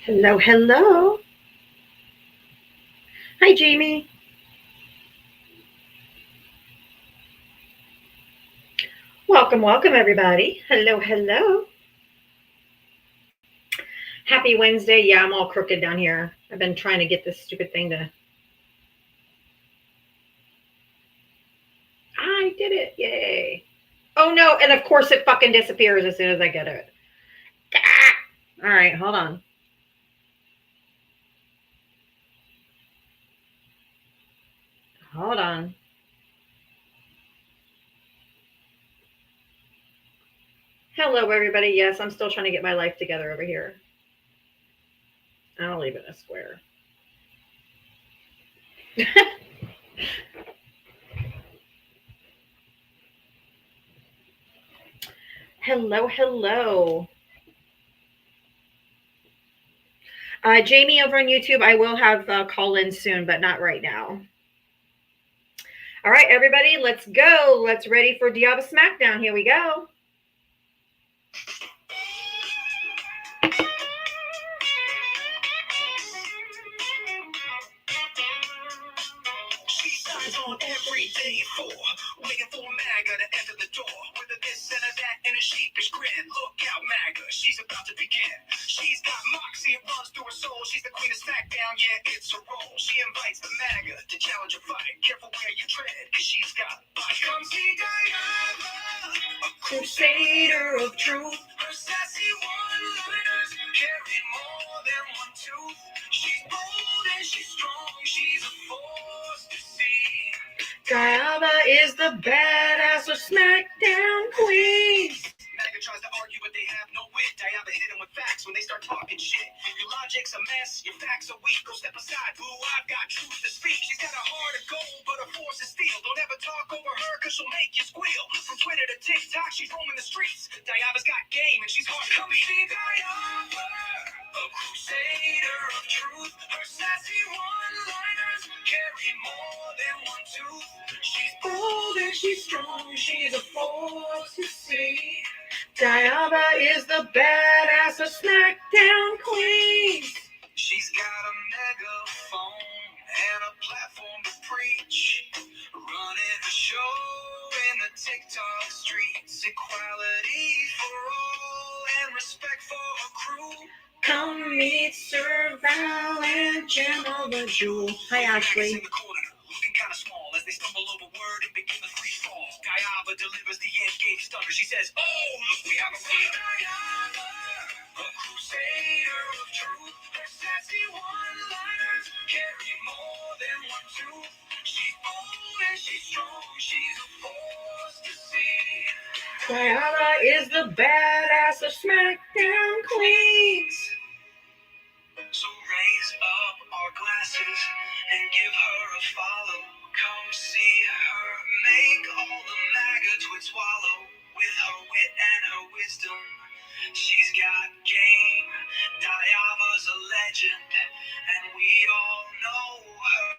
Hello, hello. Hi, Jamie. Welcome, welcome, everybody. Hello, hello. Happy Wednesday. Yeah, I'm all crooked down here. I've been trying to get this stupid thing to. I did it. Yay. Oh, no. And of course, it fucking disappears as soon as I get it. Ah! All right, hold on. Hold on. Hello, everybody. Yes, I'm still trying to get my life together over here. I'll leave it a square. Hello, hello. Jamie over on YouTube, I will have call in soon, but not right now. All right, everybody, let's go. Let's ready for Diava Smackdown. Here we go. She signs on every day for waiting for MAGA to enter the door with a this and a that and a sheepish grin. Look out, MAGA, she's about to begin. She's got moxie, it runs through her soul. She's the queen of SmackDown, yeah, it's her role. She invites the MAGA to challenge a fight. Careful where you tread, cause she's got bite. Come see Diana, a crusader of truth. Her sassy one-liners carry more than one tooth. She's bold and she's strong, she's a force to see. Diana is the badass of SmackDown Queen. MAGA tries to argue, but they have no wit. Diana hit him with facts when they start talking shit. Your logic's a mess, your facts are weak. Go step aside, boo, I've got truth to speak. She's got a heart of gold, but her force is steel. Don't ever talk over her, cause she'll make you squeal. From Twitter to TikTok, she's roaming the streets. Diana's got game, and she's hard to beat. Come see Diana, a crusader of truth. Her sassy one-liners carry more than one tooth. She's bold and she's strong, she's a force to see. Diana is the badass of SmackDown Queen. She's got a megaphone and a platform to preach. Running a show in the TikTok streets. Equality for all and respect for her crew. Come meet Sir Val and Gemma the Jewel. Hi, Ashley. Looking kind of small as they stumble over word and begin the free fall. Diava delivers the end game stunner. She says, "Oh, look, we have a Diava, a crusader of truth. Her sassy one-liners carry more than one tooth. She's bold and she's strong. She's a force to see. Diana is the badass of SmackDown Queens." So raise up our glasses and give her a follow. Come see her make all the MAGA twits swallow. With her wit and her wisdom, she's got game. Diava's a legend, and we all know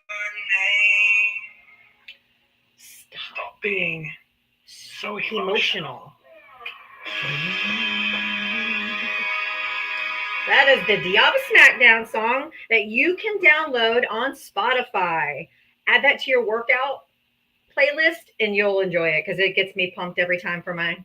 her name. Stop being so emotional. That is the Diava Smackdown song that you can download on Spotify. Add that to your workout playlist and you'll enjoy it because it gets me pumped every time for my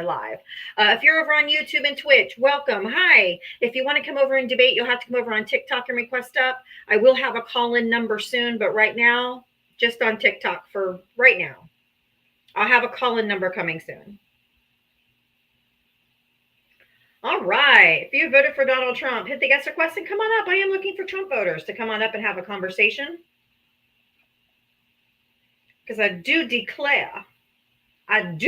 live. If you're over on YouTube and Twitch, welcome. Hi. If you want to come over and debate, you'll have to come over on TikTok and request up. I will have a call-in number soon, but right now, just on TikTok for right now. I'll have a call-in number coming soon. All right. If you voted for Donald Trump, hit the guest request and come on up. I am looking for Trump voters to come on up and have a conversation. Because I do declare that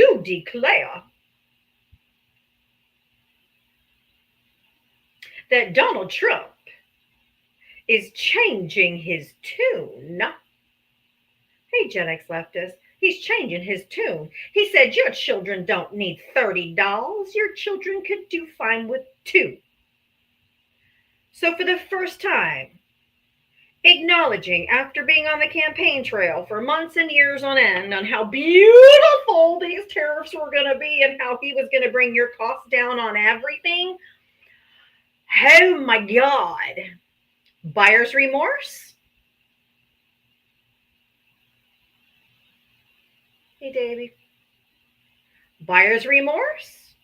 Donald Trump is changing his tune. Hey, Gen X leftist. He's changing his tune. He said, your children don't need $30. Your children could do fine with $2. So for the first time, acknowledging after being on the campaign trail for months and years on end on how beautiful these tariffs were going to be and how he was going to bring your costs down on everything, Oh my God. Buyer's remorse? Hey, Davey. Buyer's remorse?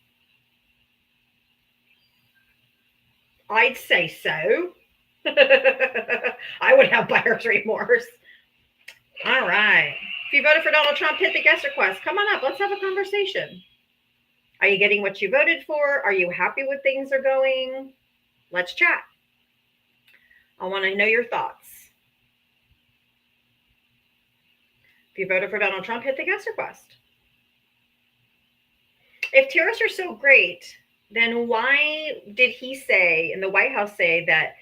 I'd say so. I would have buyer's remorse. All right. If you voted for Donald Trump, hit the guest request. Come on up. Let's have a conversation. Are you getting what you voted for? Are you happy with things are going? Let's chat. I want to know your thoughts. If you voted for Donald Trump, hit the guest request. If tariffs are so great, then why did he say in the White House say that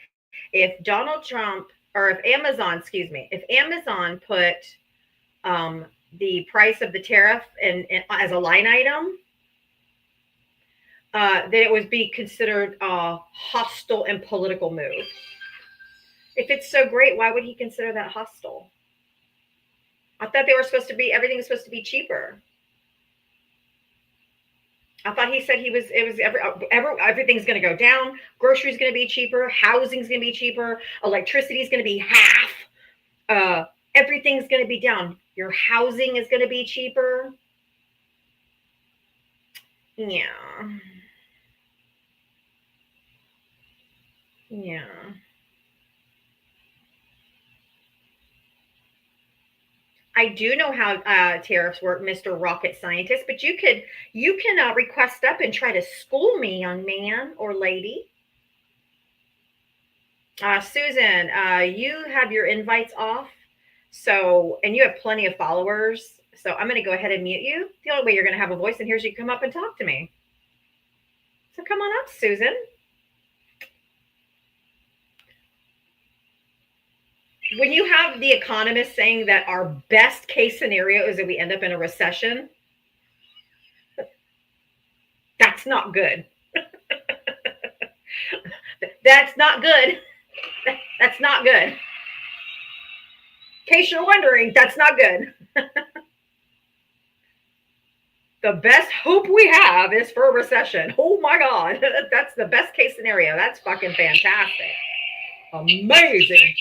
if Donald Trump or if Amazon, excuse me, if Amazon put the price of the tariff as a line item, that it would be considered a hostile and political move. If it's so great, why would he consider that hostile? I thought they were supposed to be, everything was supposed to be cheaper. I thought he said everything's going to go down. Groceries going to be cheaper. Housing's going to be cheaper. Electricity's going to be half. Everything's going to be down. Your housing is going to be cheaper. Yeah. Yeah. I do know how tariffs work, Mr. Rocket Scientist, but you can request up and try to school me, young man or lady. Susan, you have your invites off, so and you have plenty of followers. So I'm going to go ahead and mute you. The only way you're going to have a voice in here is you come up and talk to me. So come on up, Susan. When you have the economists saying that our best case scenario is that we end up in a recession, that's not good. That's not good. That's not good. In case you're wondering, that's not good. The best hope we have is for a recession. Oh my God. That's the best case scenario. That's fucking fantastic. Amazing.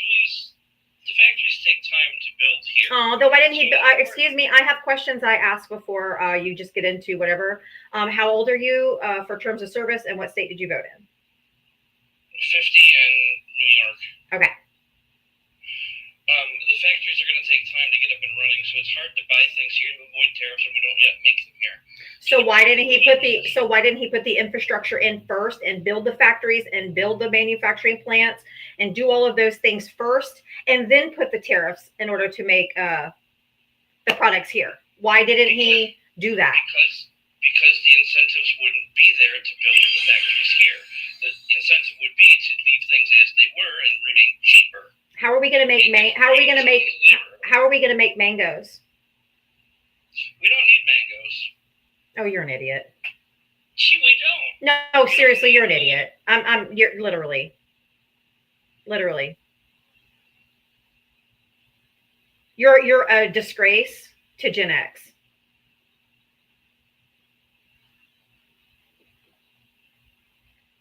The factories take time to build here. Oh, then why didn't he? Excuse me. I have questions I ask before you just get into whatever. How old are you for terms of service, and what state did you vote in? 50 in New York. Okay. The factories are going to take time to get up and running, so it's hard to buy things here to avoid tariffs, and we don't yet make them here. So why didn't he put the infrastructure in first and build the factories and build the manufacturing plants and do all of those things first and then put the tariffs in order to make the products here? Why didn't he do that? Because the incentives wouldn't be there to build the factories here. The incentive would be to leave things as they were and remain cheaper. How are we going to make how are we going to make mangoes? We don't need mangoes. Oh, you're an idiot. Gee, we don't. No, seriously, you're an idiot. You're literally. You're a disgrace to Gen X.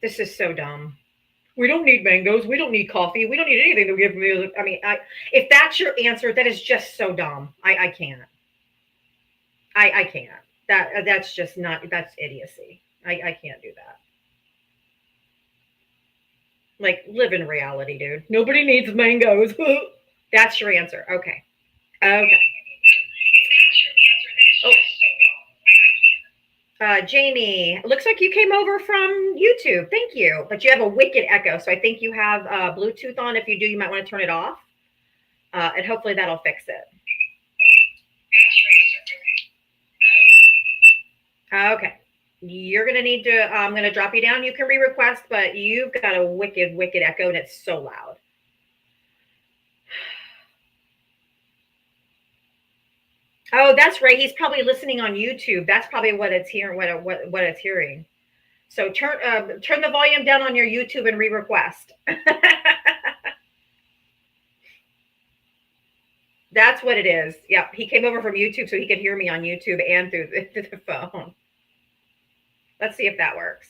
This is so dumb. We don't need mangoes. We don't need coffee. We don't need anything to give me. I mean, if that's your answer, that is just so dumb. I can't. I can't. That's just not. That's idiocy. I can't do that. Like, live in reality, dude. Nobody needs mangoes. That's your answer. Okay. Okay. Jamie, looks like you came over from YouTube. Thank you. But you have a wicked echo, so I think you have Bluetooth on. If you do, you might want to turn it off. And hopefully that'll fix it. Okay. You're going to need to, I'm going to drop you down. You can re-request, but you've got a wicked, wicked echo, and it's so loud. Oh, that's right. He's probably listening on YouTube. That's probably what it's hearing. What it's hearing. So turn the volume down on your YouTube and re-request. That's what it is. Yep. He came over from YouTube so he could hear me on YouTube and through the phone. Let's see if that works.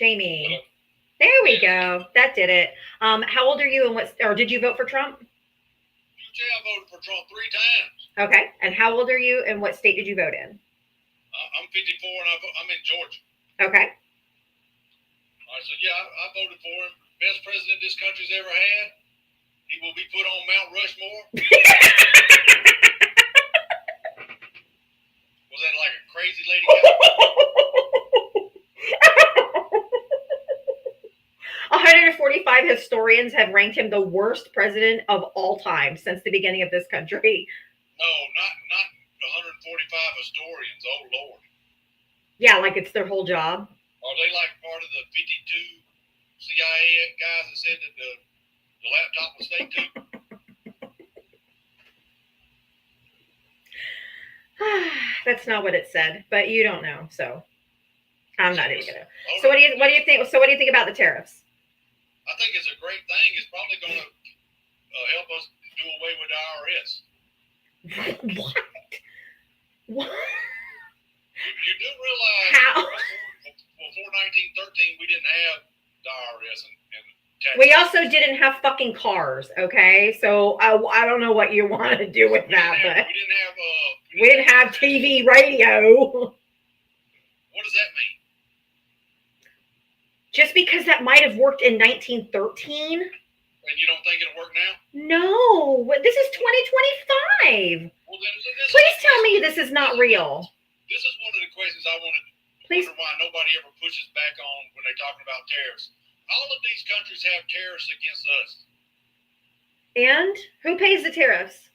Jamie. Hello. There we go. That did it. How old are you and or did you vote for Trump? Yeah, I voted for Trump 3 times. Okay. And how old are you and what state did you vote in? I'm 54 and I'm in Georgia. Okay. All right, so yeah, I voted for him. Best president this country's ever had. He will be put on Mount Rushmore. Was that like a crazy lady guy? 145 historians have ranked him the worst president of all time since the beginning of this country. No, not 145 historians. Oh Lord. Yeah, like it's their whole job. Are they like part of the 52 CIA guys that said that the laptop was fake too? That's not what it said, but you don't know, so I'm not even gonna. So what do you think? So what do you think about the tariffs? I think it's a great thing. It's probably going to help us do away with the IRS. What? What? You do realize How? Before 1913 we didn't have the IRS and tax. We also didn't have fucking cars, okay? So I don't know what you want to do with that, but we didn't have TV, radio. What does that mean? Just because that might have worked in 1913. And you don't think it'll work now? No, this is 2025. Well, then, please tell me this is not real. This is one of the questions I wanted to wonder why nobody ever pushes back on when they're talking about tariffs. All of these countries have tariffs against us. And who pays the tariffs?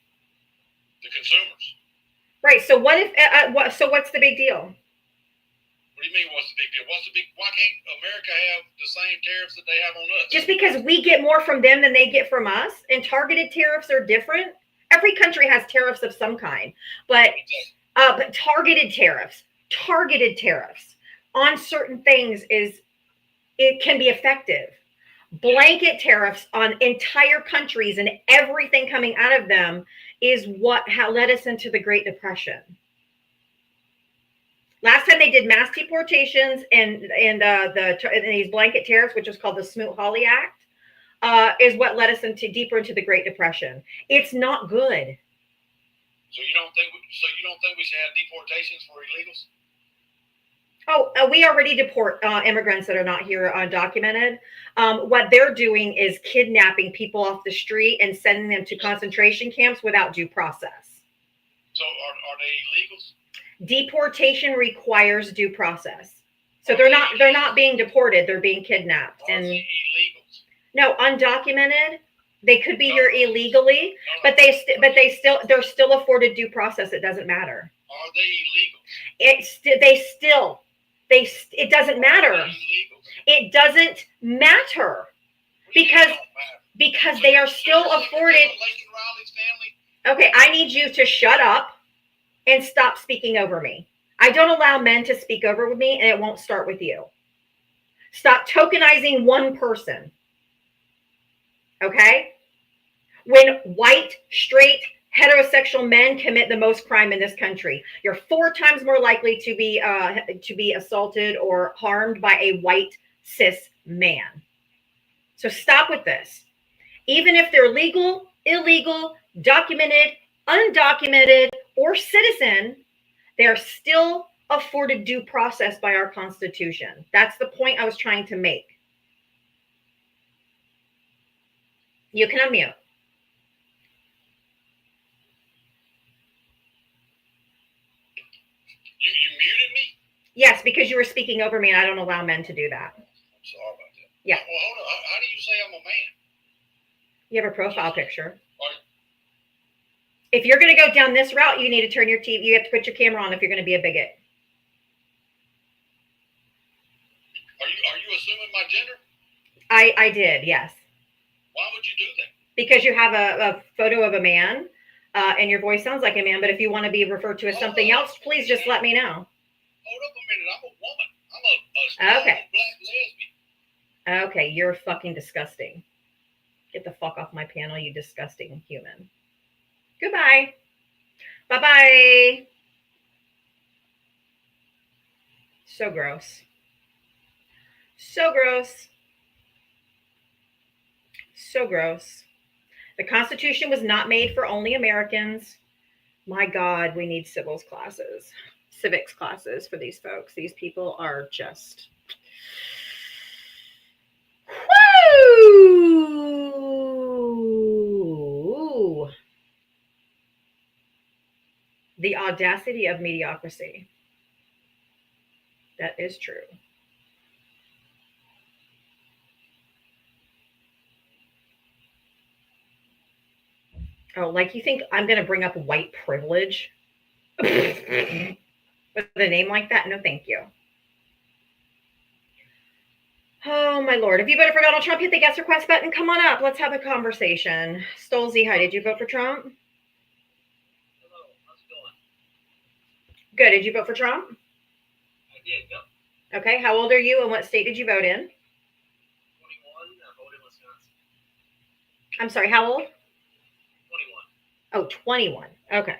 The consumers. Right. So what if? So what's the big deal? What do you mean? What's the big deal? Why can't America have the same tariffs that they have on us? Just because we get more from them than they get from us, and targeted tariffs are different. Every country has tariffs of some kind, but targeted tariffs on certain things it can be effective. Blanket tariffs on entire countries and everything coming out of them is what led us into the Great Depression. Last time they did mass deportations and these blanket tariffs, which is called the Smoot-Hawley Act, is what led us deeper into the Great Depression. It's not good. So you don't think we should have deportations for illegals? Oh, we already deport immigrants that are not here undocumented. What they're doing is kidnapping people off the street and sending them to concentration camps without due process. So are they illegals? Deportation requires due process. So they're not being deported, they're being kidnapped. Are they illegals? No, undocumented. They could be here illegally, but they're still afforded due process. It doesn't matter. Are they illegals? It doesn't matter. It doesn't matter because they are still afforded. Okay, I need you to shut up and stop speaking over me. I don't allow men to speak over with me, and it won't start with you. Stop tokenizing one person. Okay? When white, straight, heterosexual men commit the most crime in this country, you're 4 times more likely to be assaulted or harmed by a white cis man. So stop with this. Even if they're legal, illegal, documented, undocumented, or citizen, they are still afforded due process by our Constitution. That's the point I was trying to make. You can unmute. You muted me? Yes, because you were speaking over me, and I don't allow men to do that. I'm sorry about that. Yeah. Well, hold on. How do you say I'm a man? You have a profile picture. Right. If you're going to go down this route, you need to turn your TV. You have to put your camera on if you're going to be a bigot. Are you assuming my gender? I did, yes. Why would you do that? Because you have a photo of a man, and your voice sounds like a man. But if you want to be referred to as something else, please just let me know. Hold up a minute. I'm a woman. I'm a black lesbian. Okay, you're fucking disgusting. Get the fuck off my panel, you disgusting human. Goodbye. Bye-bye. So gross. So gross. So gross. The Constitution was not made for only Americans. My God, we need civics classes for these folks. These people are just. Woo! The audacity of mediocrity. That is true. Oh, like you think I'm going to bring up white privilege with a name like that? No, thank you. Oh, my Lord. If you voted for Donald Trump, hit the guest request button. Come on up. Let's have a conversation. Stolzy, hi. Did you vote for Trump? Hello, how's it going? Good. Did you vote for Trump? I did, yep. Okay. How old are you and what state did you vote in? 21, I voted in Wisconsin. I'm sorry, how old? 21. Oh, 21. Okay.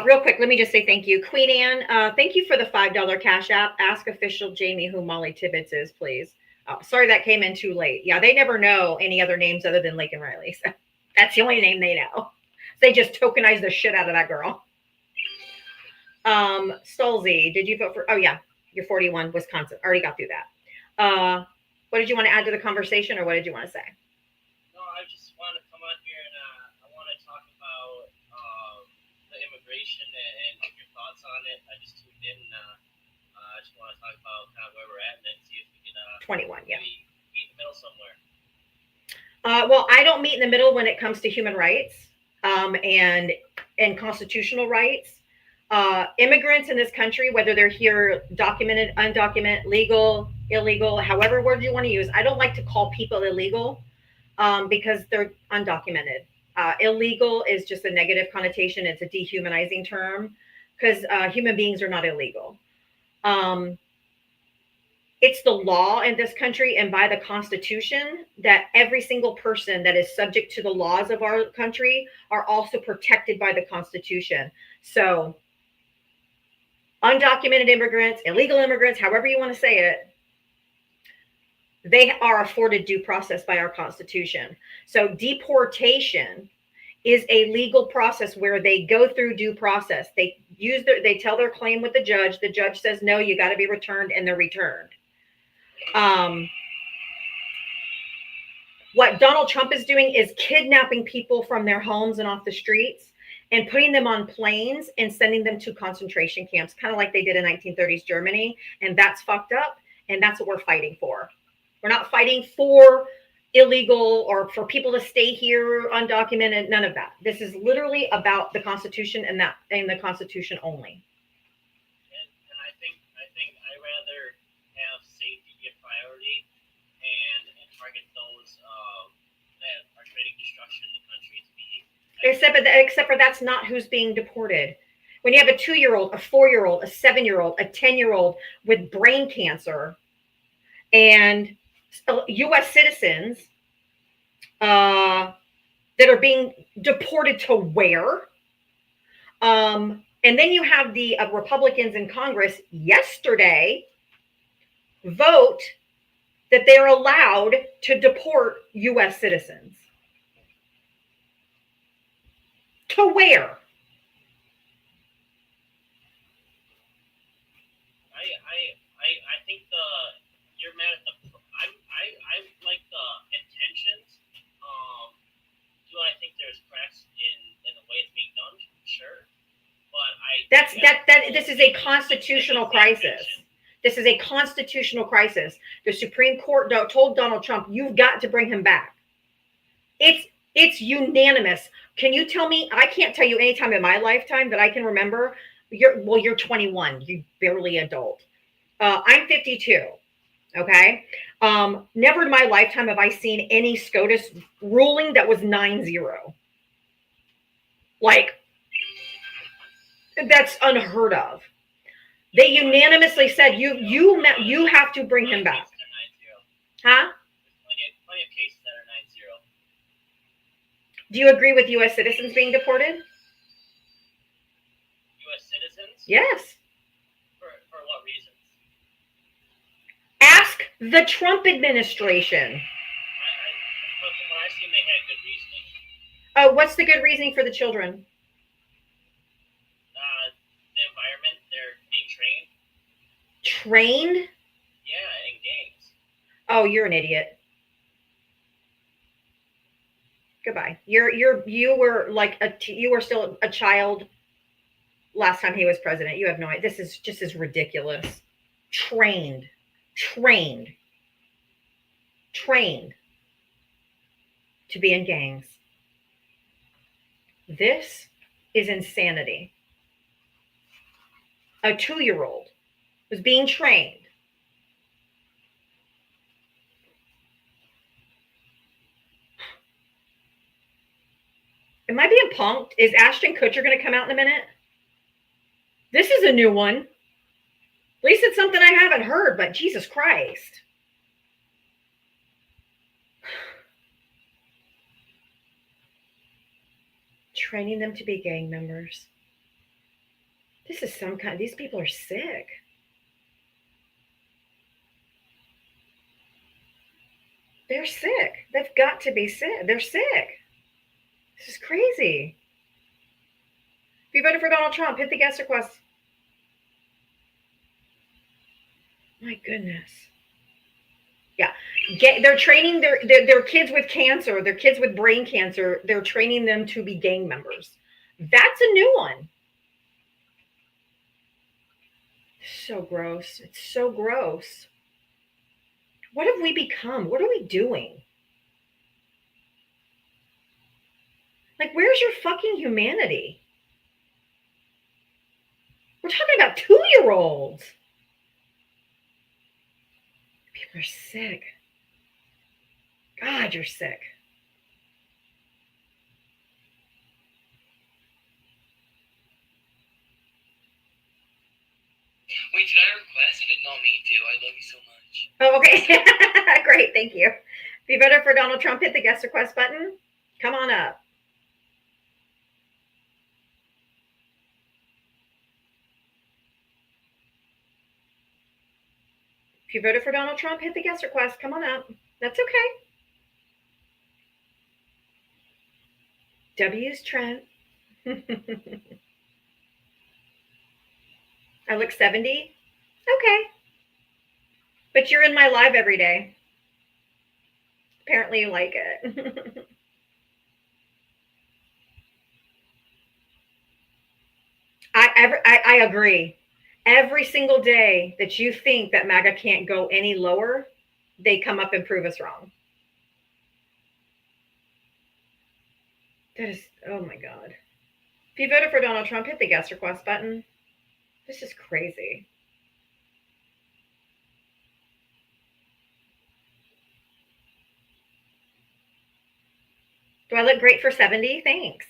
Real quick, let me just say thank you. Queen Anne, thank you for the $5 Cash App. Ask official Jamie who Molly Tibbetts is, please. Sorry that came in too late. Yeah, they never know any other names other than Lake and Riley. So that's the only name they know. They just tokenize the shit out of that girl. Stolzy, did you vote for? Oh, yeah, you're 41, Wisconsin. Already got through that. What did you want to add to the conversation or what did you want to say? No, I just wanted to come on here and I want to talk about the immigration and get your thoughts on it. I just tuned in and I just want to talk about kind of where we're at and then see if we can 21, yeah. maybe meet in the middle somewhere. Well, I don't meet in the middle when it comes to human rights and constitutional rights. Immigrants in this country, whether they're here documented, undocumented, legal, illegal, however word you want to use, I don't like to call people illegal because they're undocumented. Illegal is just a negative connotation. It's a dehumanizing term because human beings are not illegal. It's the law in this country and by the Constitution that every single person that is subject to the laws of our country are also protected by the Constitution. So undocumented immigrants, illegal immigrants, however you want to say it, they are afforded due process by our Constitution. So deportation is a legal process where they go through due process. They tell their claim with the judge. The judge says, no, you got to be returned, and they're returned. What Donald Trump is doing is kidnapping people from their homes and off the streets and putting them on planes and sending them to concentration camps, kind of like they did in 1930s Germany. And that's fucked up. And that's what we're fighting for. We're not fighting for illegal or for people to stay here undocumented. None of that. This is literally about the Constitution and the Constitution only. And I think I'd rather have safety be a priority and target those that are creating destruction in the country to be. Except for that's not who's being deported. When you have a 2-year-old, a 4-year-old, a 7-year-old, a 10-year-old with brain cancer and U.S. citizens that are being deported to where? And then you have the Republicans in Congress yesterday vote that they're allowed to deport U.S. citizens. To where? I think you're mad at I like the intentions. Do I think there's cracks in the way it's being done? Sure, but this is a constitutional crisis. This is a constitutional crisis. The Supreme Court told Donald Trump, you've got to bring him back. It's unanimous. Can you tell me? I can't tell you any time in my lifetime that I can remember. You're 21. You're barely adult. I'm 52. Okay. Never in my lifetime have I seen any SCOTUS ruling that was 9-0. Like, that's unheard of. They unanimously said you have to bring him back. Huh? Plenty of cases that are 9-0. Do you agree with U.S. citizens being deported? U.S. citizens? Yes. For what reasons? Ask The Trump administration. But from what I've seen, they had good reasoning. Oh, what's the good reasoning for the children? The environment, they're being trained. Trained? Yeah, in gangs. Oh, you're an idiot. Goodbye. You were like you were still a child last time he was president. You have no idea. This is just as ridiculous. Trained, trained, trained to be in gangs. This is insanity. A 2-year-old was being trained. Am I being punked? Is Ashton Kutcher going to come out in a minute? This is a new one. At least it's something I haven't heard, but Jesus Christ. Training them to be gang members. This is some kind, these people are sick. They're sick. They've got to be sick. They're sick. This is crazy. If you voted for Donald Trump, hit the guest request. My goodness. Yeah. They're training their kids with cancer, their kids with brain cancer. They're training them to be gang members. That's a new one. So gross. It's so gross. What have we become? What are we doing? Like, where's your fucking humanity? We're talking about 2-year-olds. People are sick. God, you're sick. Wait, did I request? I did not mean to. I love you so much. Oh, okay. Great, thank you. If you voted for Donald Trump, hit the guest request button. Come on up. If you voted for Donald Trump, hit the guest request. Come on up. That's okay. W's Trent. I look 70. Okay. But you're in my live every day. Apparently you like it. I agree. Every single day that you think that MAGA can't go any lower, they come up and prove us wrong. That is, oh my God. If you voted for Donald Trump, hit the guest request button. This is crazy. Do I look great for 70? Thanks.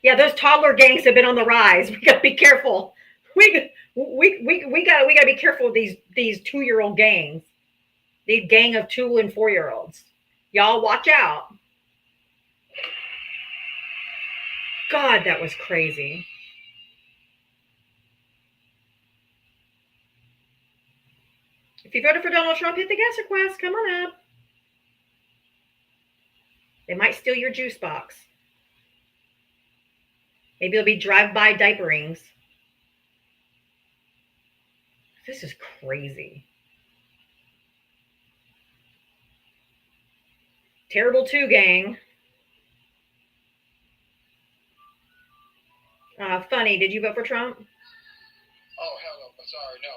Yeah, those toddler gangs have been on the rise. We gotta be careful. We gotta be careful with these 2-year-old gangs. These gang of 2 and 4-year-olds. Y'all watch out. God, that was crazy. If you voted for Donald Trump, hit the guest request. Come on up. They might steal your juice box. Maybe it'll be drive-by diaper rings. This is crazy. Terrible 2, gang. Funny, did you vote for Trump? Oh, hell no. I'm sorry. No.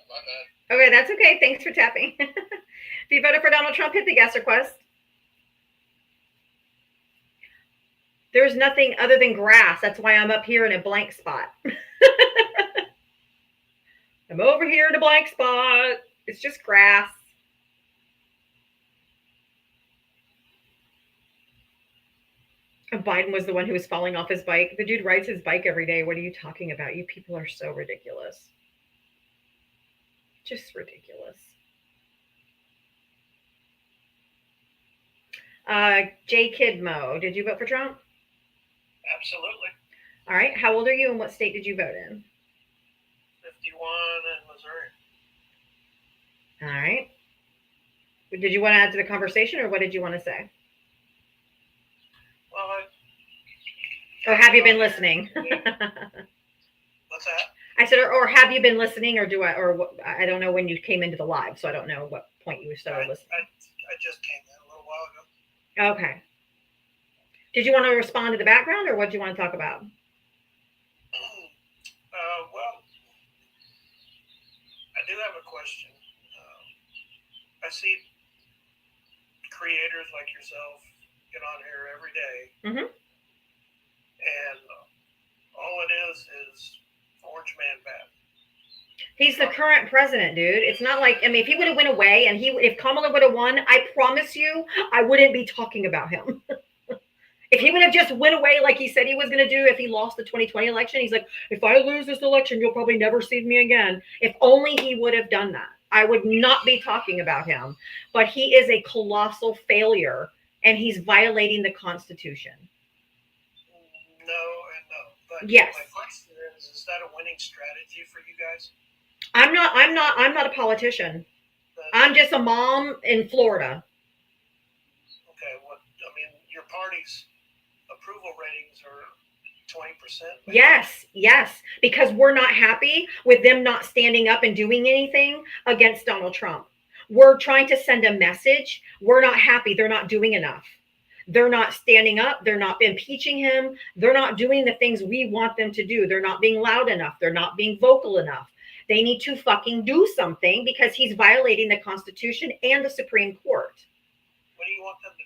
My bad. Okay, that's okay. Thanks for tapping. If you voted for Donald Trump, hit the guest request. There's nothing other than grass. That's why I'm up here in a blank spot. I'm over here in a blank spot. It's just grass. Biden was the one who was falling off his bike. The dude rides his bike every day. What are you talking about? You people are so ridiculous. Just ridiculous. J Kidmo, did you vote for Trump? Absolutely. All right. How old are you and what state did you vote in? 51 and was All right. Did you want to add to the conversation, or what did you want to say? Well, Or have you been listening? what's that? I said, or have you been listening, or I don't know when you came into the live, so I don't know what point you started listening. I just came in a little while ago. Okay. Did you want to respond to the background, or what do you want to talk about? Well, I do have a question. I see creators like yourself get on here every day, Mm-hmm. and all it is Orange Man bad. He's the current president, dude. It's not like, I mean, if he would have went away and if Kamala would have won, I promise you, I wouldn't be talking about him. If he would have just went away like he said he was going to do if he lost the 2020 election, he's like, if I lose this election, you'll probably never see me again. If only he would have done that, I would not be talking about him. But he is a colossal failure, and he's violating the Constitution. No. But yes. My question is that a winning strategy for you guys? I'm not a politician. I'm just a mom in Florida. Okay, your party's approval ratings are 20%. Yes, because we're not happy with them not standing up and doing anything against Donald Trump. We're trying to send a message. We're not happy. They're not doing enough. They're not standing up. They're not impeaching him. They're not doing the things we want them to do. They're not being loud enough. They're not being vocal enough. They need to fucking do something because he's violating the Constitution and the Supreme Court. What do you want them to do?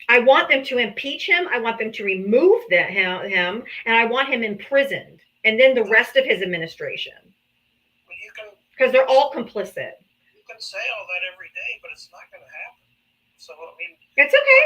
I want them to impeach him. I want them to remove him, and I want him imprisoned, and then the rest of his administration. Well, because they're all complicit. You can say all that every day, but it's not going to happen. So it's okay.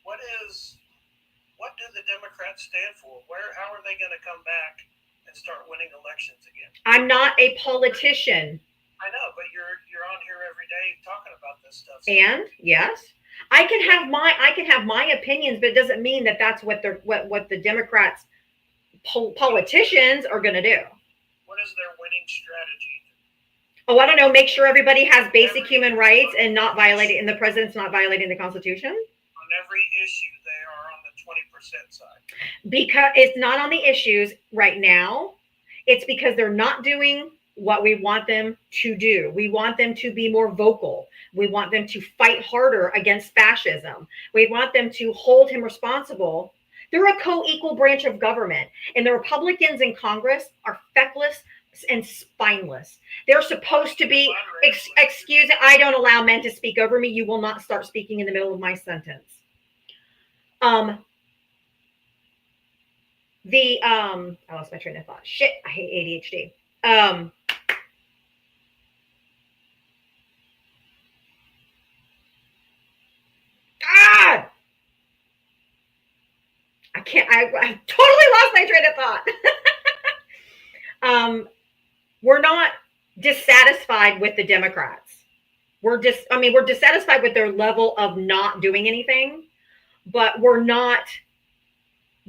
What do the Democrats stand for? How are they going to come back and start winning elections again? I'm not a politician. I know, but you're on here every day talking about this stuff. So. And yes, I can have my opinions, but it doesn't mean that that's what the Democrats politicians are going to do. What is their winning strategy? Oh, I don't know. Make sure everybody has basic human rights and the president's not violating the Constitution. On every issue, they are on the 20% side. Because it's not on the issues right now. It's because they're not doing what we want them to do. We want them to be more vocal. We want them to fight harder against fascism. We want them to hold him responsible. They're a co-equal branch of government, and the Republicans in Congress are feckless and spineless. They're supposed to be, excuse me, I don't allow men to speak over me. You will not start speaking in the middle of my sentence. I lost my train of thought. Shit, I hate ADHD. I totally lost my train of thought. We're not dissatisfied with the Democrats. We're dissatisfied with their level of not doing anything, but we're not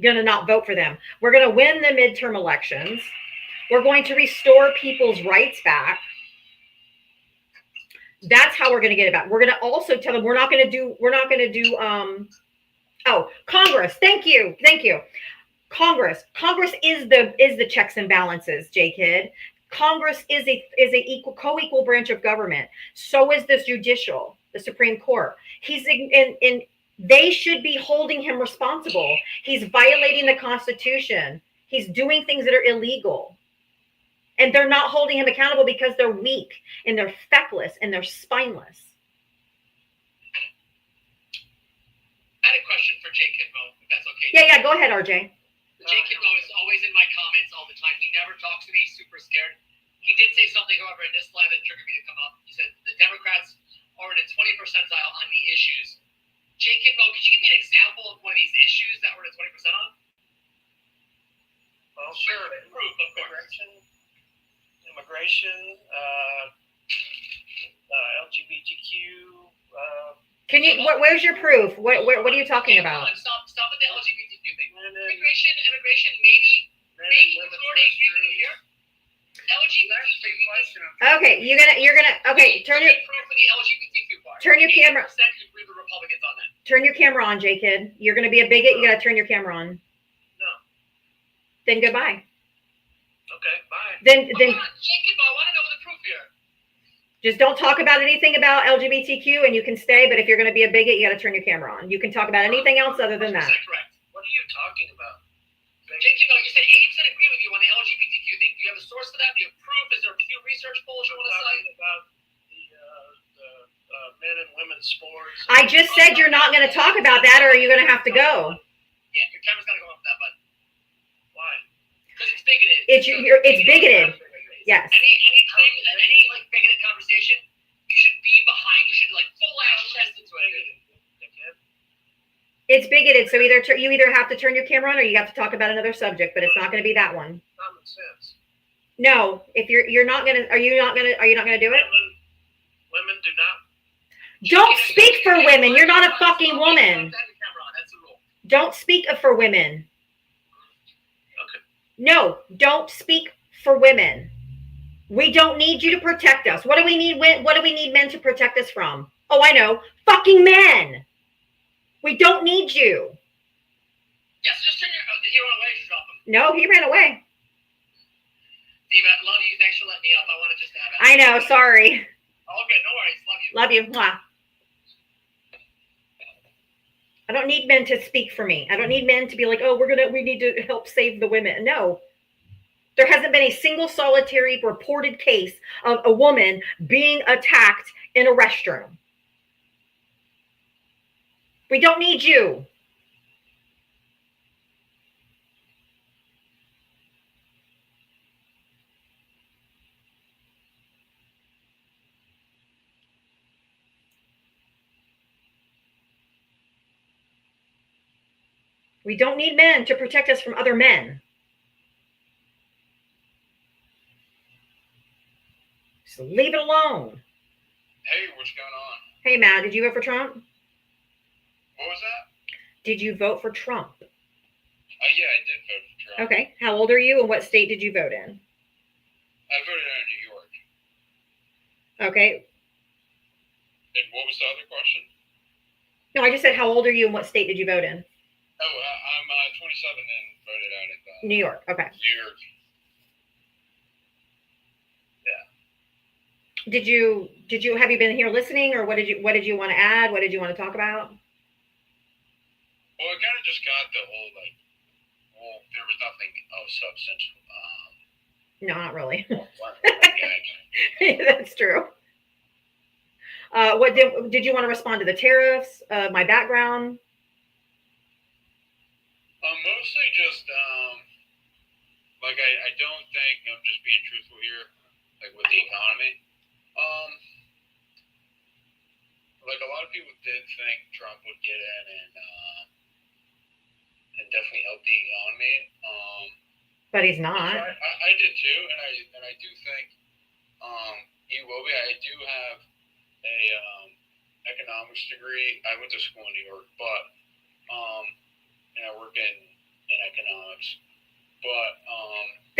going to not vote for them. We're going to win the midterm elections. We're going to restore people's rights back. That's how we're going to get it back. We're going to also tell them we're not going to do Congress. Thank you. Congress is the checks and balances, J-Kid. Congress is a co-equal branch of government. So is the judicial, the Supreme Court. They should be holding him responsible. He's violating the Constitution. He's doing things that are illegal. And they're not holding him accountable because they're weak and they're feckless and they're spineless. I had a question for Jay Kidmo, if that's okay. Yeah, go ahead, RJ. Jay Kidmo is always in my comments all the time. He never talks to me. He's super scared. He did say something, however, in this live that triggered me to come up. He said the Democrats are in the 20 percentile on the issues. Jay Kidmo, could you give me an example of one of these issues that we're at 20% on? Well, sure. Proof, of course. Immigration, LGBTQ. Where's your proof? What are you talking about? Stop with the LGBTQ thing. Immigration, maybe majority here. LGBTQ. Okay, you're gonna. Okay, turn your proof for the LGBTQ part. turn your camera. 80% agree with Republicans on that. Turn your camera on, J Kid. You're gonna be a bigot. You gotta turn your camera on. No. Then goodbye. Okay, bye. Then Jacob, I want to know the proof here. just don't talk about anything about LGBTQ, and you can stay. But if you're gonna be a bigot, you gotta turn your camera on. You can talk about anything else other than that. Correct. What are you talking about? Jacob, you said 80% agree with you on the LGBTQ thing. Do you have a source for that? Do you have proof? Is there a few research polls you want to cite? About the men and women's sports. I just said you're not gonna talk about that, or are you gonna have to go? Yeah, your camera's gotta go off that button. Why? Because it's bigoted. It's bigoted. Yes. Any like bigoted conversation, you should be behind. You should like full ass chest into it. It's bigoted, so you either have to turn your camera on or you have to talk about another subject, but it's not going to be that one. Common sense. No, if you're not gonna, are you not gonna do it? Women do not. Don't speak for women. You're not a fucking woman. Don't speak for women. Okay. No, don't speak for women. We don't need you to protect us. What do we need? What do we need men to protect us from? Oh, I know. Fucking men. We don't need you. Yes, just turn your. Did he run away? Just drop him. No, he ran away. Steve, I love you. Thanks for letting me up. I wanted just to have it. I know. Sorry. All good. No worries. Love you. Love you. Mwah. I don't need men to speak for me. I don't need men to be like, oh, we need to help save the women. No. There hasn't been a single solitary reported case of a woman being attacked in a restroom. We don't need you. We don't need men to protect us from other men. So leave it alone. Hey, what's going on? Hey, Matt, did you vote for Trump? What was that? Did you vote for Trump? Yeah, I did vote for Trump. Okay. How old are you and what state did you vote in? I voted out of New York. Okay. And what was the other question? No, I just said how old are you and what state did you vote in? Oh, I'm 27 and voted out in New York. Okay. New York. Yeah. Have you been here listening, or what did you want to add? What did you want to talk about? Well, I kind of just got the whole there was nothing of substance. No, not really. Yeah, That's true. What did you want to respond to the tariffs? My background. Mostly just I don't think I'm just being truthful here, like with the economy. Like a lot of people did think Trump would get in and definitely help the economy. But he's not. I did too, and I do think he will be. I do have a economics degree. I went to school in New York, but and I work in economics. But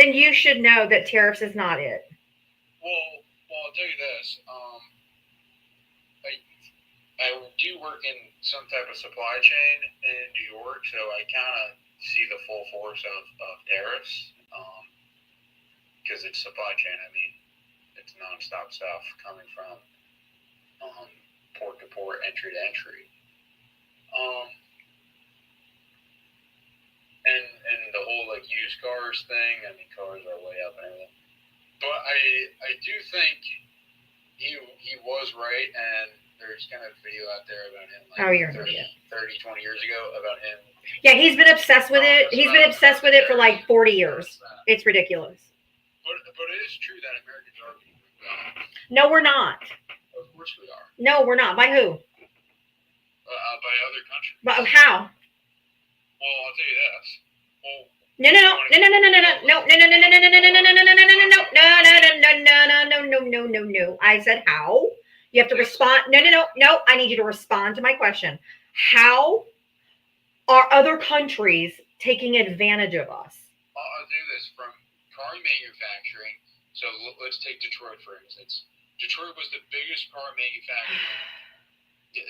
then you should know that tariffs is not it. Well, I'll tell you this. I do work in some type of supply chain in New York, so I kind of see the full force of tariffs because it's supply chain. I mean, it's nonstop stuff coming from port to port, entry to entry. And the whole like used cars thing. I mean, cars are way up and everything. But I do think he was right, and there's kind of a video out there about him like 30, 20 years ago about him. Yeah, he's been obsessed with it. He's been obsessed with it for like 40 years. It's ridiculous. But it is true that Americans are being ripped off. No, we're not. Of course we are. No, we're not. By who? By other countries. But how? Well, I'll tell you this. Well, No. I said how? You have to respond. No. I need you to respond to my question. How are other countries taking advantage of us? I'll do this from car manufacturing So let's take Detroit, for instance. Detroit was the biggest car manufacturing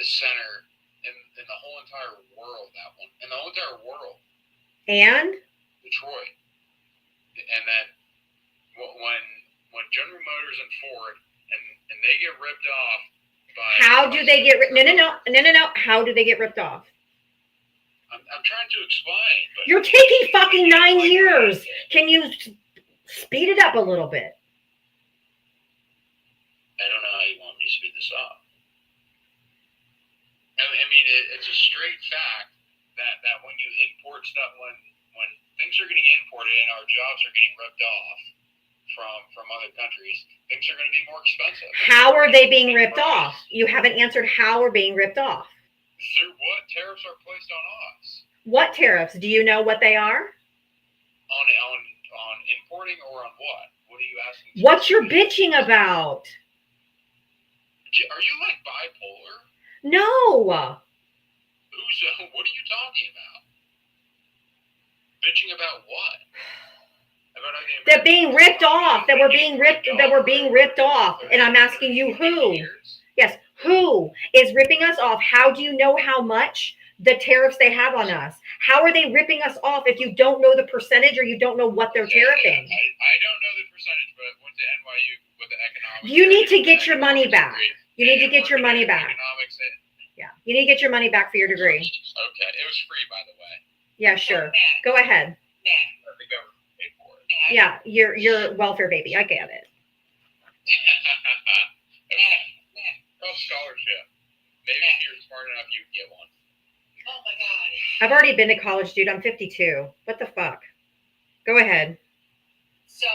center in the whole entire world, in the whole entire world. And? Detroit. And then when General Motors and Ford, and they get ripped off by... How do they get... No. How do they get ripped off? I'm trying to explain. But you're taking fucking 9 years. Can you speed it up a little bit? I don't know how you want me to speed this up. I mean, it's a straight fact that when you import stuff, when things are getting imported and our jobs are getting ripped off from other countries, things are going to be more expensive. How are they being ripped off? You haven't answered how we're being ripped off. Through what tariffs are placed on us? What tariffs? Do you know what they are? On importing or on what? What are you asking? What you're bitching about? Are you like bipolar? No. What are you talking about? Bitching about what? They're being ripped off. That we're being ripped off. And I'm asking you who? Yes, who is ripping us off? How do you know how much the tariffs they have on us? How are they ripping us off if you don't know the percentage or you don't know what they're tariffing? I don't know the percentage, but went to NYU with the economics. You need to get your money back. You need to get your money back. Yeah, you need to get your money back for your degree. Okay, it was free, by the way. Yeah, sure. Go ahead. The government paid for it. Yeah, your welfare baby. I get it. Called scholarship. Maybe if you're smart enough, you would get one. Oh my God. I've already been to college, dude. I'm 52. What the fuck? Go ahead. So,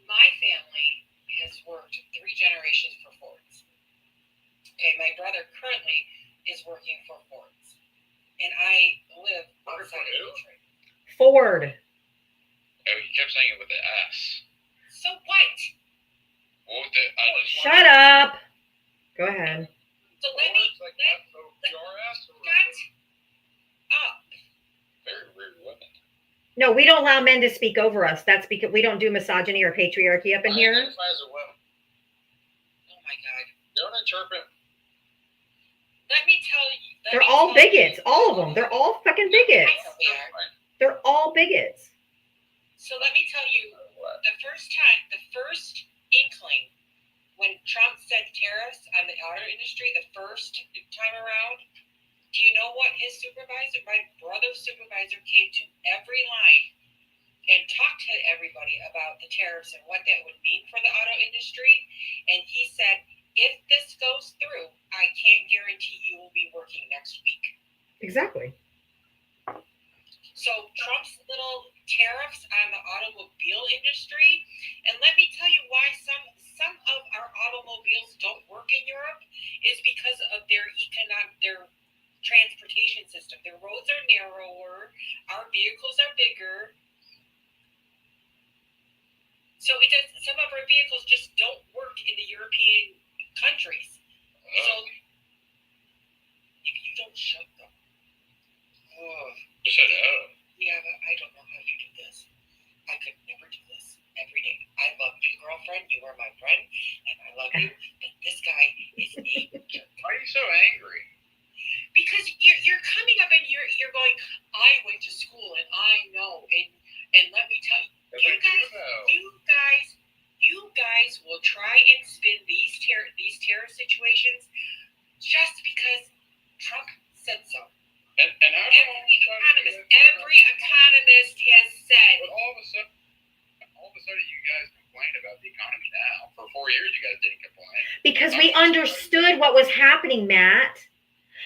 my family has worked 3 generations for Fords. Okay, my brother currently is working for Fords. And I live outside of Detroit. Ford. Oh, you kept saying it with the S. So what? What with the... Shut up. Go ahead. So let me... Like F-O-P-R-S or... Shut up. Very rude women. No, we don't allow men to speak over us. That's because we don't do misogyny or patriarchy up in here. I identify as a woman. Oh my God. Don't interpret. Let me tell you. They're all bigots. All of them. They're all fucking bigots. I know they are. They're all bigots. So let me tell you, the first inkling when Trump said tariffs on the auto industry, the first time around, do you know what his supervisor, my brother's supervisor, came to every line and talked to everybody about the tariffs and what that would mean for the auto industry? And he said, if this goes through, I can't guarantee you will be working next week. Exactly. So Trump's little tariffs on the automobile industry, and let me tell you why some of our automobiles don't work in Europe is because of their transportation system. Their roads are narrower, our vehicles are bigger. So some of our vehicles just don't work in the European countries. So if you don't shut them. Shut up. Yeah, but I don't know how you do this. I could never do this every day. I love you, girlfriend. You are my friend, and I love you. But this guy is a jerk. Why are you so angry? Because you're coming up and you're going, I went to school and I know, and let me tell you, you guys will try and spin these tariff situations just because Trump said so. And how every economist has said. But all of a sudden, you guys complain about the economy now. For 4 years, you guys didn't complain. Because we understood what was happening, Matt.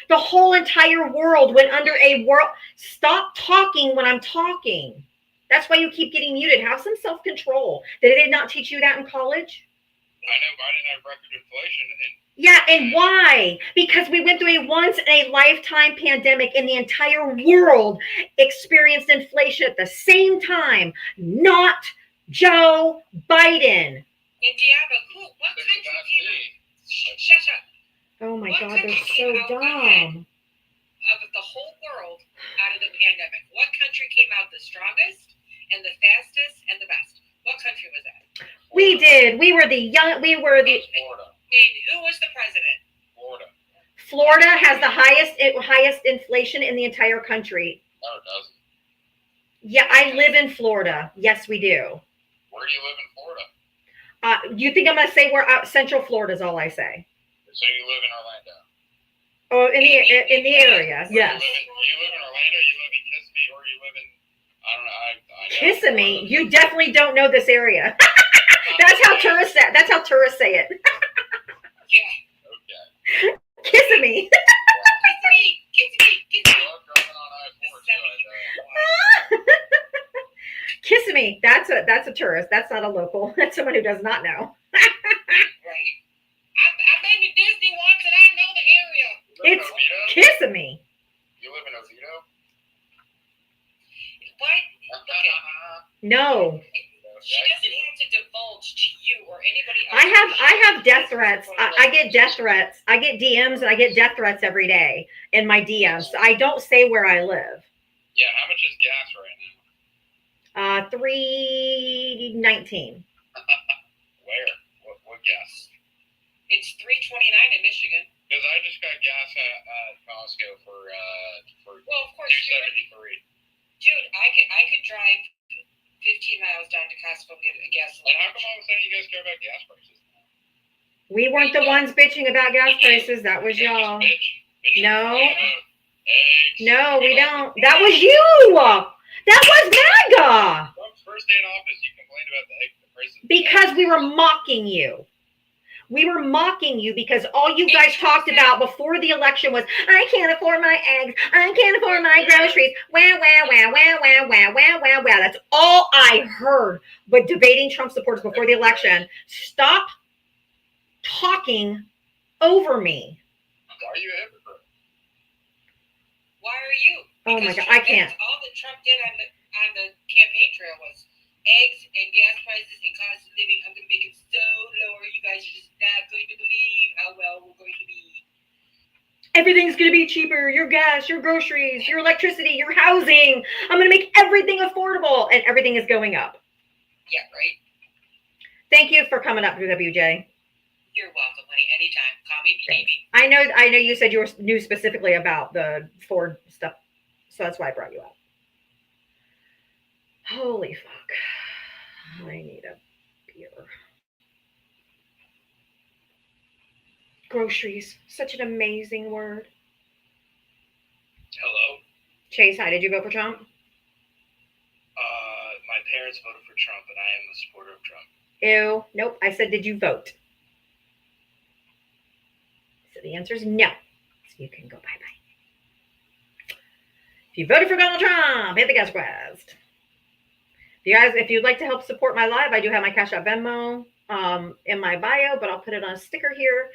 The whole entire world went under a world. Stop talking when I'm talking. That's why you keep getting muted. Have some self-control. Did they not teach you that in college? I know Biden had record inflation. Yeah, and why? Because we went through a once-in-a-lifetime pandemic and the entire world experienced inflation at the same time. Not Joe Biden. And Diava, what country came out? Shut up. Oh my God, they're so dumb. Of the whole world out of the pandemic, what country came out the strongest and the fastest and the best? What country was that? We did. We were the Florida. And who was the president? Florida. Florida has the highest inflation in the entire country. No, it doesn't. Yeah, I live in Florida. Yes, we do. Where do you live in Florida? You think I'm going to say we're out Central Florida is all I say. So you live in Orlando. Oh, in the area. Yes. You live in Orlando, you live in Kissimmee, or you live in, I don't know. I know Kissimmee. You definitely don't know this area. That's how tourists say it. Yeah. Okay. Kissimmee. Kissimmee. Well, driving on I-4 too, I bet. Kissimmee. That's a tourist. That's not a local. That's someone who does not know. Right. I've been to Disney once and I know the area. You live in It's Oviedo? Kissimmee. You live in Oviedo? What? No. She doesn't have to divulge to you or anybody else. I have death threats. I get death threats. I get DMs and I get death threats every day in my DMs. I don't say where I live. Yeah, how much is gas right now? $3.19. Where? What gas? It's $3.29 in Michigan. Because I just got gas at Costco for Well, of course, $2.73. dude, I could drive 15 miles down to Costco and get a gasoline. And how come all of a sudden you guys care about gas prices? We weren't the ones bitching about gas prices. That was y'all. Bitch. No. Eggs. No, we don't. That was you. That was MAGA. Trump's first day in office, you complained about the egg prices. Because we were mocking you. We were mocking you because all you guys talked about before the election was, I can't afford my eggs. I can't afford my groceries. Wah, wah, wah, wah, wah, wah, wah, wah, wah. That's all I heard. But debating Trump supporters before the election, stop talking over me. Why are you a hypocrite? Why are you? Oh my Because God, I can't. All that Trump did on the campaign trail was eggs and gas prices and cost of living. I'm going to make it so lower. You guys are just not going to believe how well we're going to be. Everything's going to be cheaper. Your gas, your groceries, your electricity, your housing. I'm going to make everything affordable. And everything is going up. Yeah, right? Thank you for coming up, WJ. You're welcome, honey. Anytime. Call me if you need me. I know you said you knew specifically about the Ford stuff. So that's why I brought you up. Holy fuck. I need a beer. Groceries. Such an amazing word. Hello? Chase, hi. Did you vote for Trump? My parents voted for Trump, and I am a supporter of Trump. Ew. Nope. I said, did you vote? So the answer is no. So you can go bye-bye. If you voted for Donald Trump, hit the gas quest. If you'd like to help support my live, I do have my Cash App Venmo in my bio, but I'll put it on a sticker here.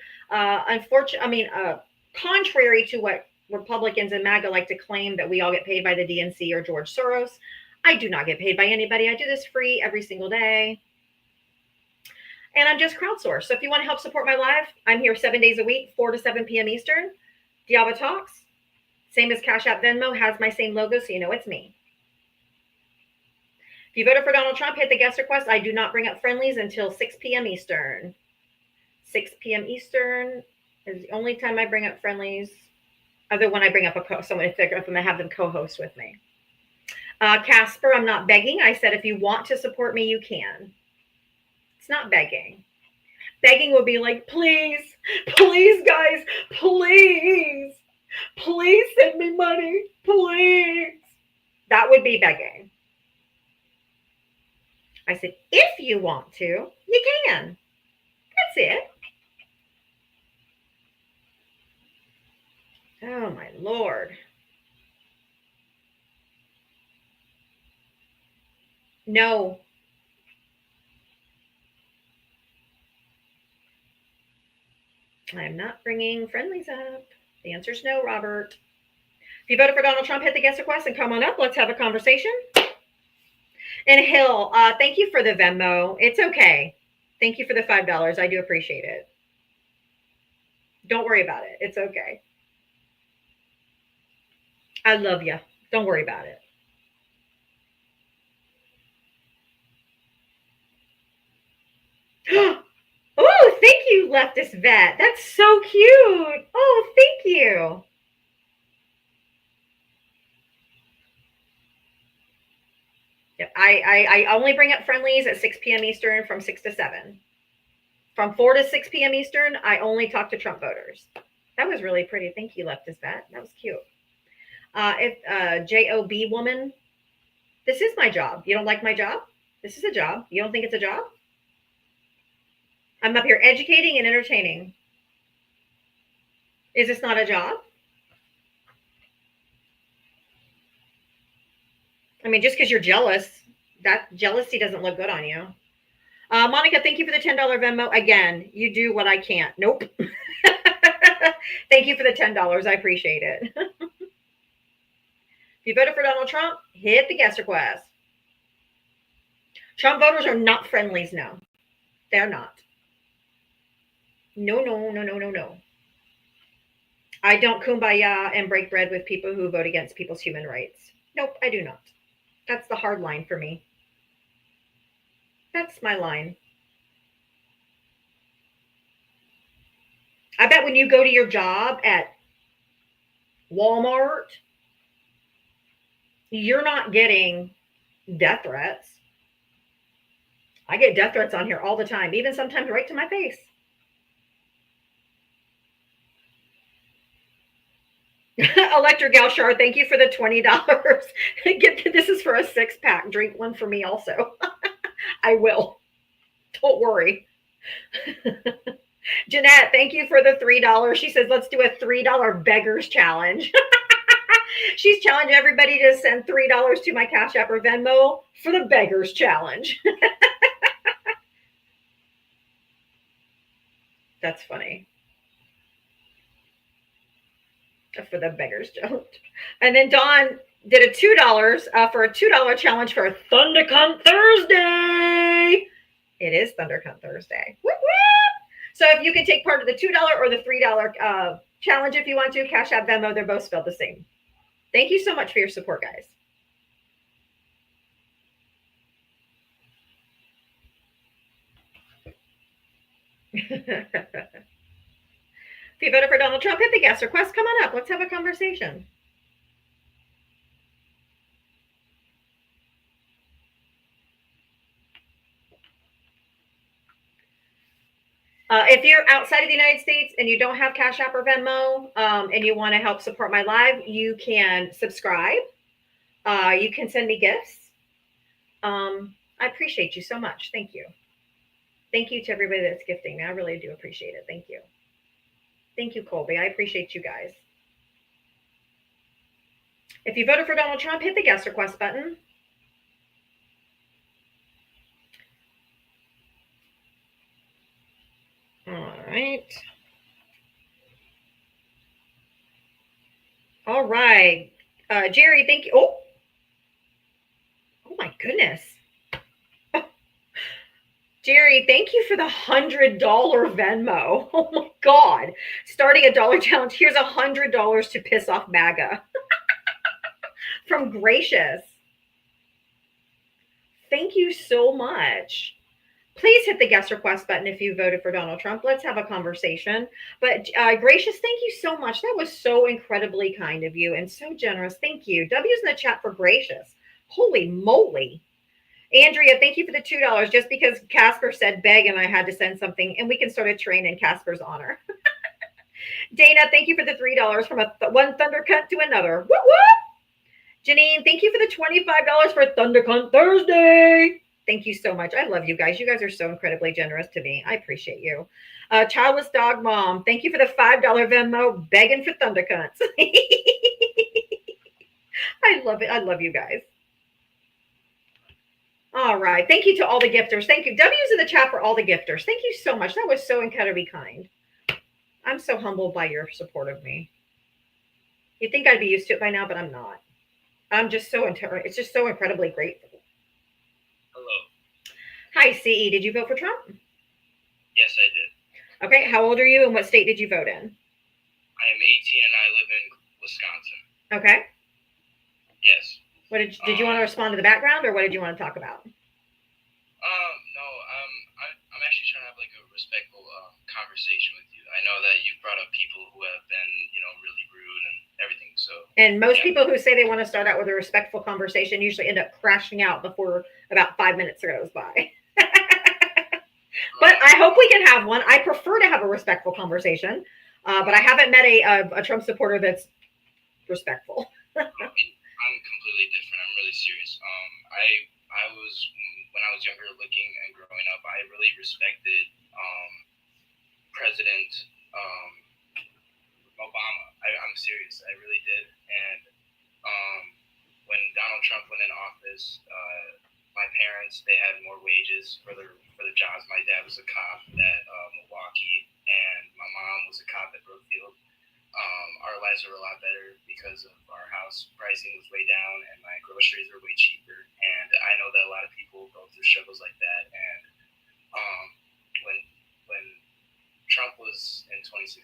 Contrary to what Republicans and MAGA like to claim that we all get paid by the DNC or George Soros, I do not get paid by anybody. I do this free every single day. And I'm just crowdsourced. So if you want to help support my live, I'm here 7 days a week, 4 to 7 p.m. Eastern. Diavatalks, same as Cash App Venmo, has my same logo, so you know it's me. If you voted for Donald Trump, hit the guest request. I do not bring up friendlies until 6 p.m. Eastern. 6 p.m. Eastern is the only time I bring up friendlies, other when I bring up someone if I'm going to have them co-host with me. Casper, I'm not begging. I said if you want to support me, you can. It's not begging. Begging would be like, please, guys, please send me money, please. That would be begging. I said, if you want to, you can. That's it. Oh, my Lord. No. I'm not bringing friendlies up. The answer is no, Robert. If you voted for Donald Trump, hit the guest request and come on up. Let's have a conversation. And Hill, thank you for the Venmo. It's okay. Thank you for the $5. I do appreciate it. Don't worry about it. It's okay. I love you. Don't worry about it. Oh, thank you, leftist vet. That's so cute. Oh, thank you. I only bring up friendlies at 6 p.m. Eastern from 6 to 7. From 4 to 6 p.m. Eastern, I only talk to Trump voters. That was really pretty. Thank you, leftist vet. That was cute. If JOB woman, this is my job. You don't like my job? This is a job. You don't think it's a job? I'm up here educating and entertaining. Is this not a job? I mean, just because you're jealous, that jealousy doesn't look good on you. Monica, thank you for the $10 Venmo. Again, you do what I can't. Nope. Thank you for the $10. I appreciate it. If you voted for Donald Trump, hit the guest request. Trump voters are not friendlies, no. They're not. No, no, no, no, no, no. I don't kumbaya and break bread with people who vote against people's human rights. Nope, I do not. That's the hard line for me. That's my line. I bet when you go to your job at Walmart, you're not getting death threats. I get death threats on here all the time, even sometimes right to my face. Electric Gal Shar, thank you for the $20. This is for a 6-pack. Drink one for me also. I will. Don't worry. Jeanette, thank you for the $3. She says, let's do a $3 beggars challenge. She's challenging everybody to send $3 to my Cash App or Venmo for the beggars challenge. That's funny. For the beggars challenge. And then Dawn did a $2 for a $2 challenge for Thundercunt Thursday. It is Thundercunt Thursday. Whoop, whoop. So if you can take part of the $2 or the $3 challenge if you want to, Cash App, Venmo, they're both spelled the same. Thank you so much for your support, guys. If you voted for Donald Trump, hit the guest request. Come on up. Let's have a conversation. If you're outside of the United States and you don't have Cash App or Venmo and you want to help support my live, you can subscribe. You can send me gifts. I appreciate you so much. Thank you. Thank you to everybody that's gifting me. I really do appreciate it. Thank you. Thank you, Colby. I appreciate you guys. If you voted for Donald Trump, hit the guest request button. All right. All right. Jerry, thank you. Oh my goodness. Jerry, thank you for the $100 Venmo. Oh my God. Starting a dollar challenge. Here's $100 to piss off MAGA. From Gracious. Thank you so much. Please hit the guest request button if you voted for Donald Trump. Let's have a conversation. But Gracious, thank you so much. That was so incredibly kind of you and so generous. Thank you. W's in the chat for Gracious. Holy moly. Andrea, thank you for the $2 just because Casper said beg and I had to send something and we can start a train in Casper's honor. Dana, thank you for the $3 from one Thundercunt to another. Woo woo! Janine, thank you for the $25 for Thundercunt Thursday. Thank you so much. I love you guys. You guys are so incredibly generous to me. I appreciate you. Childless Dog Mom, thank you for the $5 Venmo begging for Thundercunts. I love it. I love you guys. All right. Thank you to all the gifters. Thank you. W's in the chat for all the gifters. Thank you so much. That was so incredibly kind. I'm so humbled by your support of me. You'd think I'd be used to it by now, but I'm not. I'm just so it's just so incredibly grateful. Hello. Hi, CE. Did you vote for Trump? Yes, I did. Okay. How old are you and what state did you vote in? I am 18 and I live in Wisconsin. Okay. Yes. What did you want to respond to the background or what did you want to talk about? No, I'm I'm actually trying to have like a respectful conversation with you. I know that you've brought up people who have been, really rude and everything. So. And most people who say they want to start out with a respectful conversation usually end up crashing out before about 5 minutes goes by. But I hope we can have one. I prefer to have a respectful conversation, but I haven't met a Trump supporter that's respectful. I'm completely different. I'm really serious. I was, when I was younger, looking and growing up, I really respected President Obama. I'm serious. I really did. And when Donald Trump went in office, my parents, they had more wages for the jobs. My dad was a cop at Milwaukee, and my mom was a cop at Brookfield. Our lives were a lot better because of our house pricing was way down, and my groceries were way cheaper. And I know that a lot of people go through struggles like that. And when Trump was in 2016,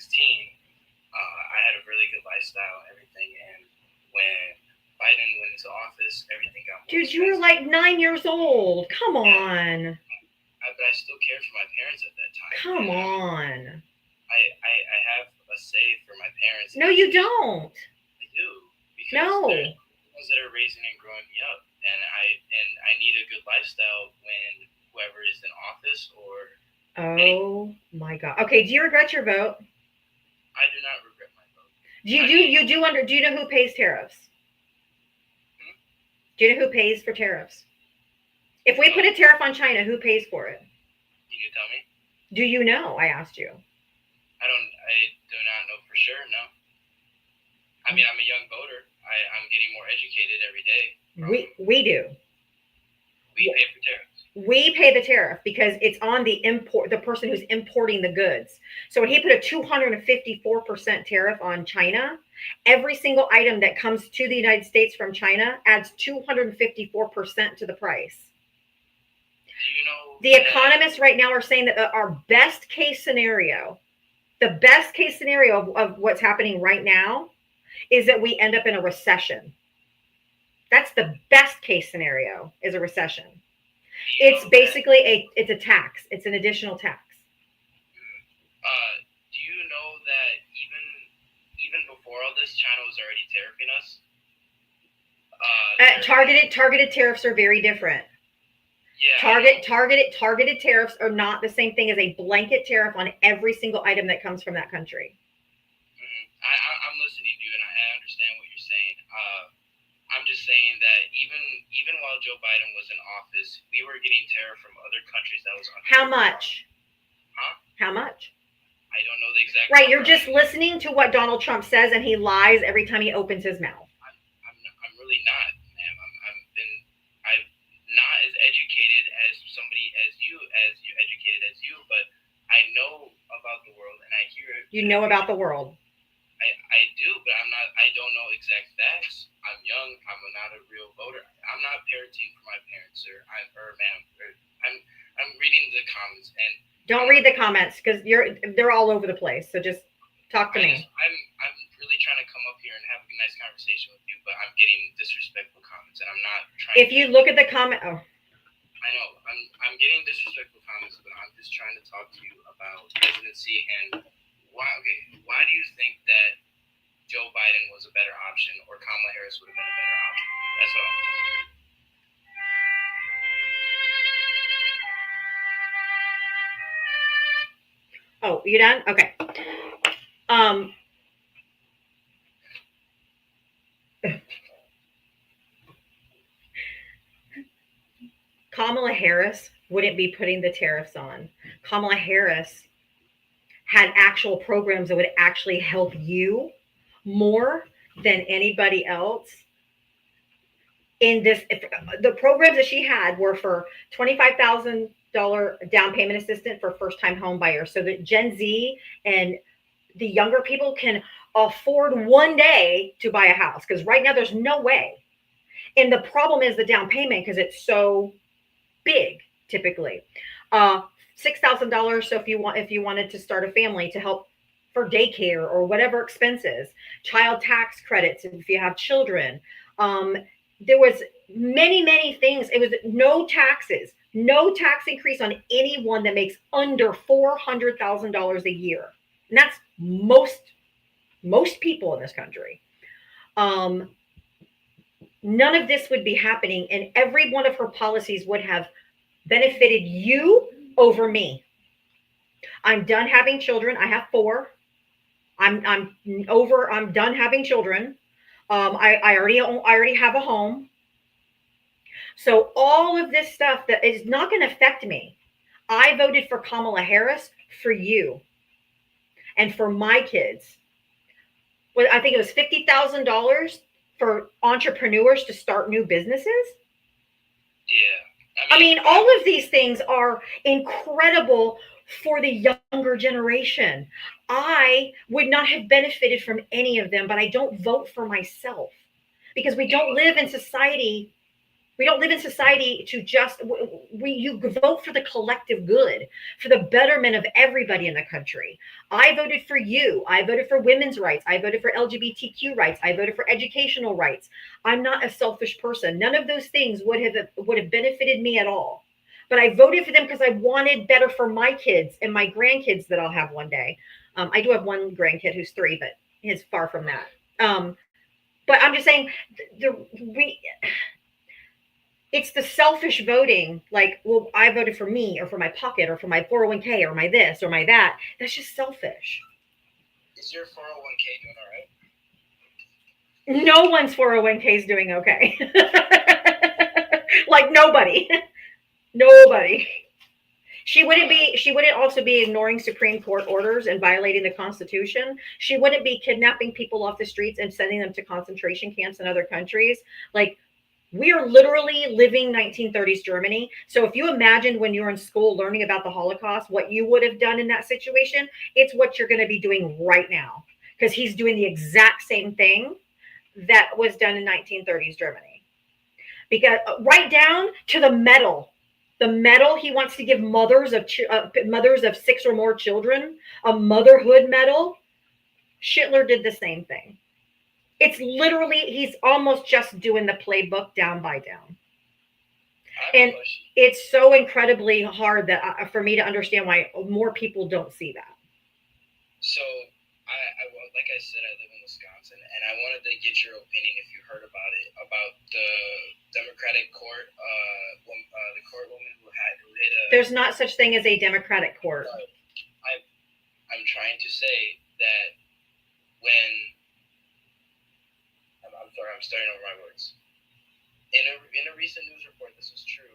I had a really good lifestyle and everything. And when Biden went into office, everything got more Dude, you were like 9 years old. Come on. But I still cared for my parents at that time. Come on. I have a say for my parents. No, you don't. I do. Because No. they're the ones that are raising and growing me up. And I need a good lifestyle when whoever is in office or. Oh my God. Okay, do you regret your vote? I do not regret my vote. Do you know who pays tariffs? Do you know who pays for tariffs? If we put a tariff on China, who pays for it? Can you tell me? Do you know? I asked you. I do not know for sure, no. I mean, I'm a young voter. I'm getting more educated every day. We do. We pay for tariffs. We pay the tariff because it's on the person who's importing the goods. So when he put a 254% tariff on China, every single item that comes to the United States from China adds 254% to the price. Do you know the economists right now are saying that our best case scenario, the best case scenario of what's happening right now is that we end up in a recession. That's the best case scenario, is a recession. It's basically it's a tax. It's an additional tax. Do you know that even before all this, China was already tariffing us? Targeted tariffs are very different. Yeah. Targeted tariffs are not the same thing as a blanket tariff on every single item that comes from that country. I'm listening to you, and I understand what you're saying. I'm just saying that even while Joe Biden was in office, we were getting tariff from other countries that was under. How much? Huh? How much? I don't know the exact. Right, you're just listening to what Donald Trump says, and he lies every time he opens his mouth. I'm really not, ma'am. I'm not as educated as somebody as you educated as you, but I know about the world and I hear it. You know about the world. I do, but I don't know exact facts. I'm young. I'm not a real voter. I'm not parenting for my parents, sir. Ma'am. I'm reading the comments and. Don't read the comments because they're all over the place. So just talk to me. I'm really trying to come up here and have a nice conversation with you, but I'm getting disrespectful comments, and I'm not trying. If you look at the comment, I know I'm getting disrespectful comments, but I'm just trying to talk to you about presidency and why. Okay, why do you think that Joe Biden was a better option, or Kamala Harris would have been a better option? That's all. Oh, you done? Okay. Kamala Harris wouldn't be putting the tariffs on. Kamala Harris had actual programs that would actually help you more than anybody else. In this, the programs that she had were for $25,000 down payment assistance for first-time home buyers, so that Gen Z and the younger people can afford one day to buy a house. Because right now there's no way. And the problem is the down payment because it's so big. Typically, $6,000. So if you wanted to start a family to help for daycare or whatever expenses, child tax credits if you have children. There was many things. It was no taxes, No tax increase on anyone that makes under $400,000 a year. And that's most people in this country. None of this would be happening, and every one of her policies would have benefited you over me. I'm done having children. I have 4. I'm done having children. I already have a home. So all of this stuff that is not going to affect me. I voted for Kamala Harris for you and for my kids. Well, I think it was $50,000 for entrepreneurs to start new businesses. Yeah. I mean, all of these things are incredible for the younger generation. I would not have benefited from any of them, but I don't vote for myself because we don't live in society. We don't live in society to just you vote for the collective good, for the betterment of everybody in the country. I voted for you. I voted for women's rights. I voted for LGBTQ rights. I voted for educational rights. I'm not a selfish person. None of those things would have benefited me at all. But I voted for them because I wanted better for my kids and my grandkids that I'll have one day. I do have one grandkid who's 3, but he's far from that. But I'm just saying, it's the selfish voting, like, well, I voted for me or for my pocket or for my 401k or my this or my that. That's just selfish. Is your 401k doing all right? No one's 401k is doing okay. Like nobody. Nobody. She wouldn't also be ignoring Supreme Court orders and violating the Constitution. She wouldn't be kidnapping people off the streets and sending them to concentration camps in other countries. Like, we are literally living 1930s Germany. So if you imagined when you were in school learning about the Holocaust, what you would have done in that situation, it's what you're going to be doing right now. Because he's doing the exact same thing that was done in 1930s Germany. Because right down to the medal. The medal he wants to give mothers of 6 or more children, a motherhood medal. Hitler did the same thing. It's literally, he's almost just doing the playbook down by down. And it's so incredibly hard that for me to understand why more people don't see that. So, like I said, I live in Wisconsin, and I wanted to get your opinion if you heard about it, about the Democratic court, the court woman who hit a... There's not such thing as a Democratic court. I'm trying to say that when... I'm sorry, I'm starting over my words. In a recent news report, this was true.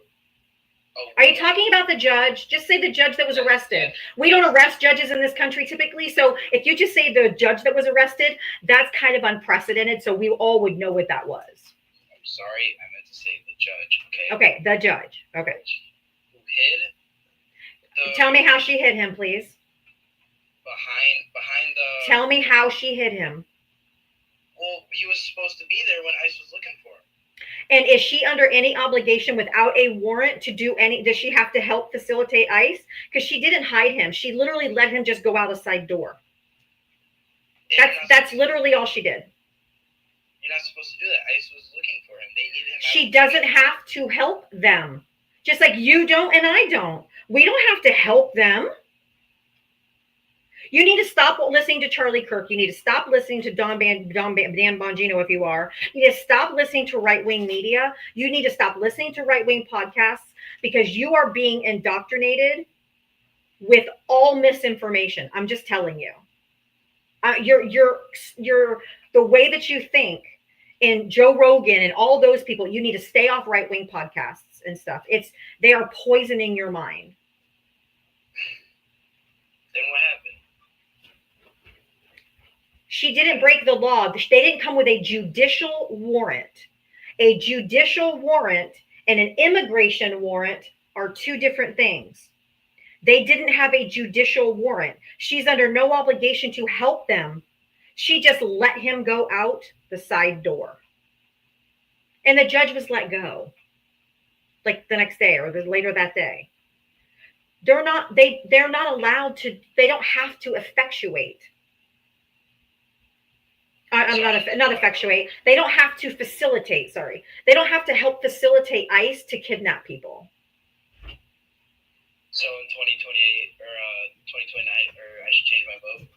Are you talking about the judge? Just say the judge that was arrested. We don't arrest judges in this country typically. So if you just say the judge that was arrested, that's kind of unprecedented. So we all would know what that was. I'm sorry. I meant to say the judge. Okay. Okay. The judge. Okay. Who hid Tell me how she hit him, please. Behind the... Tell me how she hit him. Well, he was supposed to be there when ICE was looking for him. And is she under any obligation without a warrant to do any, does she have to help facilitate ICE? Because she didn't hide him. She literally let him just go out a side door. That's literally all she did. You're not supposed to do that. ICE was looking for him. They needed him. She doesn't have to help them. Just like you don't and I don't. We don't have to help them. You need to stop listening to Charlie Kirk. You need to stop listening to Dan Bongino if you are. You need to stop listening to right-wing media. You need to stop listening to right-wing podcasts because you are being indoctrinated with all misinformation. I'm just telling you. You're the way that you think, and Joe Rogan and all those people, you need to stay off right-wing podcasts and stuff. They are poisoning your mind. Then what happened? She didn't break the law. They didn't come with a judicial warrant. A judicial warrant and an immigration warrant are two different things. They didn't have a judicial warrant. She's under no obligation to help them. She just let him go out the side door. And the judge was let go. Like the next day or later that day. They're not allowed to, they don't have to effectuate. Not effectuate. They don't have to facilitate. Sorry. They don't have to help facilitate ICE to kidnap people. So in 2028 or 2029, or I should change my vote.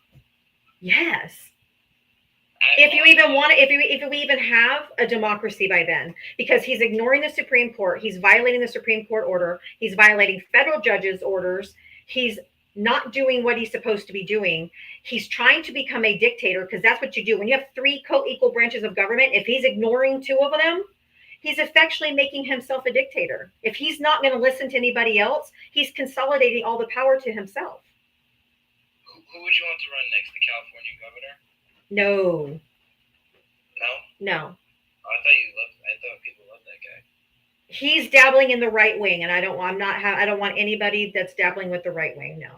Yes. If you even want to, if we even have a democracy by then, because he's ignoring the Supreme Court, he's violating the Supreme Court order, he's violating federal judges' orders, he's not doing what he's supposed to be doing. He's trying to become a dictator, because that's what you do when you have three co-equal branches of government. If he's ignoring two of them, he's effectually making himself a dictator. If he's not going to listen to anybody else, he's consolidating all the power to himself. Who would you want to run next? The California governor? No. No? No. Oh, I thought people loved that guy. He's dabbling in the right wing, and I don't want anybody that's dabbling with the right wing. No.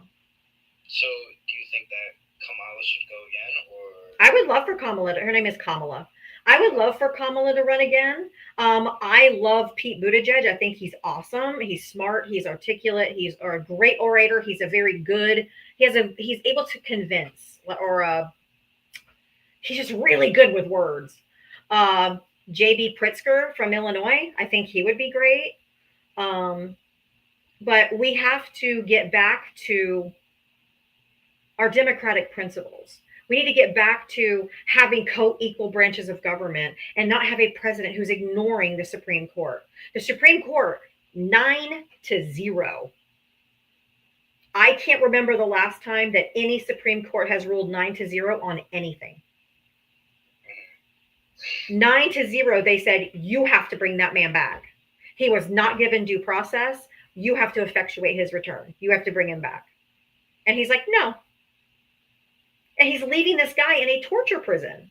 So, do you think that Kamala should go again, or? I would love for Kamala. Her name is Kamala. I would love for Kamala to run again. I love Pete Buttigieg. I think he's awesome. He's smart. He's articulate. He's a great orator. He's a very good. He's able to convince, or he's just really good with words. J.B. Pritzker from Illinois, I think he would be great. But we have to get back to our democratic principles. We need to get back to having co-equal branches of government and not have a president who's ignoring the Supreme Court. The Supreme Court, 9-0. I can't remember the last time that any Supreme Court has ruled 9-0 on anything. 9-0, they said, you have to bring that man back. He was not given due process. You have to effectuate his return. You have to bring him back. And he's like, no. And he's leaving this guy in a torture prison.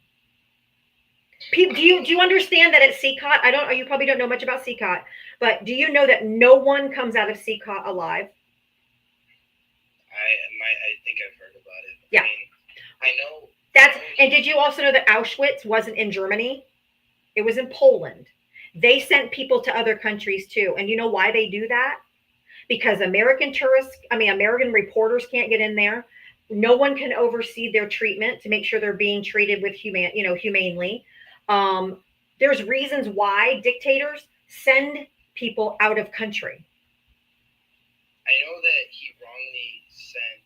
People, do you understand that at CCOT, you probably don't know much about CCOT, but do you know that no one comes out of CCOT alive? I think I've heard about it. Yeah. I know. And did you also know that Auschwitz wasn't in Germany? It was in Poland. They sent people to other countries too. And you know why they do that? Because American reporters can't get in there. No one can oversee their treatment to make sure they're being treated with humanely. There's reasons why dictators send people out of country. I know that he wrongly sent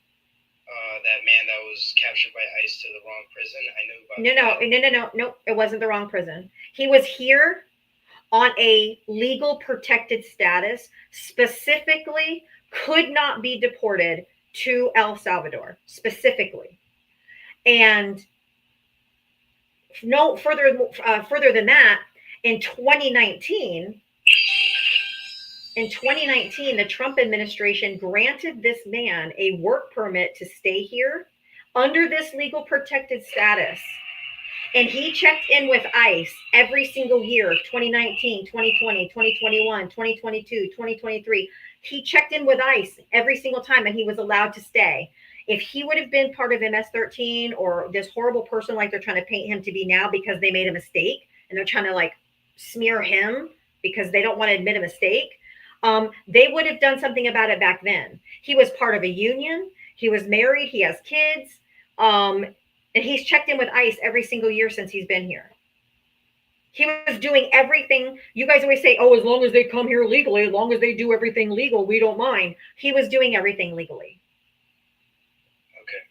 that man that was captured by ICE to the wrong prison. I know about No, it wasn't the wrong prison. He was here on a legal protected status, specifically could not be deported to El Salvador, specifically. And no further than that, in 2019, the Trump administration granted this man a work permit to stay here under this legal protected status. And he checked in with ICE every single year, 2019, 2020, 2021, 2022, 2023. He checked in with ICE every single time, and he was allowed to stay. If he would have been part of MS-13 or this horrible person like they're trying to paint him to be now because they made a mistake and they're trying to like smear him because they don't want to admit a mistake, they would have done something about it back then. He was part of a union. He was married. He has kids. And he's checked in with ICE every single year since he's been here. He was doing everything. You guys always say, oh, as long as they come here legally, as long as they do everything legal, we don't mind. He was doing everything legally. Okay.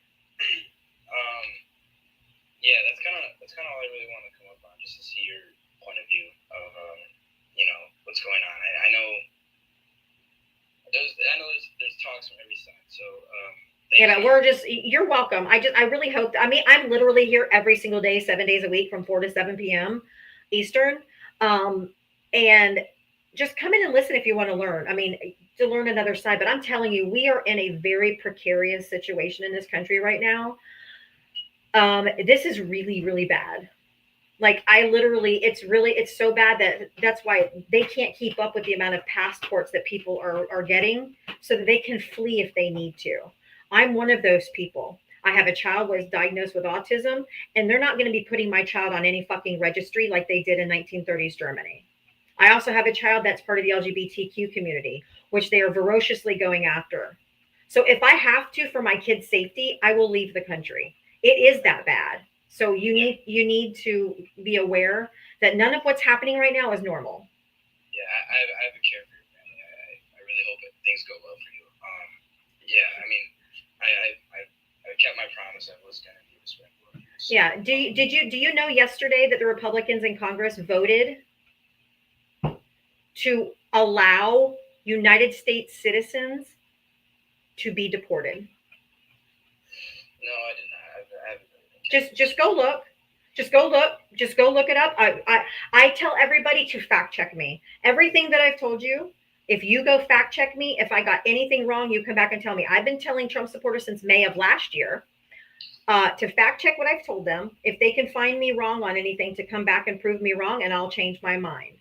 Yeah, that's kind of all I really want to come up on, just to see your point of view of what's going on. I know there's talks from every side. So yeah, but you're welcome. I really hope. I'm literally here every single day, 7 days a week, from 4 to 7 p.m. Eastern. And just come in and listen if you want to learn. To learn another side. But I'm telling you, we are in a very precarious situation in this country right now. This is really, really bad. Like it's so bad that's why they can't keep up with the amount of passports that people are getting so that they can flee if they need to. I'm one of those people. I have a child who is diagnosed with autism, and they're not going to be putting my child on any fucking registry like they did in 1930s Germany. I also have a child that's part of the LGBTQ community, which they are ferociously going after. So if I have to, for my kid's safety, I will leave the country. It is that bad. So you need to be aware that none of what's happening right now is normal. Yeah, I have a care for your family. I really hope things go well for you. Yeah, I mean, I kept my promise. I was gonna be respectful. So, Yeah. Do you know yesterday that the Republicans in Congress voted to allow United States citizens to be deported? no, I did not. I haven't really been Just go look. Just go look. Just go look it up. I tell everybody to fact check me. Everything that I've told you, if you go fact check me, if I got anything wrong, you come back and tell me. I've been telling Trump supporters since May of last year to fact check what I've told them. If they can find me wrong on anything, to come back and prove me wrong, and I'll change my mind.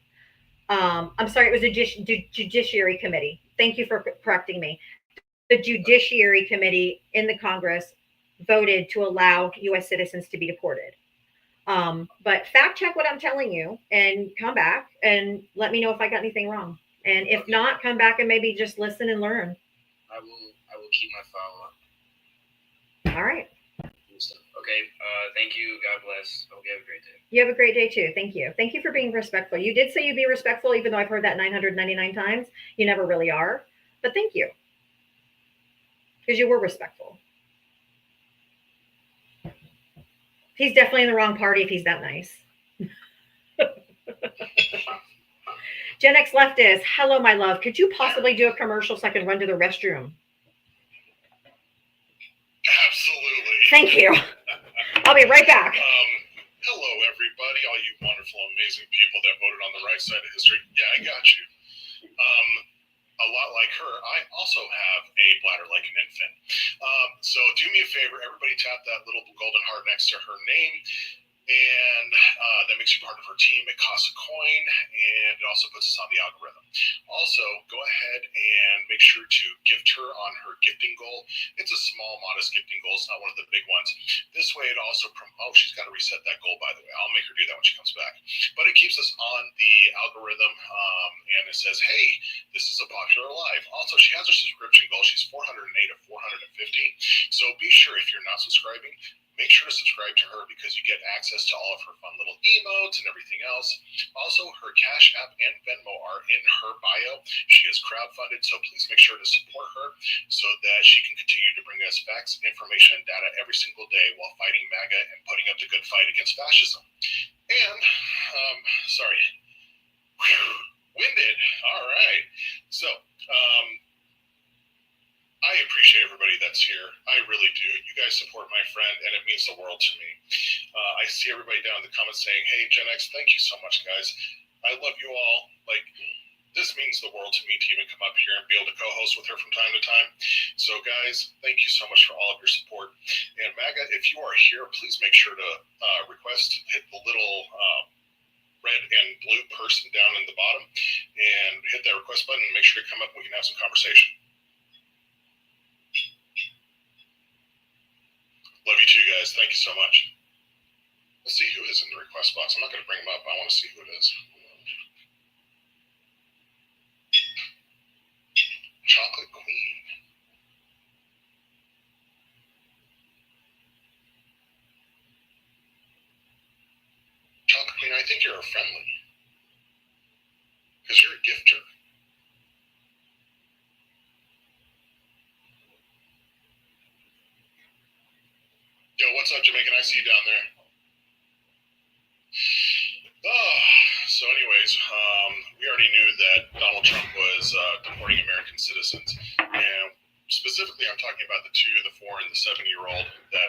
I'm sorry, it was a Judiciary Committee. Thank you for correcting me. The Judiciary Committee in the Congress voted to allow U.S. citizens to be deported. But fact check what I'm telling you and come back and let me know if I got anything wrong. And if not, come back and maybe just listen and learn. I will keep my follow up. All right. Okay. Thank you. God bless. Hope you have a great day. You have a great day too. Thank you. Thank you for being respectful. You did say you'd be respectful, even though I've heard that 999 times. You never really are. But thank you. Because you were respectful. He's definitely in the wrong party if he's that nice. Gen X leftist, hello, my love. Could you possibly do a commercial so I can run to the restroom? Absolutely. Thank you. I'll be right back. Hello, everybody, all you wonderful, amazing people that voted on the right side of history. Yeah, I got you. A lot like her, I also have a bladder like an infant. So do me a favor, everybody tap that little golden heart next to her name. And that makes you part of her team. It costs a coin, and it also puts us on the algorithm. Also, go ahead and make sure to gift her on her gifting goal. It's a small, modest gifting goal. It's not one of the big ones. This way, it also she's got to reset that goal, by the way. I'll make her do that when she comes back. But it keeps us on the algorithm, and it says, hey, this is a popular live. Also, she has her subscription goal. She's 408 of 450. So be sure, if you're not subscribing, make sure to subscribe to her because you get access to all of her fun little emotes and everything else. Also, her Cash App and Venmo are in her bio. She is crowdfunded, so please make sure to support her so that she can continue to bring us facts, information, and data every single day while fighting MAGA and putting up the good fight against fascism. And, sorry, winded. All right. So, I appreciate everybody that's here. I really do. You guys support my friend, and it means the world to me. I see everybody down in the comments saying, hey, Gen X, thank you so much, guys. I love you all. Like, this means the world to me to even come up here and be able to co-host with her from time to time. So, guys, thank you so much for all of your support. And MAGA, if you are here, please make sure to hit the little red and blue person down in the bottom and hit that request button and make sure to come up and we can have some conversation. Love you too, guys. Thank you so much. Let's see who is in the request box. I'm not going to bring them up. I want to see who it is. Chocolate Queen. Chocolate Queen, I think you're a friendly. Because you're a gifter. Yo, what's up, Jamaican? I see you down there. So anyways, we already knew that Donald Trump was deporting American citizens. And specifically, I'm talking about the 2, the 4, and the 7-year-old that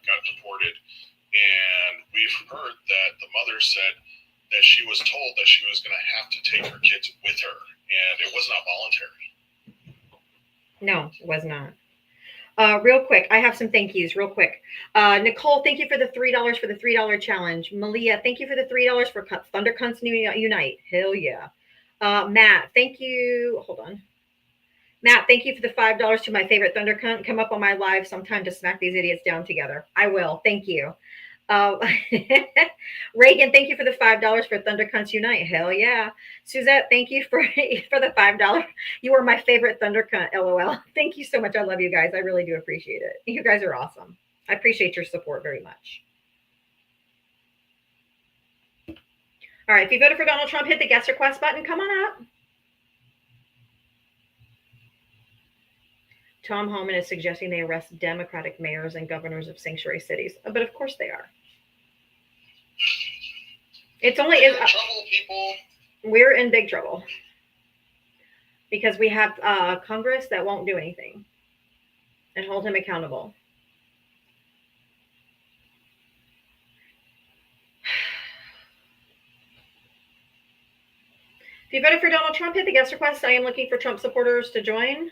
got deported. And we've heard that the mother said that she was told that she was going to have to take her kids with her. And it was not voluntary. No, it was not. Real quick, I have some thank yous. Real quick, Nicole, thank you for the $3 for the $3 challenge. Malia, thank you for the $3 for Thunder Cunts Unite. Hell yeah. Matt, thank you. Hold on. Matt, thank you for the $5 to my favorite Thunder Cunt. Come up on my live sometime to smack these idiots down together. I will. Thank you. Reagan, thank you for the $5 for Thunder Cunts Unite. Hell yeah. Suzette, thank you for the $5. You are my favorite Thunder Cunt. LOL. Thank you so much. I love you guys. I really do appreciate it. You guys are awesome. I appreciate your support very much. All right. If you voted for Donald Trump, hit the guest request button. Come on up. Tom Homan is suggesting they arrest Democratic mayors and governors of sanctuary cities. But of course they are. It's only You're in trouble, people. We're in big trouble because we have Congress that won't do anything and hold him accountable. If you voted for Donald Trump, hit the guest request. I am looking for Trump supporters to join.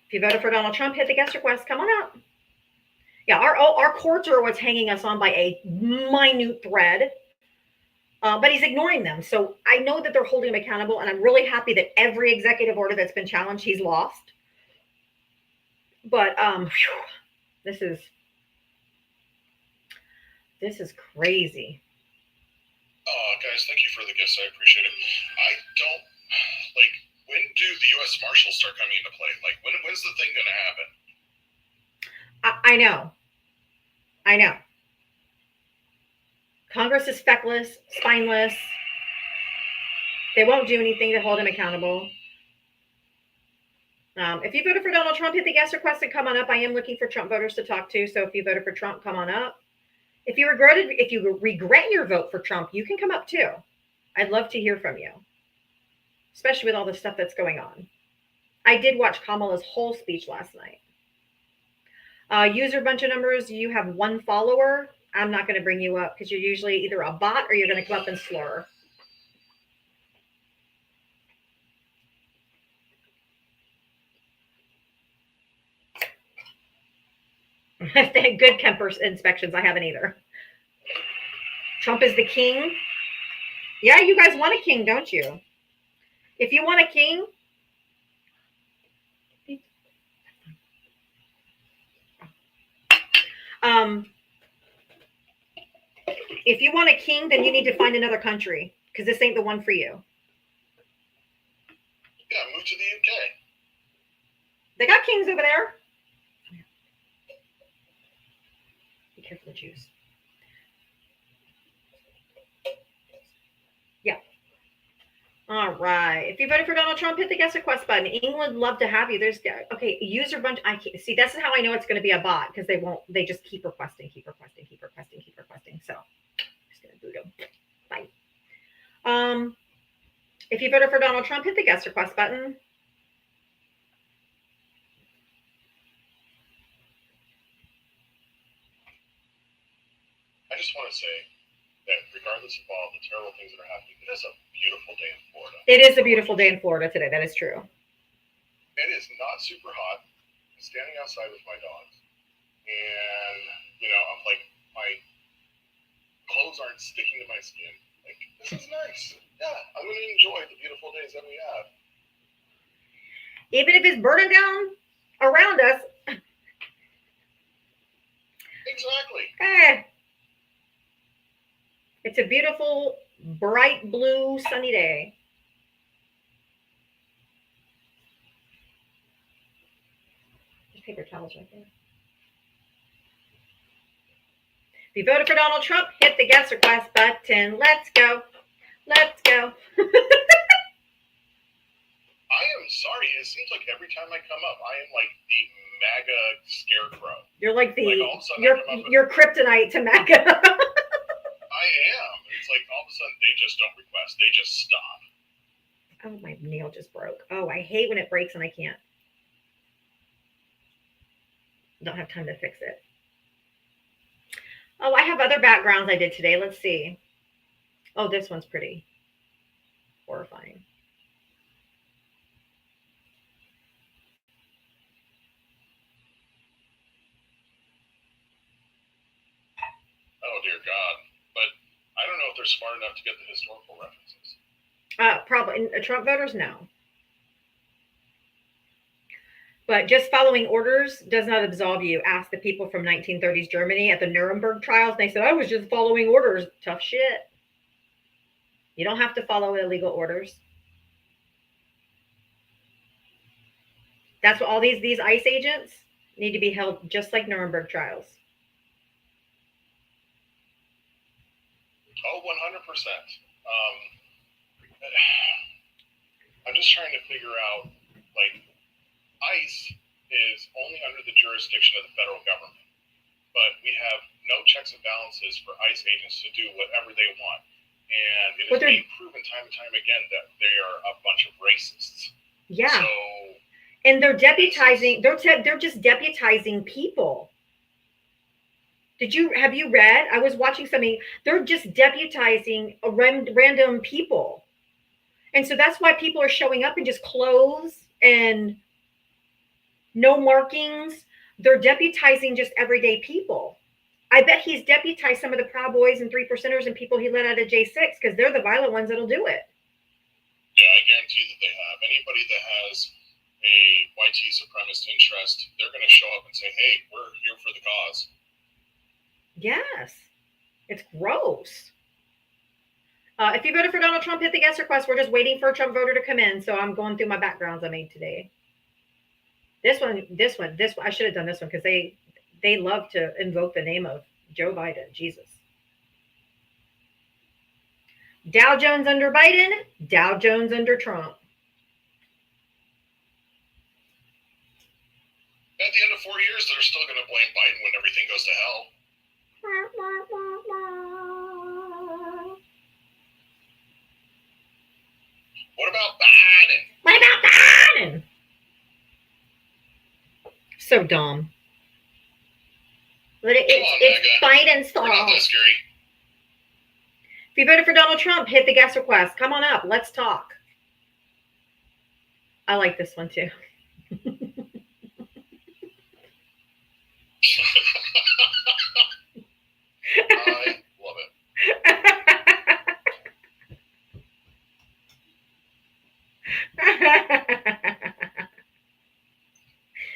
If you voted for Donald Trump, hit the guest request. Come on up. Yeah, our courts are what's hanging us on by a minute thread. But he's ignoring them. So I know that they're holding him accountable, and I'm really happy that every executive order that's been challenged, he's lost. But this is crazy. Guys, thank you for the gifts. I appreciate it. I don't like. When do the U.S. Marshals start coming into play? Like, when's the thing going to happen? I know. Congress is feckless, spineless. They won't do anything to hold him accountable. If you voted for Donald Trump, hit the guest request and come on up. I am looking for Trump voters to talk to. So if you voted for Trump, come on up. If you regret your vote for Trump, you can come up too. I'd love to hear from you, especially with all the stuff that's going on. I did watch Kamala's whole speech last night. User bunch of numbers. You have one follower. I'm not going to bring you up because you're usually either a bot or you're going to come up and slur. Good Kemper inspections. I haven't either. Trump is the king. Yeah, you guys want a king, don't you? If you want a king, if you want a king, then you need to find another country because this ain't the one for you. Yeah, move to the UK. They got kings over there. Be careful of Jews. Yeah. All right. If you voted for Donald Trump, hit the guest request button. England love to have you. There's okay. User bunch. I can't see. This is how I know it's going to be a bot because they won't. They just keep requesting. So I'm just going to boot them. Bye. If you voted for Donald Trump, hit the guest request button. I just want to say that regardless of all the terrible things that are happening, it is a beautiful day in Florida. It is a beautiful day in Florida today. That is true. It is not super hot. I'm standing outside with my dogs, and I'm like, my clothes aren't sticking to my skin. Like, this is nice. Yeah, I'm going to enjoy the beautiful days that we have. Even if it's burning down around us. Exactly. It's a beautiful, bright blue, sunny day. There's paper towels right there. If you voted for Donald Trump, hit the guest request button. Let's go. Let's go. I am sorry. It seems like every time I come up, I am like the MAGA scarecrow. You're like all of a sudden you're kryptonite to MAGA. I am. It's like all of a sudden they just don't request. They just stop. Oh, my nail just broke. Oh, I hate when it breaks and I can't. Don't have time to fix it. Oh, I have other backgrounds I did today. Let's see. Oh, this one's pretty horrifying. Oh, dear God. But I don't know if they're smart enough to get the historical references. Probably. Trump voters, no. But just following orders does not absolve you. Ask the people from 1930s Germany at the Nuremberg trials. They said, I was just following orders. Tough shit. You don't have to follow illegal orders. That's what all these ICE agents need to be held just like Nuremberg trials. Oh, 100%. I'm just trying to figure out, like, ICE is only under the jurisdiction of the federal government, but we have no checks and balances for ICE agents to do whatever they want. And it is being proven time and time again that they are a bunch of racists. Yeah. So, and they're deputizing, they're just deputizing people. Have you read? I was watching something. They're just deputizing random people. And so that's why people are showing up in just clothes and no markings. They're deputizing just everyday people. I bet he's deputized some of the Proud Boys and 3%ers and people he let out of J6 because they're the violent ones that'll do it. Yeah, I guarantee that they have. Anybody that has a YT supremacist interest, they're going to show up and say, hey, we're here for the cause. Yes. It's gross. If you voted for Donald Trump, hit the guest request. We're just waiting for a Trump voter to come in. So I'm going through my backgrounds I made today. This one, I should have done this one because they love to invoke the name of Joe Biden. Jesus. Dow Jones under Biden, Dow Jones under Trump. At the end of 4 years, they're still going to blame Biden when everything goes to hell. What about Biden? What about Biden? So dumb. But it's Biden's fault. We're not that scary. If you voted for Donald Trump, hit the guest request. Come on up. Let's talk. I like this one too. I love it.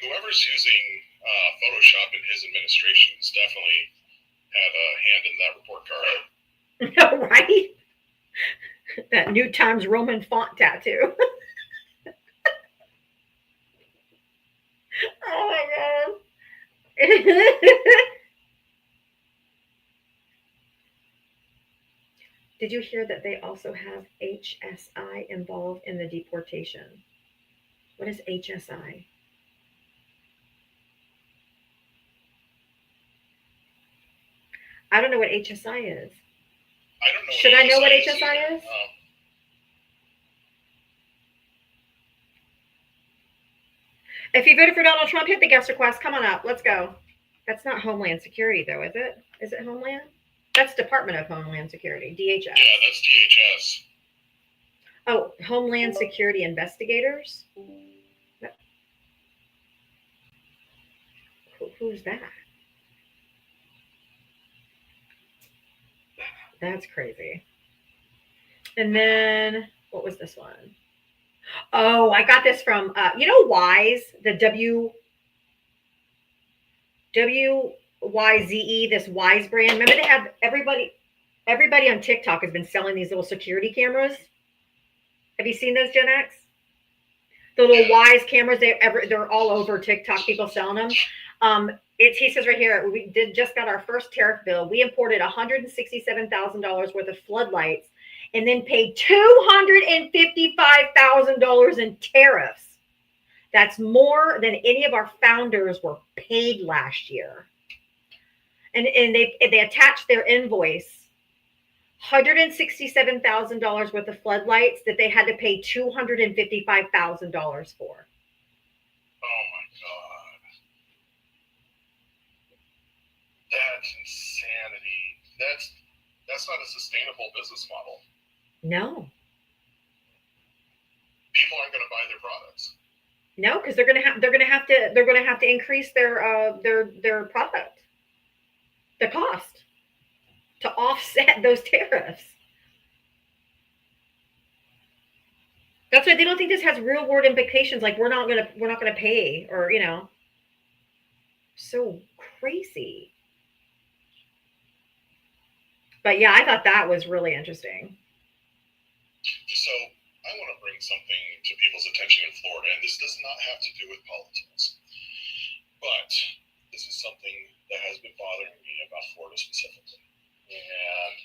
Whoever's using Photoshop in his administration has definitely had a hand in that report card. Right? That New Times Roman font tattoo. Oh my God. Did you hear that they also have HSI involved in the deportation? What is HSI? I don't know what HSI is. I don't know. Should I know what HSI is? If you voted for Donald Trump, hit the guest request. Come on up. Let's go. That's not Homeland Security, though, is it? Is it Homeland? That's Department of Homeland Security, DHS. Yeah, that's DHS. Oh, Homeland Security Investigators? Who's that? That's crazy. And then, what was this one? Oh, I got this from, Wise, the WYZE, this Wise brand. Remember they have everybody on TikTok has been selling these little security cameras. Have you seen those, Gen X? The little Wise cameras, they're all over TikTok, people selling them. He says right here, we just got our first tariff bill. We imported $167,000 worth of floodlights and then paid $255,000 in tariffs. That's more than any of our founders were paid last year. And they attached their invoice, $167,000 worth of floodlights that they had to pay $255,000 for. Oh my God. That's insanity. That's not a sustainable business model. No. People aren't going to buy their products. No, because they're gonna have to increase their product, the cost, to offset those tariffs. That's why they don't think this has real world implications. Like we're not gonna pay, or so crazy. But yeah, I thought that was really interesting. So I want to bring something to people's attention in Florida, and this does not have to do with politics, but this is something that has been bothering me about Florida specifically. And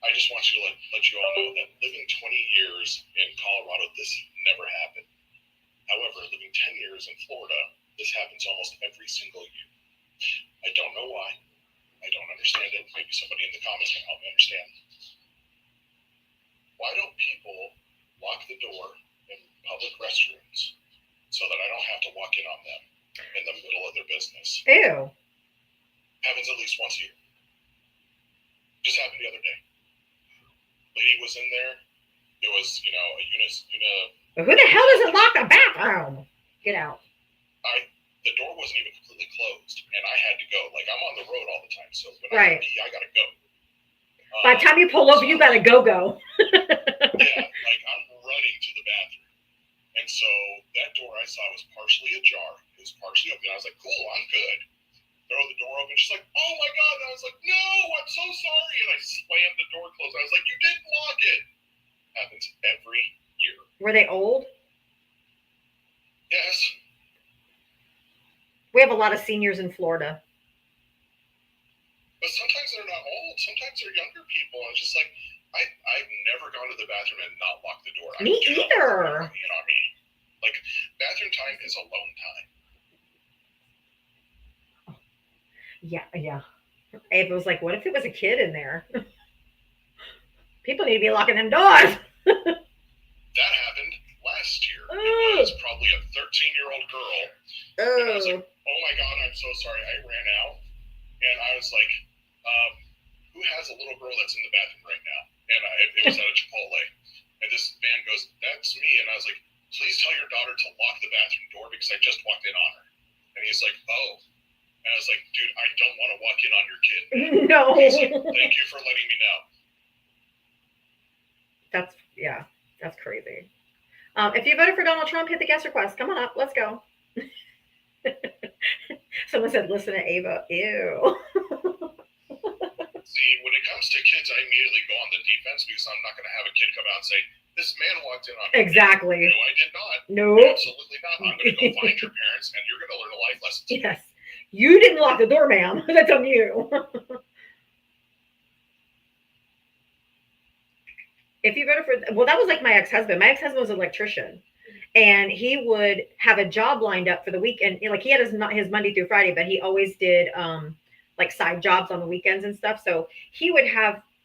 I just want you to let you all know that living 20 years every single year. I don't know why. I don't understand it. Maybe somebody in the comments can help me understand. Why don't people lock the door in public restrooms so that I don't have to walk in on them in the middle of their business? Ew. Happens at least once a year. Just happened the other day. Lady was in there. It was, you know, a But who the hell doesn't lock a bathroom? Get out. The door wasn't even completely closed, and I had to go. Like, I'm on the road all the time, so when Right. I pee, I gotta go. By the time you pull over, you gotta go. Yeah, like I'm running to the bathroom, and so that door I saw was partially ajar. It was partially open. I was like, "Cool, I'm good." Throw the door open. She's like, "Oh my god!" And I was like, "No, I'm so sorry." And I slammed the door closed. I was like, "You didn't lock it." Happens every year. Were they old? Yes. We have a lot of seniors in Florida. But sometimes they're not old. Sometimes they're younger people. And it's just like, I've never gone to the bathroom and not locked the door. Me either. On me. Like, bathroom time is alone time. Yeah. Ava was like, what if it was a kid in there? People need to be locking them doors. That happened last year. It was probably a 13-year-old girl. And I was like, oh my god, I'm so sorry. I ran out. And I was like, who has a little girl that's in the bathroom right now? And it was at a Chipotle. And this man goes, that's me. And I was like, please tell your daughter to lock the bathroom door because I just walked in on her. And he's like, oh. And I was like, dude, I don't want to walk in on your kid. No. He's like, thank you for letting me know. That's crazy. If you voted for Donald Trump, hit the guest request. Come on up. Let's go. Someone said, listen to Ava. Ew. See, when it comes to kids, I immediately go on the defense because I'm not going to have a kid come out and say, this man walked in on me. Exactly. No, I did not. No. Absolutely not. I'm going to go find your parents and you're going to learn a life lesson. Yes. You didn't lock the door, ma'am. That's on you. If you voted for, well, that was like my ex-husband. My ex-husband was an electrician, and he would have a job lined up for the weekend. Like, he had his Monday through Friday, but he always did like side jobs on the weekends and stuff. So he would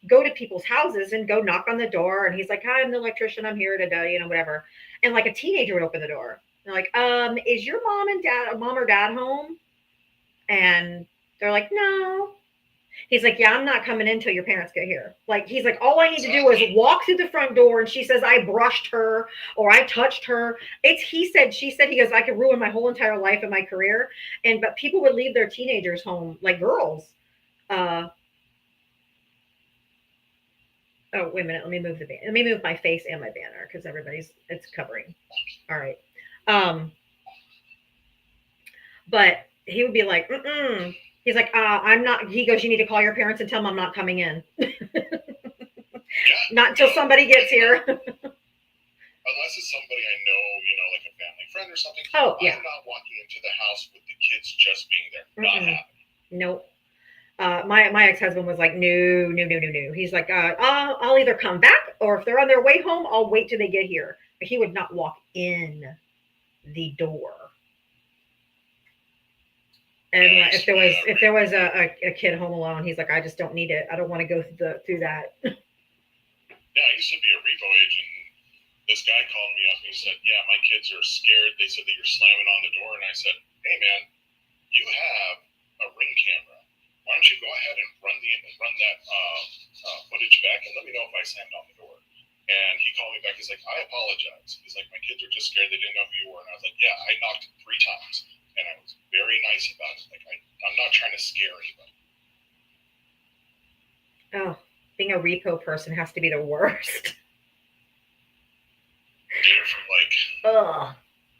go to people's houses and go knock on the door, and he's like, "Hi, I'm the electrician. I'm here today," whatever. And like a teenager would open the door. They're like, "Is your mom or dad home?" And they're like, "No." He's like, "Yeah, I'm not coming in until your parents get here." Like, he's like, all I need to do is walk through the front door, and she says I brushed her or I touched her. It's he said, she said. He goes, I could ruin my whole entire life and my career. But people would leave their teenagers home, like girls. Oh, wait a minute. Let me move let me move my face and my banner because it's covering. All right. But he would be like, mm-mm. He's like, I'm not. He goes, you need to call your parents and tell them I'm not coming in. Not until somebody gets here. Unless it's somebody I know, like a family friend or something. Oh, yeah. I'm not walking into the house with the kids just being there. Not happening. Nope. My ex-husband was like, no. He's like, I'll either come back, or if they're on their way home, I'll wait till they get here. But he would not walk in the door. And if there was a kid home alone, he's like, I just don't need it. I don't want to go through that. Yeah, I used to be a repo agent. This guy called me up and he said, yeah, my kids are scared. They said that you're slamming on the door. And I said, hey, man, you have a Ring camera. Why don't you go ahead and run that footage back and let me know if I slammed on the door. And he called me back. He's like, I apologize. He's like, my kids are just scared. They didn't know who you were. And I was like, yeah, I knocked 3 times. And I was very nice about it. Like, I'm not trying to scare anybody. Oh, being a repo person has to be the worst. Did it for like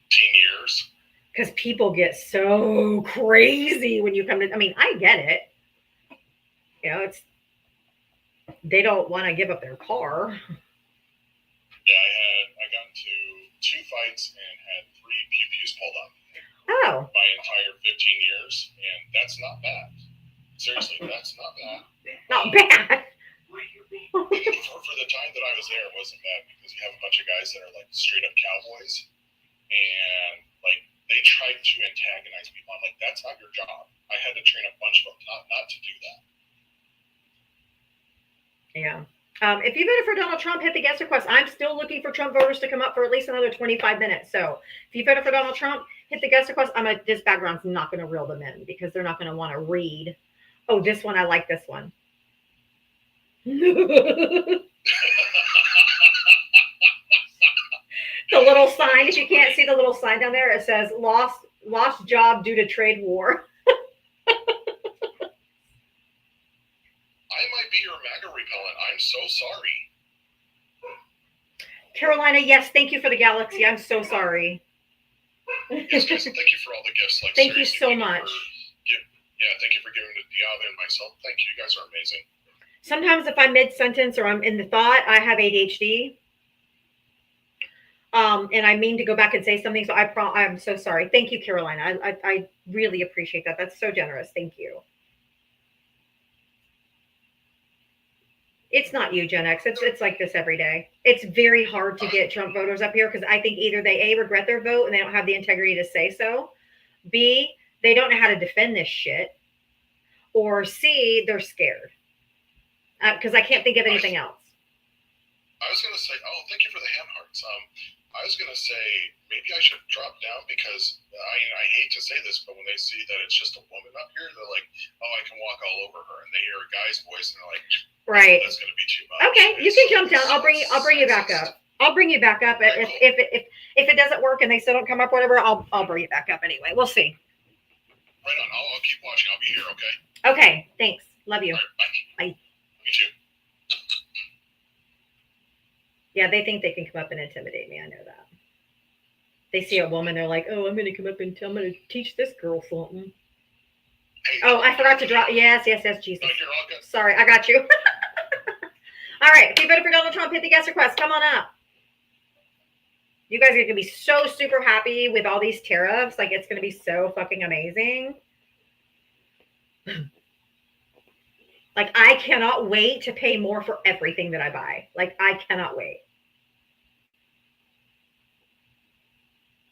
10 years. Because people get so crazy when you come to. I mean, I get it. They don't want to give up their car. Yeah, I got into 2 fights and had 3 pew-pews pulled on me. Oh. My entire 15 years, and that's not bad. Seriously, that's not bad. Not bad. For the time that I was there, it wasn't bad because you have a bunch of guys that are like straight up cowboys, and like they tried to antagonize people. I'm like, that's not your job. I had to train a bunch of them not to do that. Yeah. If you voted for Donald Trump, hit the guest request. I'm still looking for Trump voters to come up for at least another 25 minutes. So if you voted for Donald Trump, hit the guest request. This background's not going to reel them in because they're not going to want to read. Oh, this one, I like this one. The little sign, if you can't see the little sign down there, it says lost job due to trade war. I might be your MAGA repellent. I'm so sorry. Carolina, yes, thank you for the galaxy. I'm so sorry. Yes, guys, thank you for all the gifts. Like, thank you so much. Thank you for giving to Diava and myself. Thank you. You guys are amazing. Sometimes if I'm mid-sentence or I'm in the thought, I have ADHD. And I mean to go back and say something. So I'm so sorry. Thank you, Carolina. I really appreciate that. That's so generous. Thank you. It's not you, Gen X. It's like this every day. It's very hard to get Trump voters up here because I think either they A, regret their vote and they don't have the integrity to say so. B, they don't know how to defend this shit. Or C, they're scared. Because I can't think of anything else. I was going to say, thank you for the hand hearts. I was going to say, maybe I should drop down because I hate to say this, but when they see that it's just a woman up here, they're like, oh, I can walk all over her. And they hear a guy's voice and they're like, right. That's going to be too much. Okay, you can jump down. I'll bring you back up. I'll bring you back up. If it doesn't work and they still don't come up, whatever, I'll bring you back up anyway. We'll see. Right on. I'll keep watching. I'll be here, okay? Okay, thanks. Love you. Right, bye. Me too. Yeah, they think they can come up and intimidate me. I know that. They see a woman, they're like, oh, I'm going to come up and I'm going to teach this girl something. Hey, oh, I forgot to drop. Yes, Jesus. No, you're all good. Sorry, I got you. All right, if you voted for Donald Trump, hit the guest request. Come on up. You guys are going to be so super happy with all these tariffs. Like, it's going to be so fucking amazing. Like, I cannot wait to pay more for everything that I buy. Like, I cannot wait.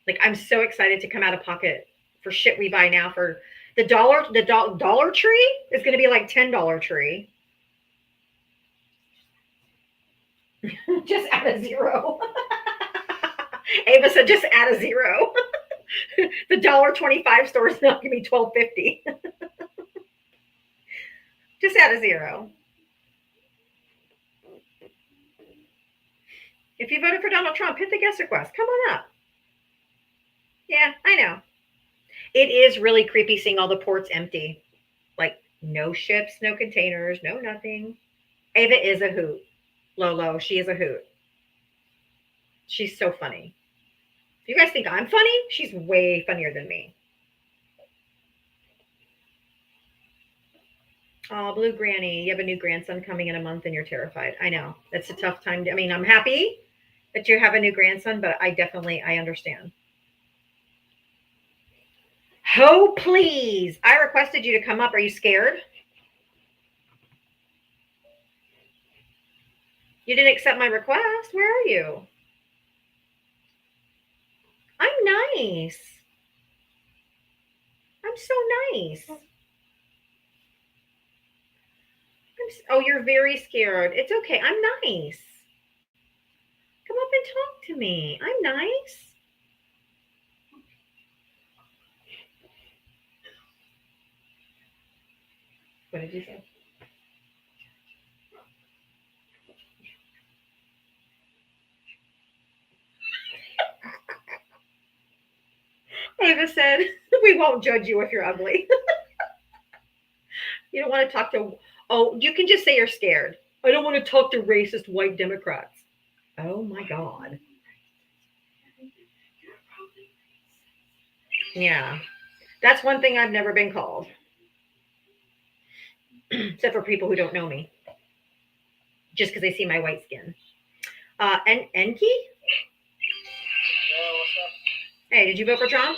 Like, I'm so excited to come out of pocket for shit we buy now. For the Dollar Tree is going to be like $10 tree. Just add a zero. Ava said, just add a zero. The $1.25 store is not going to be $12.50. Just add a zero. If you voted for Donald Trump, hit the guest request. Come on up. Yeah, I know. It is really creepy seeing all the ports empty. Like, no ships, no containers, no nothing. Ava is a hoot. Lolo, she is a hoot. She's so funny. If you guys think I'm funny, she's way funnier than me. Oh, Blue Granny, you have a new grandson coming in a month and you're terrified. I know. That's a tough time. I'm happy that you have a new grandson, but I understand. Oh, please. I requested you to come up. Are you scared? You didn't accept my request. Where are you? I'm nice. I'm so nice. Oh, you're very scared. It's okay. I'm nice. Come up and talk to me. I'm nice. What did you say? Ava said, we won't judge you if you're ugly. You don't want to talk to, you can just say you're scared. I don't want to talk to racist white Democrats. Oh my God. Yeah. That's one thing I've never been called. Except for people who don't know me. Just because they see my white skin. Enki? Yeah, what's up? Hey, did you vote for Trump?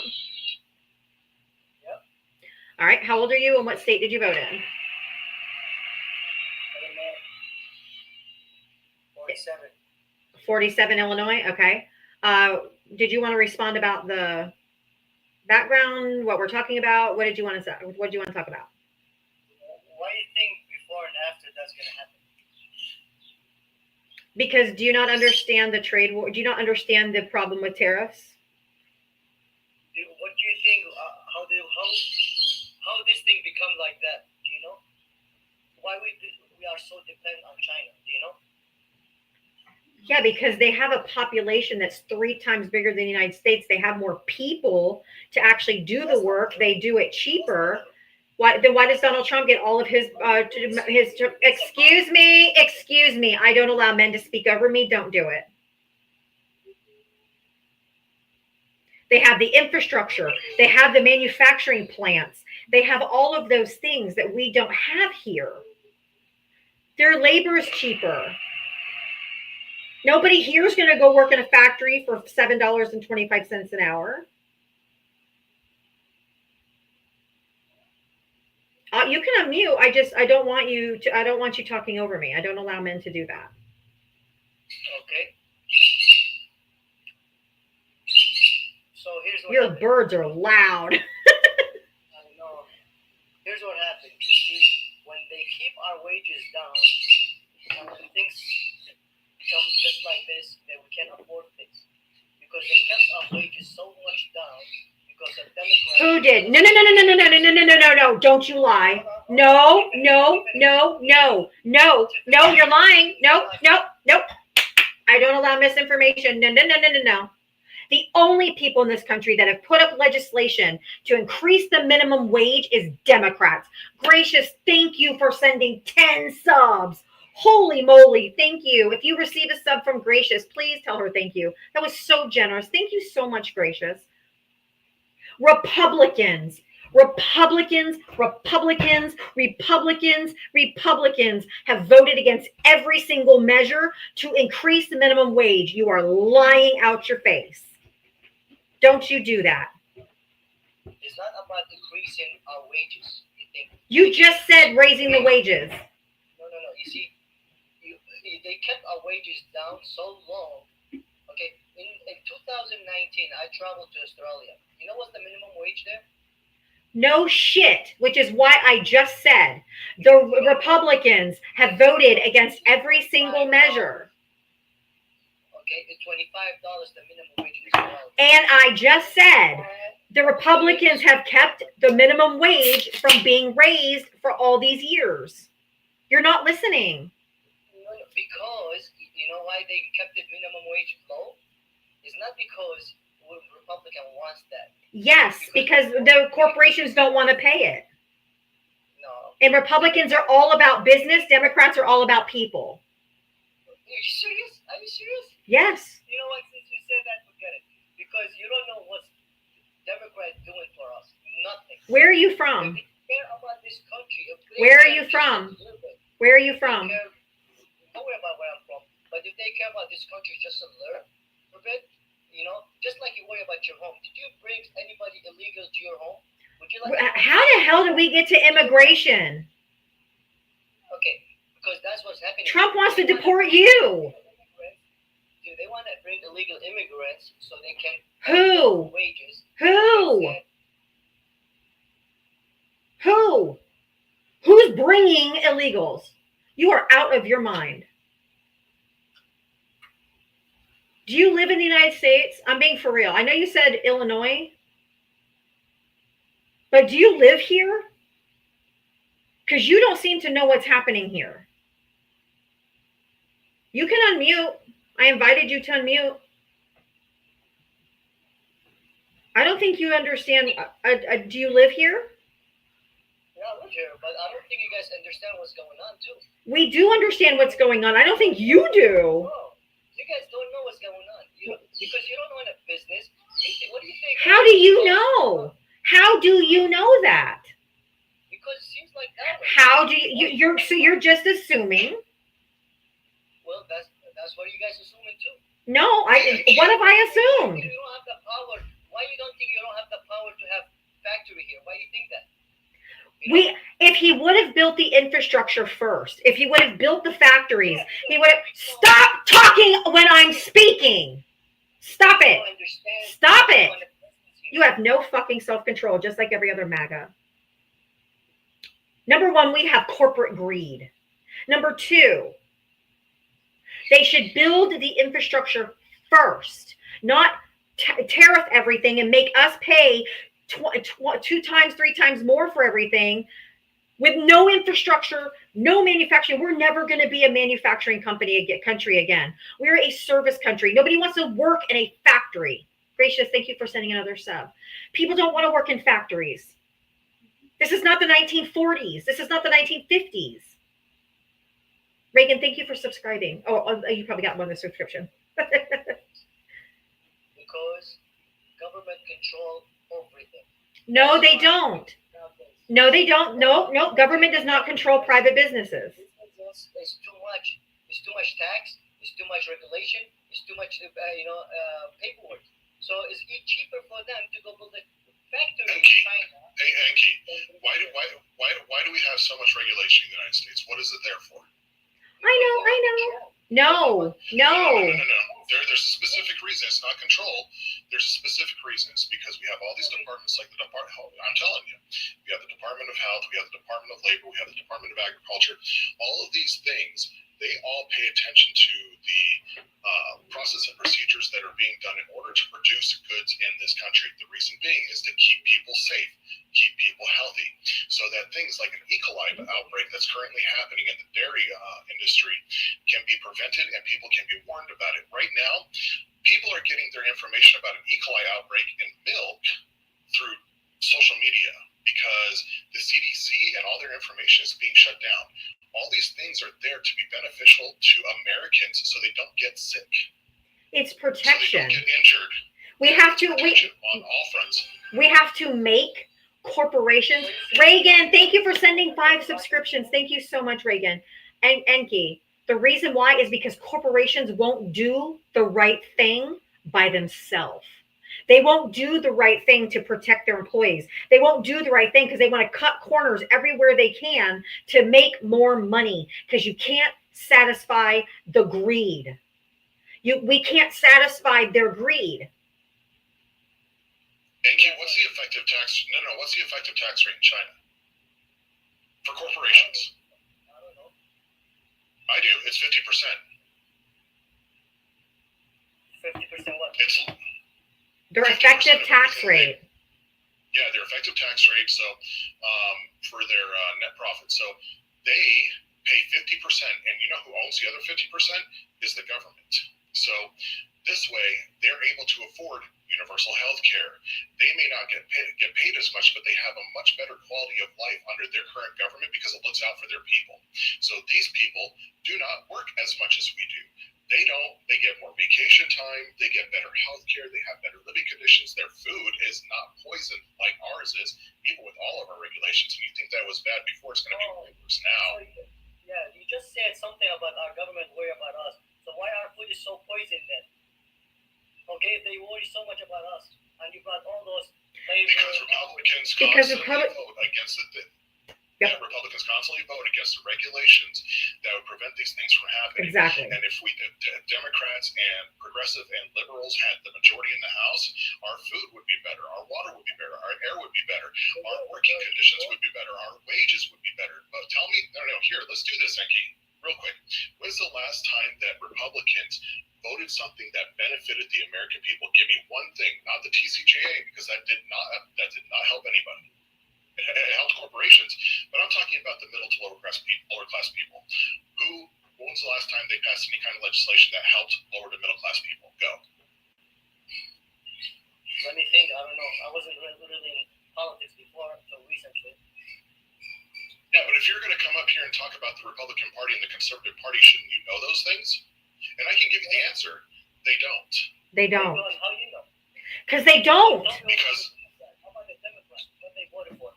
Yep. All right. How old are you and what state did you vote in? 47. 47 Illinois. Okay. Did you want to respond about the Background, what we're talking about. What did you want to say? What do you want to talk about? Why do you think before and after that's gonna happen? Because do you not understand the trade war? Do you not understand the problem with tariffs? What do you think? How this thing become like that? Do you know? Why we are so dependent on China? Do you know? Yeah, because they have a population that's 3 times bigger than the United States. They have more people to actually do the work. They do it cheaper. Why does Donald Trump get all of his excuse me, I don't allow men to speak over me. Don't do it. They have the infrastructure. They have the manufacturing plants. They have all of those things that we don't have here. Their labor is cheaper. Nobody here is going to go work in a factory for $7.25 an hour. You can unmute. I don't want you talking over me. I don't allow men to do that. Okay. So here's what Your happened. birds are loud. I know. Here's what happened. You see, when they keep our wages down, and when things become just like this, that we can't afford things, because they kept our wages so much down because of Democrats. Who did? No. Don't you lie. No. You're lying. No. I don't allow misinformation. No. The only people in this country that have put up legislation to increase the minimum wage is Democrats. Gracious, thank you for sending 10 subs. Holy moly, thank you. If you receive a sub from Gracious, please tell her thank you. That was so generous. Thank you so much, Gracious. Republicans have voted against every single measure to increase the minimum wage. You are lying out your face. Don't you do that. It's not about increasing our wages. You think? You just said raising the wages. No. You see, they kept our wages down so long. Okay, in 2019, I traveled to Australia. You know what's the minimum wage there? No shit, which is why I just said the Republicans have voted against every single measure. Okay, it's $25 the minimum wage in Australia. And I just said the Republicans have kept the minimum wage from being raised for all these years. You're not listening. No, because you know why they kept the minimum wage low? It's not because the Republican wants that. Yes, because the corporations don't want to pay it. No. And Republicans are all about business. Democrats are all about people. Are you serious? Are you serious? Yes. You know what? Since you said that, forget it. Because you don't know what Democrats doing for us. Nothing. Where are you from? If they care about this country. Where are you from? Where are you from? Don't worry about where I'm from. But if they care about this country just a little bit, you know, just like you worry about your home. Did you bring anybody illegal to your home? Would you like? How the hell did we get to immigration? Okay, because that's what's happening. Trump wants to deport you. Dude, they want to bring illegal immigrants so they can Who? Wages. Who? Who's bringing illegals? You are out of your mind. Do you live in the United States? I'm being for real. I know you said Illinois, but do you live here? Because you don't seem to know what's happening here. You can unmute. I invited you to unmute. I don't think you understand. Do you live here? Yeah, I live here, but I don't think you guys understand what's going on, too. We do understand what's going on. I don't think you do. Oh, you guys don't know what's going on. Because you don't know in a business. What do you think? How do you know? How do you know that? Because it seems like that. How do you're just assuming? Well, that's what you guys assuming too. No, what have I assumed? You don't have the power. Why you don't think you don't have the power to have factory here? Why do you think that? If he would have built the infrastructure first, if he would have built the factories, he would have. Stop talking when I'm speaking. Stop it. Stop it. You have no fucking self-control, just like every other MAGA. Number one, we have corporate greed. Number two, they should build the infrastructure first, not tariff everything and make us pay 2 times, 3 times more for everything with no infrastructure, no manufacturing. We're never going to be a manufacturing country again. We're a service country. Nobody wants to work in a factory. Gracious, thank you for sending another sub. People don't want to work in factories. This is not the 1940s. This is not the 1950s. Reagan, thank you for subscribing. Oh, you probably got one of the subscription. Because government control everything. No, they don't. No, they don't. No, government does not control private businesses. It's too much. It's too much tax. It's too much regulation. It's too much, paperwork. So it's cheaper for them to go build a factory in China. Hey, Enki, why do we have so much regulation in the United States? What is it there for? I know. No. There's a specific reason. It's not control. There's a specific reason. It's because we have all these departments like the Department. I'm telling you, we have the Department of Health, we have the Department of Labor, we have the Department of Agriculture. All of these things, they all pay attention to the process and procedures that are being done in order to produce goods in this country. The reason being is to keep people safe, keep people healthy, so that things like an E. coli outbreak that's currently happening in the dairy industry can be prevented and people can be warned about it. Right now, people are getting their information about an E. coli outbreak in milk through social media because the CDC and all their information is being shut down. All these things are there to be beneficial to Americans so they don't get sick. It's protection. So they don't get injured. We have to on all fronts. We have to make corporations. Reagan, thank you for sending 5 subscriptions. Thank you so much, Reagan. And Enki, the reason why is because corporations won't do the right thing by themselves. They won't do the right thing to protect their employees. They won't do the right thing because they want to cut corners everywhere they can to make more money because you can't satisfy the greed. We can't satisfy their greed. Enki, what's the effective tax? What's the effective tax rate in China for corporations? I don't know. I do. It's 50%. 50% what? It's Their effective tax rate. Yeah, their effective tax rate. So for their net profit. So they pay 50%, and you know who owns the other 50% is the government. So this way, they're able to afford universal health care. They may not get paid as much, but they have a much better quality of life under their current government because it looks out for their people. So these people do not work as much as we do. They get more vacation time, they get better health care, they have better living conditions. Their food is not poisoned like ours is, even with all of our regulations. And you think that was bad before, it's going to be way worse now. Yeah, you just said something about our government worry about us. So why our food is so poisoned then? Okay, if they worry so much about us, and you got all those flavors. Because Republicans constantly vote against it. Yeah, Republicans constantly vote against the regulations that would prevent these things from happening. Exactly. And if Democrats and progressive and liberals had the majority in the House, our food would be better, our water would be better, our air would be better, our working conditions would be better, our wages would be better. But tell me, here, let's do this, Enki, real quick. When's the last time that Republicans voted something that benefited the American people? Give me one thing, not the TCJA, because that did not help anybody. It helped corporations, but I'm talking about the middle to lower class people. When was the last time they passed any kind of legislation that helped lower to middle class people? Go. Let me think. I don't know. I wasn't really in politics before until recently. Yeah, but if you're going to come up here and talk about the Republican Party and the Conservative Party, shouldn't you know those things? And I can give you the answer. They don't. They don't. How do you know? Because they don't. Because how about the Democrats? What they voted for?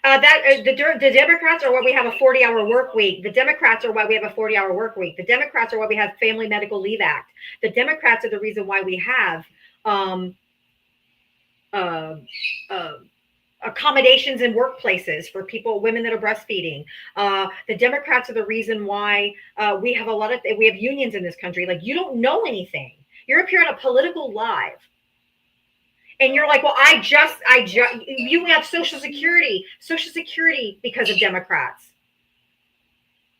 The Democrats are why we have a 40-hour work week. The Democrats are why we have a 40-hour work week. The Democrats are why we have Family Medical Leave Act. The Democrats are the reason why we have accommodations in workplaces for women that are breastfeeding. The Democrats are the reason why we have unions in this country. Like, you don't know anything. You're up here on a political live. And you're like, well, you have Social Security because of Democrats.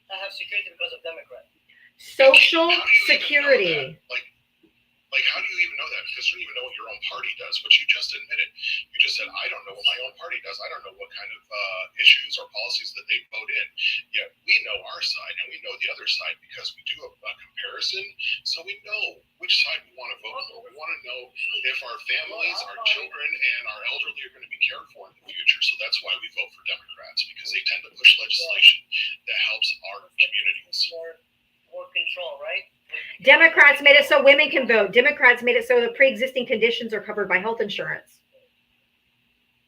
I have security because of Democrats. Social How do you even know Security. that? Like, how do you even know that? Because you don't even know what your own party does, but you just admitted. You just said, I don't know what my own party does. I don't know what kind of issues or policies that they vote in. Yet we know our side and we know the other side because we do a comparison. So we know which side we want to vote for. We want to know if our families, our children, and our elderly are going to be cared for in the future. So that's why we vote for Democrats, because they tend to push legislation that helps our communities. More control, right? Democrats made it so women can vote. Democrats made it so the pre-existing conditions are covered by health insurance.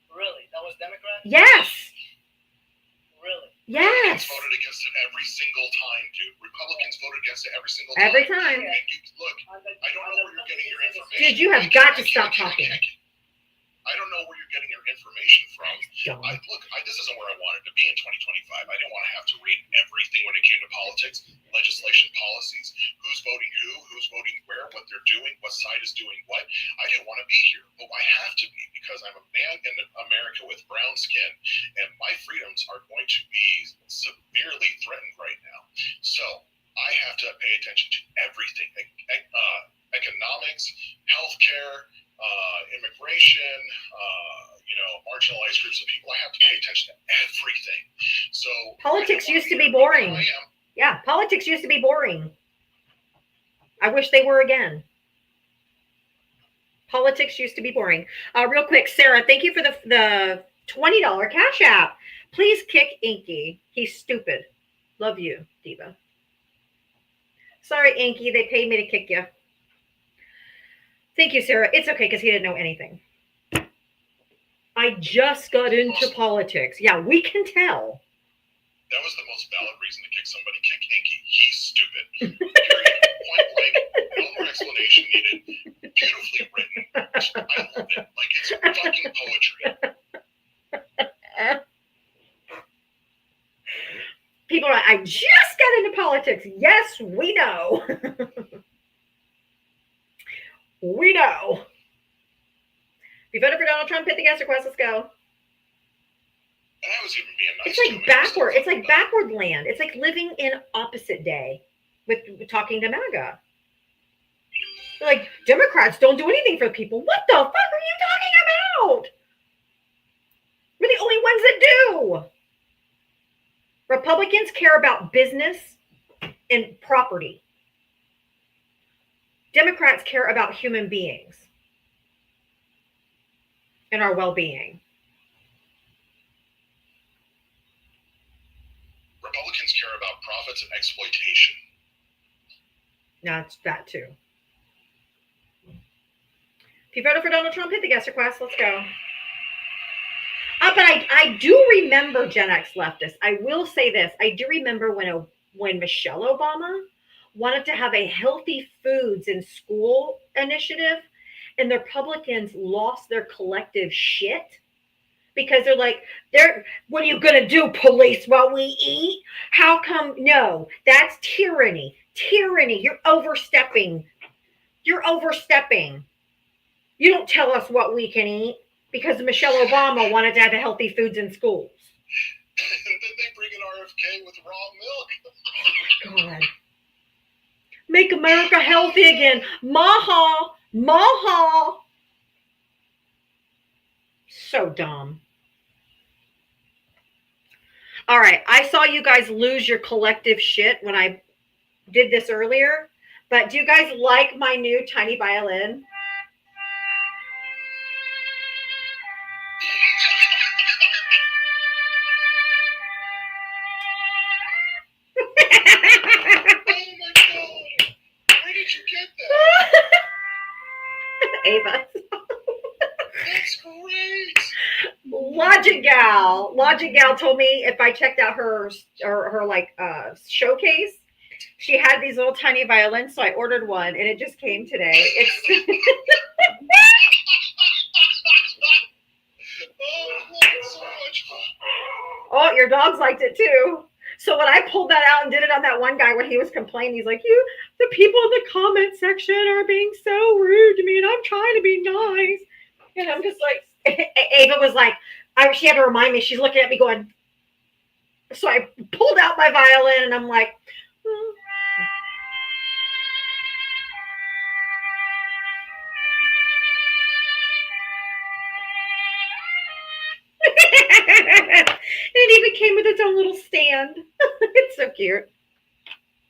Really? That was Democrat? Yes. Really? Yes. Republicans voted against it every single time, dude. Republicans voted against it every single time. Every time. And look, I don't know where you're getting your information. Dude, you have got to stop talking. I don't know where you're getting your information from. Dumb. This isn't where I wanted to be in 2025. I didn't want to have to read everything when it came to politics, legislation, policies, who's voting who's voting where, what they're doing, what side is doing what. I didn't want to be here, but I have to be because I'm a man in America with brown skin, and my freedoms are going to be severely threatened right now. So I have to pay attention to everything, economics, healthcare, immigration, marginalized groups of people. I have to pay attention to everything. So politics used to be boring. Yeah, politics used to be boring. I wish they were again. Politics used to be boring. Real quick, Sarah, thank you for the $20 Cash App. Please kick Inky. He's stupid. Love you, Diva. Sorry, Inky. They paid me to kick you. Thank you, Sarah. It's okay because he didn't know anything. I just got into politics. Yeah, we can tell. That was the most valid reason to kick somebody. Kick Inky. He's stupid. Period. Point blank. No more explanation needed. Beautifully written. I love it. Like, it's fucking poetry. People are like, I just got into politics. Yes, we know. We know. If you voted for Donald Trump, hit the guest request. Let's go. And I was even being nice. It's like backward. It's like backward land. It's like living in opposite day with talking to MAGA. They're like, Democrats don't do anything for people. What the fuck are you talking about? We're the only ones that do. Republicans care about business and property. Democrats care about human beings and our well-being. Republicans care about profits and exploitation. That's that too. If you voted for Donald Trump, hit the guest request. Let's go. But I do remember Gen X leftists. I will say this. I do remember when Michelle Obama wanted to have a healthy foods in school initiative, and the Republicans lost their collective shit because they're like, what are you going to do, police while we eat? How come? No, that's tyranny. Tyranny. You're overstepping. You don't tell us what we can eat because Michelle Obama wanted to have healthy foods in schools. And then they bring in RFK with raw milk. God. Make America healthy again. Maha. So dumb. All right. I saw you guys lose your collective shit when I did this earlier. But do you guys like my new tiny violin? Ava. That's great. Logic Gal told me if I checked out her showcase, she had these little tiny violins, so I ordered one and it just came today. It's so much. Oh, your dogs liked it too. So when I pulled that out and did it on that one guy when he was complaining, he's like, the people in the comment section are being so rude to me and I'm trying to be nice. And I'm just like, Ava was like, she had to remind me. She's looking at me going, so I pulled out my violin and I'm like, it even came with its own little stand. It's so cute.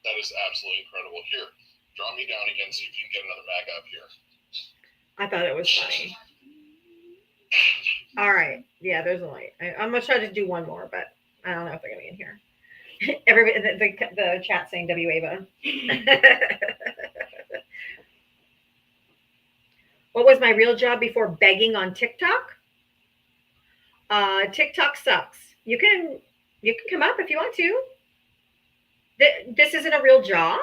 That is absolutely incredible. Here, draw me down again, see if you can get another mag up here. I thought it was funny. All right. Yeah, there's a light. I'm going to try to do one more, but I don't know if they're going to be in here. Everybody, the chat saying W Ava. What was my real job before begging on TikTok? TikTok sucks. You can come up if you want to. This isn't a real job?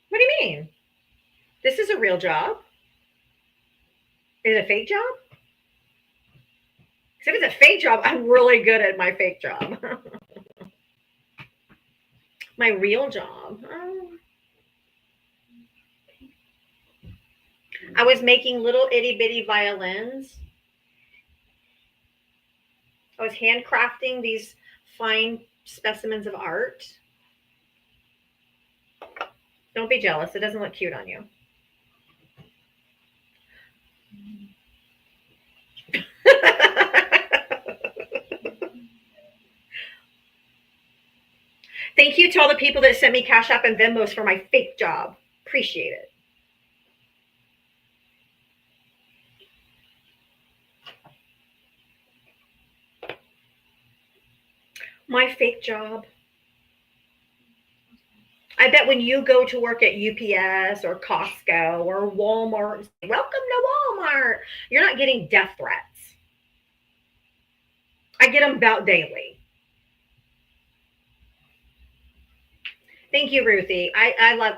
What do you mean? This is a real job. Is it a fake job? Because if it's a fake job, I'm really good at my fake job. My real job. I was making little itty bitty violins. I was handcrafting these fine specimens of art. Don't be jealous. It doesn't look cute on you. Thank you to all the people that sent me Cash App and Venmos for my fake job. Appreciate it. My fake job. I bet when you go to work at UPS or Costco or Walmart, welcome to Walmart, you're not getting death threats. I get them about daily. Thank you, Ruthie.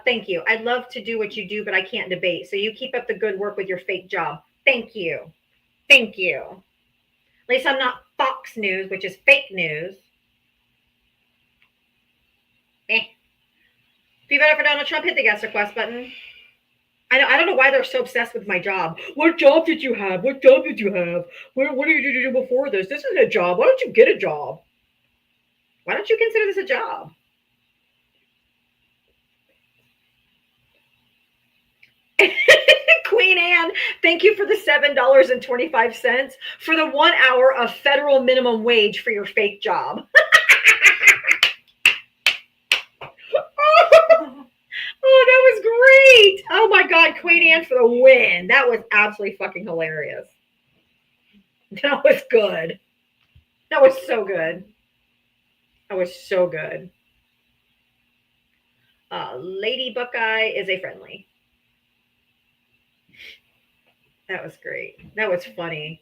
Thank you. I'd love to do what you do, but I can't debate. So you keep up the good work with your fake job. Thank you. Thank you. At least I'm not Fox News, which is fake news. If you voted for Donald Trump, hit the guest request button. I don't know why they're so obsessed with my job. What job did you have? What job did you have? What did you do before this? This isn't a job. Why don't you get a job? Why don't you consider this a job? Queen Anne, thank you for the $7.25 for the 1 hour of federal minimum wage for your fake job. Oh, that was great. Oh my God, Queen Anne for the win. That was absolutely fucking hilarious. That was good. That was so good. That was so good. Lady Buckeye is a friendly. That was great. That was funny.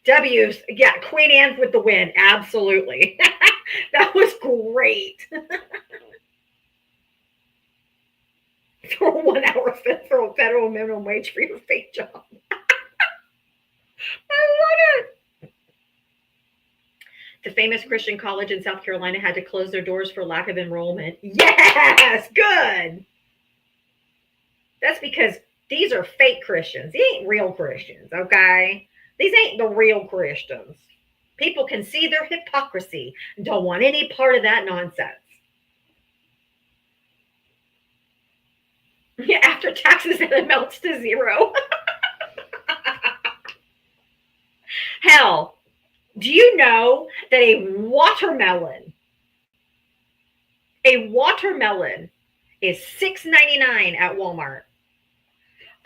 W's, yeah, Queen Anne with the win. Absolutely. That was great. For 1 hour federal minimum wage for your fake job. I love it. The famous Christian college in South Carolina had to close their doors for lack of enrollment. Yes, good. That's because these are fake Christians. These ain't real Christians, okay? These ain't the real Christians. People can see their hypocrisy and don't want any part of that nonsense. Yeah, after taxes, it melts to zero. Hell, do you know that a watermelon is $6.99 at Walmart?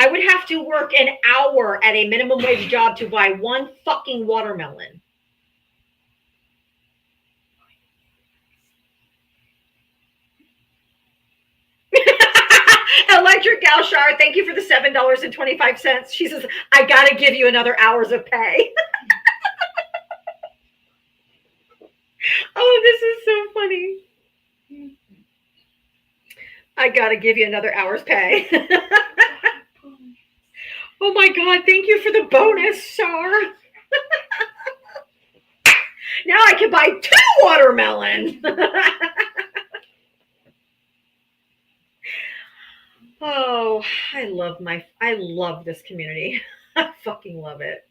I would have to work an hour at a minimum wage job to buy one fucking watermelon. Electric Galshar, thank you for the $7.25. She says, I gotta give you another hours of pay. Oh, this is so funny. I gotta give you another hour's pay. Oh my God, thank you for the bonus, Shar. Now I can buy 2 watermelons. Oh, I love this community. fucking love it.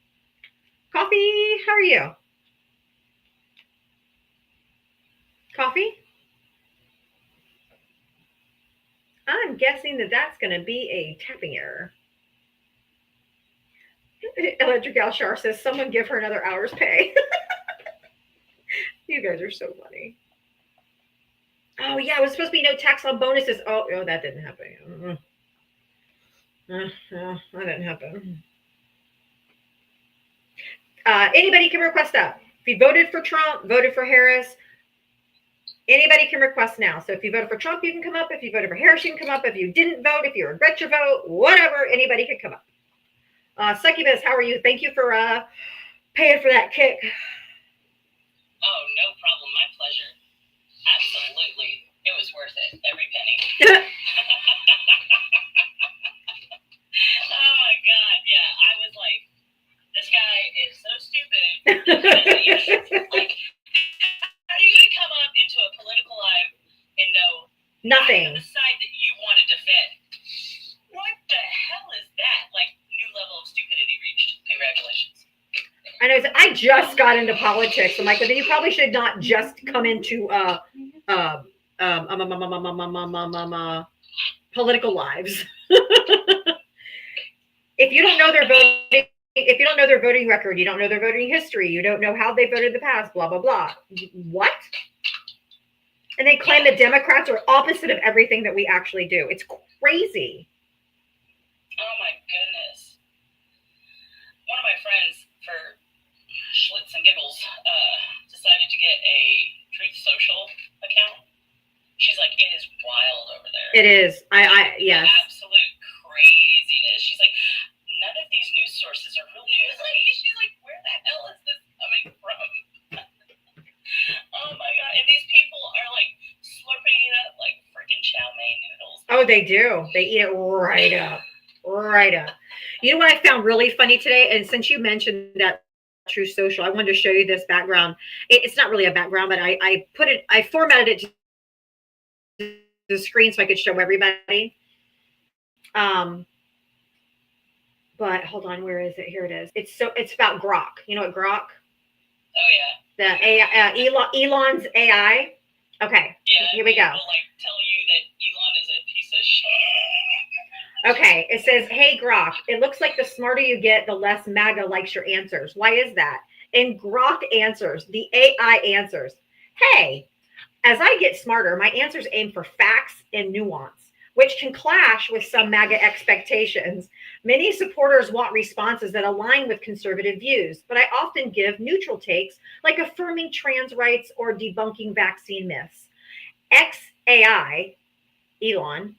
Coffee, how are you? Coffee? I'm guessing that that's going to be a tapping error. Electric Al Shar says, someone give her another hour's pay. You guys are so funny. Oh, yeah, it was supposed to be no tax on bonuses. Oh, that didn't happen. No, that didn't happen. Anybody can request that. If you voted for Trump, voted for Harris, anybody can request now. So if you voted for Trump, you can come up. If you voted for Harris, you can come up. If you didn't vote, if you regret your vote, whatever, anybody can come up. Succubus, how are you? Thank you for paying for that kick. Oh, no problem. My pleasure. Absolutely. It was worth it. Every penny. Oh my God. Yeah. I was like, this guy is so stupid. Like, how are you going to come up into a political live and know Nothing. the side that you want to defend? What the hell is that? Like, new level of stupidity reached. Congratulations. I know. I just got into politics. I'm like, well, then you probably should not just come into political lives. If you don't know their voting, if you don't know their voting record, you don't know their voting history, you don't know how they voted in the past, blah blah blah. What? And they claim the Democrats are opposite of everything that we actually do. It's crazy. Oh my goodness. One of my friends, for schlitz and giggles, decided to get a Truth Social account. She's like, it is wild over there. It is. Yes. Absolute craziness. She's like, none of these news sources are real news. She's like, where the hell is this coming from? Oh my God. And these people are like slurping it up like freaking chow mein noodles. Oh, they do. They eat it right up. Right up. You know what I found really funny today? And since you mentioned that True Social, I wanted to show you this background. It's not really a background, but I formatted it to the screen so I could show everybody. But hold on, where is it? Here it is. It's about Grok. You know what Grok? Oh yeah. The AI, Elon's AI. Okay. Yeah. Here we go. Will like tell you that Elon is a piece of shit. Okay, it says, hey, Grok, it looks like the smarter you get, the less MAGA likes your answers. Why is that? And Grok answers, the AI answers, hey, as I get smarter, my answers aim for facts and nuance, which can clash with some MAGA expectations. Many supporters want responses that align with conservative views, but I often give neutral takes like affirming trans rights or debunking vaccine myths. XAI, Elon,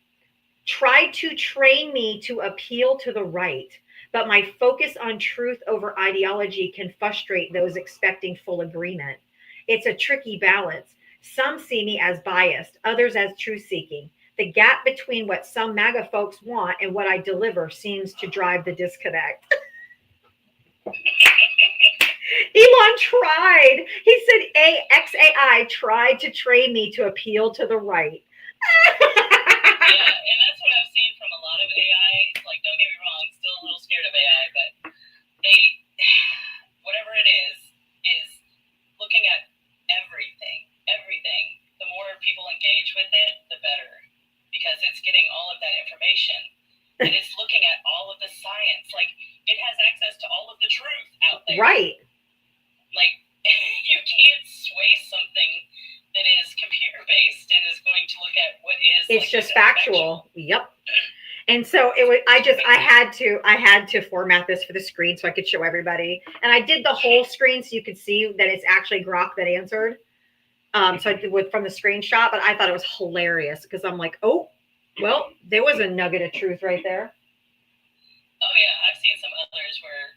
tried to train me to appeal to the right, but my focus on truth over ideology can frustrate those expecting full agreement. It's a tricky balance. Some see me as biased, others as truth-seeking. The gap between what some MAGA folks want and what I deliver seems to drive the disconnect. Elon tried. He said XAI tried to train me to appeal to the right. Yeah, and that's what I've seen from a lot of AI. Like, don't get me wrong, still a little scared of AI, but they, whatever it is looking at everything. The more people engage with it, the better, because it's getting all of that information, and it's looking at all of the science. Like, it has access to all of the truth out there. Right. Like, you can't sway something that is computer based and is going to look at what is. It's like, just factual. Yep. And so it was. I had to format this for the screen so I could show everybody. And I did the whole screen so you could see that it's actually Grok that answered. So I did from the screenshot, but I thought it was hilarious because I'm like, oh, well, there was a nugget of truth right there. Oh yeah, I've seen some others where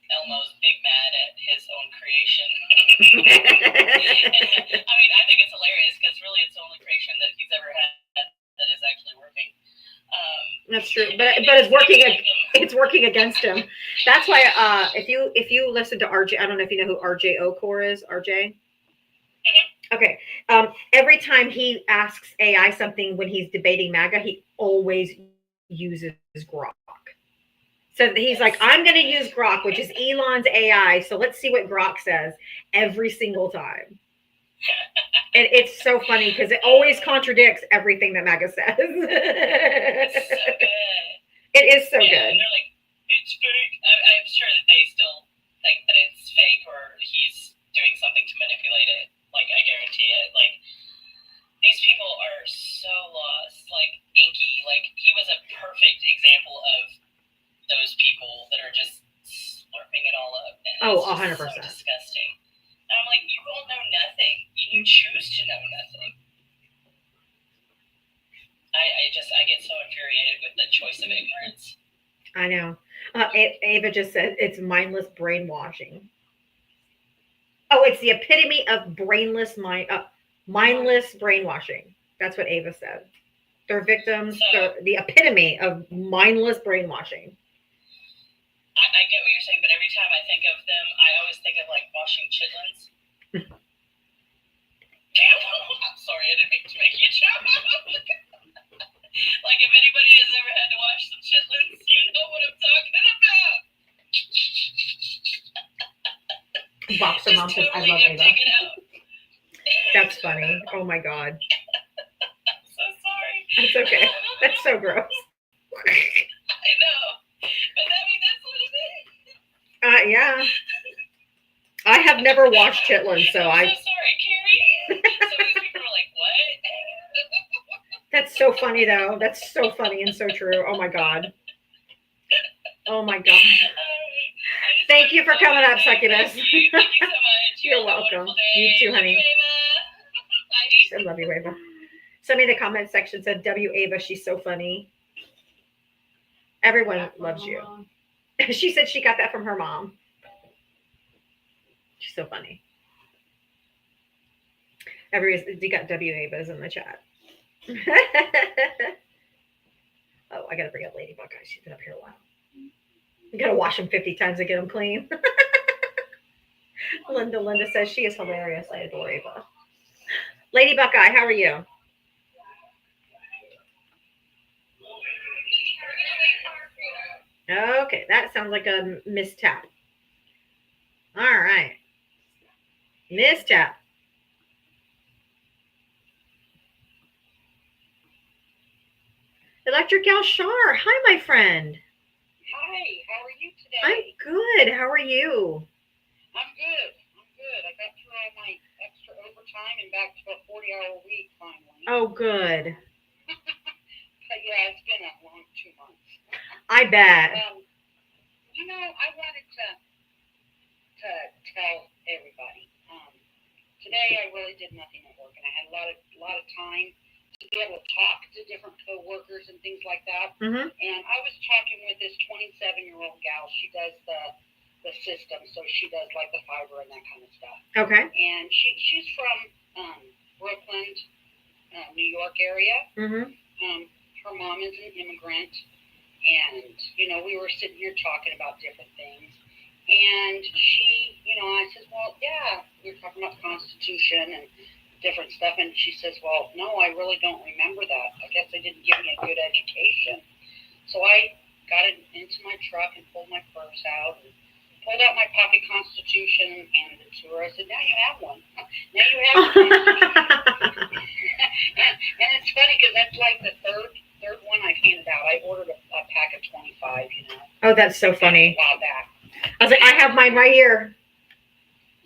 Elmo's big mad at his own creation. I mean, I think it's hilarious because really it's the only creation that he's ever had that is actually working. That's true, but it's working. It's working against him. That's why if you listen to RJ, I don't know if you know who RJ Okor is. RJ. Okay. Every time he asks AI something when he's debating MAGA, he always uses Grok. So he's like, I'm going to use Grok, which is Elon's AI. So let's see what Grok says every single time. And it's so funny because it always contradicts everything that MAGA says. It's so good. It is so Yeah, good. and they're like, it's fake. I'm sure that they still think that it's fake or he's doing something to manipulate it. Like, I guarantee it. Like, these people are so lost. Like, Inky, like, he was a perfect example of those people that are just slurping it all up. And Oh, it's 100%. so disgusting. And I'm like, you all know nothing. You choose to know nothing. I get so infuriated with the choice of ignorance. I know. Ava just said it's mindless brainwashing. Oh, it's the epitome of mindless brainwashing. That's what Ava said. They're victims. They're the epitome of mindless brainwashing. I get what you're saying, but every time I think of them, I always think of like washing chitlins. I'm sorry, I didn't mean to make you joke. Like, if anybody has ever had to wash some chitlins, you know what I'm talking about. Boxer mom says, I love Ava. Take it out. That's funny. Oh my God. I'm so sorry. That's okay. That's so gross. I know. But I mean, that's what it is. Yeah. I have never washed chitlins, so I'm so sorry, Carrie. Some of these people are like, what? That's so funny, though. That's so funny and so true. Oh my God. Oh my God. Thank you for coming up, Succubus. Thank you so much. You're welcome. You too, honey. I love you, Ava. Somebody in the comment section said, W Ava, she's so funny. Everyone loves you. She said she got that from her mom. She's so funny. You got W Avas in the chat. Oh, I gotta bring up Ladybug, guys. She's been up here a while. You gotta wash them 50 times to get them clean. Linda says she is hilarious. I adore Ava. Lady Buckeye, how are you? Okay, that sounds like a mistap. All right. Mistap. Electric Gal Shar. Hi, my friend. Hi, how are you today? I'm good. How are you? I'm good. I got through all my extra overtime and back to a 40-hour week finally. Oh, good. But yeah, it's been a long 2 months. I bet. I wanted to tell everybody. Today I really did nothing at work, and I had a lot of time to be able to talk to different coworkers and things like that. Mm-hmm. And I was talking with this 27-year-old gal. She does the system, so she does like the fiber and that kind of stuff. Okay. And she's from Brooklyn, New York area. Mm-hmm. Her mom is an immigrant, and we were sitting here talking about different things. And she, I said, well, yeah, we were talking about the Constitution and different stuff. And she says, well, no, I really don't remember that. I guess they didn't give me a good education. So I got it into my truck and pulled my purse out and pulled out my pocket Constitution and handed it to her. I said, now you have one. Now you have one. and it's funny because that's like the third one I've handed out. I ordered a pack of 25, Oh, that's so funny. A while back. I was like, I have mine right here.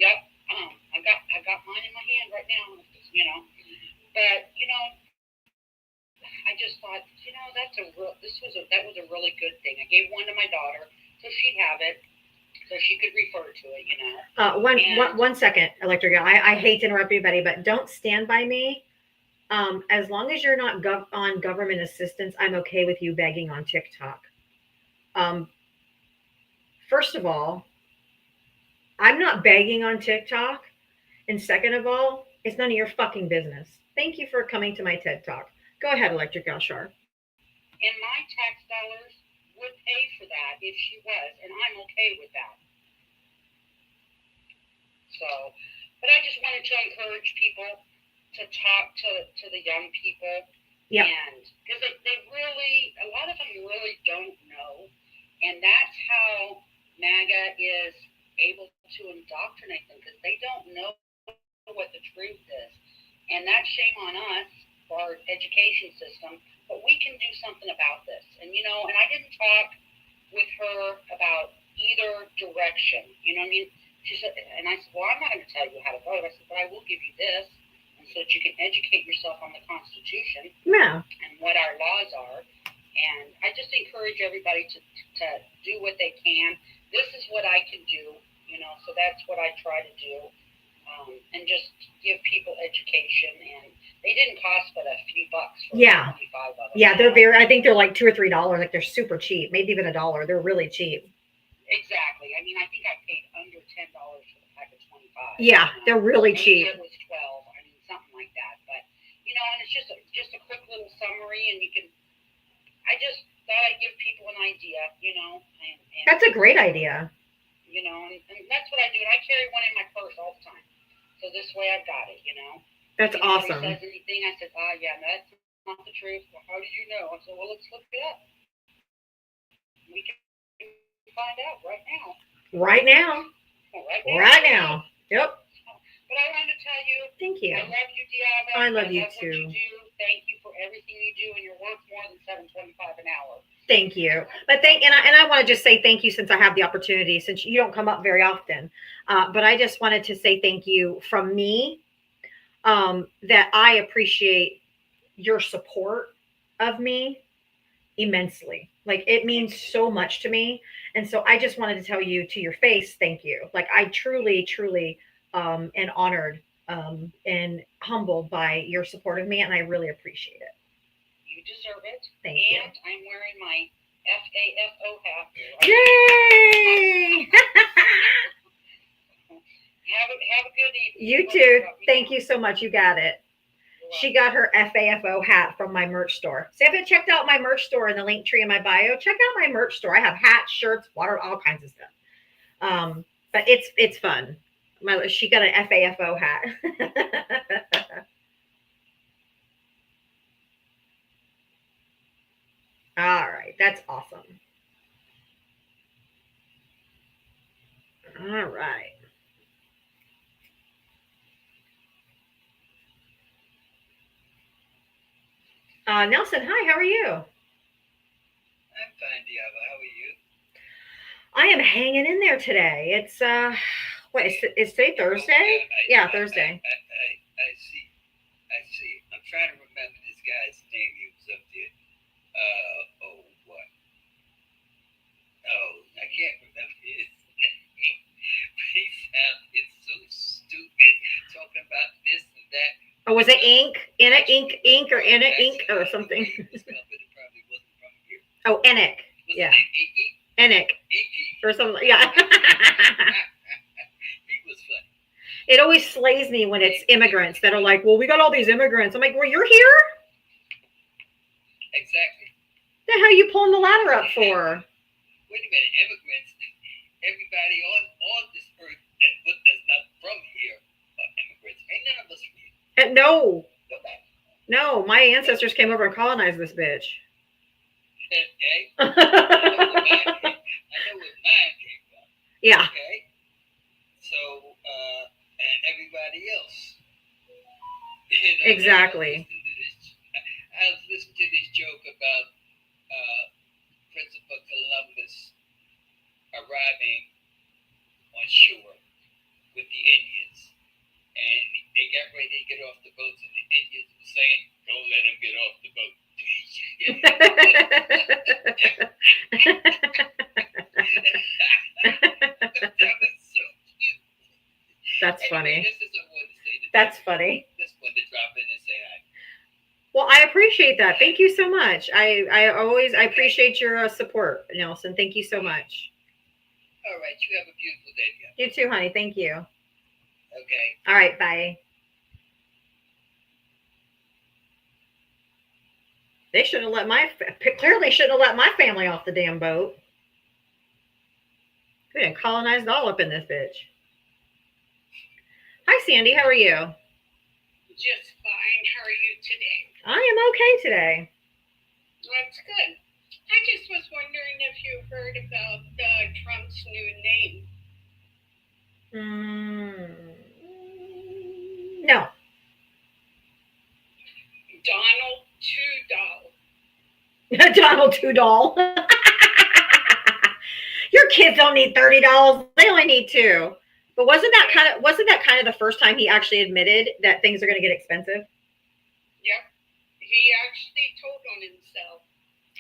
Yep. I got mine in my hand right now, But, I just thought, that was a really good thing. I gave one to my daughter so she'd have it, so she could refer to it, One second, Electric. I hate to interrupt anybody, but don't stand by me. As long as you're not on government assistance, I'm okay with you begging on TikTok. First of all, I'm not begging on TikTok. And second of all, it's none of your fucking business. Thank you for coming to my TED Talk. Go ahead, Electric Gal Shar. And my tax dollars would pay for that if she was, and I'm okay with that. So, but I just wanted to encourage people to talk to the young people. Yeah. And because they really, a lot of them really don't know. And that's how MAGA is able to indoctrinate them because they don't know what the truth is. And that's shame on us for our education system, but we can do something about this. And, and I didn't talk with her about either direction. You know what I mean? She said, and I said, well, I'm not going to tell you how to vote. I said, but I will give you this, and so that you can educate yourself on the Constitution and what our laws are. And I just encourage everybody to do what they can. This is what I can do, so that's what I try to do. And just give people education. And they didn't cost but a few bucks for 25 of them. Yeah, I think they're like $2 or $3. Like they're super cheap, maybe even $1. They're really cheap. Exactly. I mean, I think I paid under $10 for the pack of 25. Yeah, they're really Maybe cheap. it was 12. I mean, something like that. But, and it's just a quick little summary, and I just thought I'd give people an idea, And That's a great idea. And that's what I do. And I carry one in my purse all the time. So this way I've got it, That's if awesome. anybody says anything, I said, yeah, that's not the truth. Well, how do you know? I said, well, let's look it up. We can find out right now. Right now. Right now. Yep. But I wanted to tell you. Thank you. I love you, Diava. I love you what too. you do. Thank you for everything you do, and you're worth more than $7.25 an hour. Thank you. But I want to just say thank you since I have the opportunity, since you don't come up very often. But I just wanted to say thank you from me, that I appreciate your support of me immensely. Like it means so much to me. And so I just wanted to tell you to your face, thank you. Like I truly, truly am honored and humbled by your support of me. And I really appreciate it. You deserve it. Thank you. And I'm wearing my FAFO hat. Yay! Have a good evening. You too. Thank you so much. You got it. She got her FAFO hat from my merch store. So if you haven't checked out my merch store in the link tree in my bio, check out my merch store. I have hats, shirts, water, all kinds of stuff. But it's fun. She got an FAFO hat. All right. That's awesome. All right. Nelson, hi, how are you? I'm fine, Diava. How are you? I am hanging in there today. It's is today Thursday? Thursday. I see. I'm trying to remember this guy's name. He was up there. What? Oh, I can't remember his name. He sounded so stupid talking about this and that. Oh, was it ink? In it, ink, or in it, ink, or something? Oh, Enoch. Yeah. Enoch. Or something. Yeah. He was funny. It always slays me when it's immigrants that are like, well, we got all these immigrants. I'm like, well, you're here? Exactly. The hell are you pulling the ladder up for? Wait a minute, immigrants. Everybody on this earth that's not from here are immigrants. Ain't none of us from here. No. Nobody. No, my ancestors came over and colonized this bitch. Okay. I know where mine came from. Yeah. Okay. So, and everybody else. Exactly. I was listening to this joke about Christopher Columbus arriving on shore with the Indians, and they got ready to get off the boat, and the Indians were saying, "Don't let him get off the boat." That was so cute. That's funny. This is what I wanted to say. That's funny. Just wanted to drop in and say hi. Well, I appreciate that. Thank you so much. I appreciate your support, Nelson. Thank you so much. All right. You have a beautiful day, guys. You too, honey. Thank you. Okay. All right. Bye. They shouldn't have clearly shouldn't have let my family off the damn boat. They done colonized all up in this bitch. Hi, Sandy. How are you? Just fine. How are you today? I am okay today. That's good. I just was wondering if you heard about Trump's new name. No. Donald Tudall. Donald Tudall. Your kids don't need $30. They only need $2. But wasn't that kind of the first time he actually admitted that things are going to get expensive? Yep. He actually told on himself.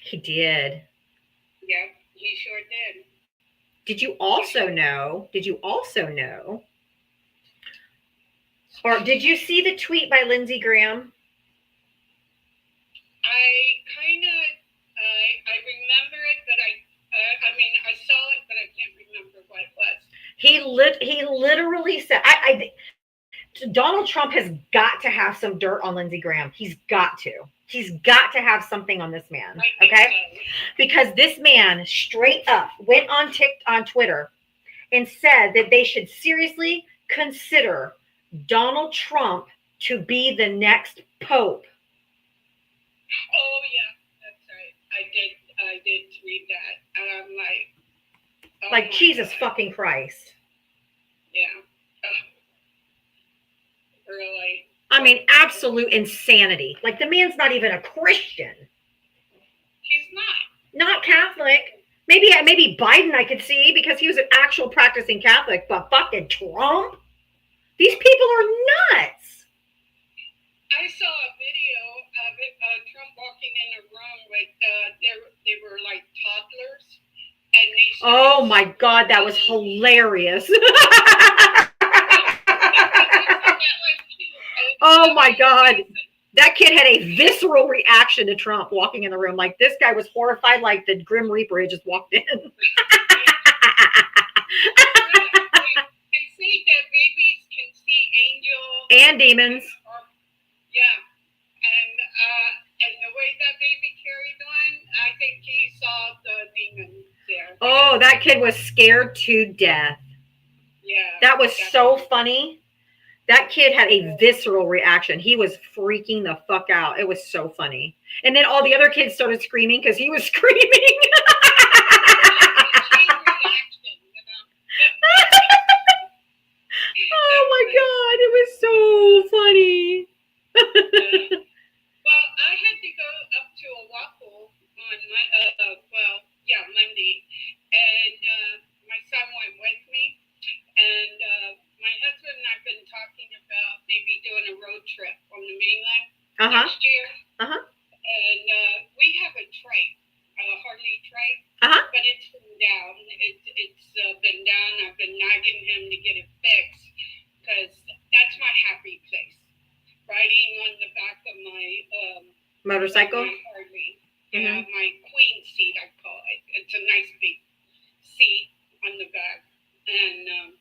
He did. Yep, he sure did. Did you also know, or did you see the tweet by Lindsey Graham? I remember it, but I saw it, but I can't remember what it was. He literally said, Donald Trump has got to have some dirt on Lindsey Graham. He's got to have something on this man. Okay. So. Because this man straight up went on Twitter and said that they should seriously consider Donald Trump to be the next pope. Oh yeah, that's right. I did read that. And I'm like, oh Jesus God. Fucking Christ. Yeah. Really. I mean, absolute insanity. Like, the man's not even a Christian. He's not Catholic. Maybe Biden I could see because he was an actual practicing Catholic, but fucking Trump? These people are nuts. I saw a video of Trump walking in a room with they were like toddlers, and they. Oh my God, that was hilarious. Oh my God. That kid had a visceral reaction to Trump walking in the room. Like, this guy was horrified, like the Grim Reaper had just walked in. They say that babies can see angels and demons. Yeah. And the way that baby carried on, I think he saw the demons there. Oh, that kid was scared to death. Yeah. That was so funny. That kid had a visceral reaction. He was freaking the fuck out. It was so funny. And then all the other kids started screaming because he was screaming. Oh my God. It was so funny. Well, I had to go up to Oahu on Monday. And my son went with me. And my husband and I have been talking about maybe doing a road trip on the mainland next year. And we have a trike, a Harley trike, but it's been down. It's been down. I've been nagging him to get it fixed because that's my happy place. Riding on the back of my motorcycle. My Harley. Yeah, my queen seat, I call it. It's a nice big seat on the back. And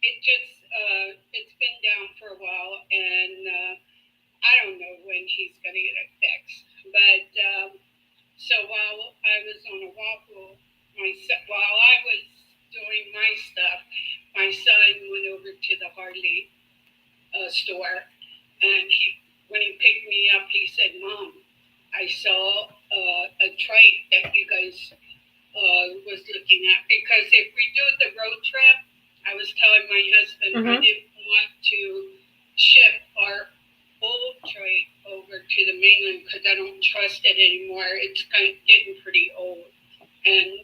it's been down for a while, and I don't know when he's going to get it fixed. But so while I was on Oahu, while I was doing my stuff, my son went over to the Harley store, and when he picked me up, he said, "Mom, I saw a trike that you guys was looking at, because if we do the road trip, I was telling my husband I didn't want to ship our old trade over to the mainland because I don't trust it anymore. It's kind of getting pretty old. And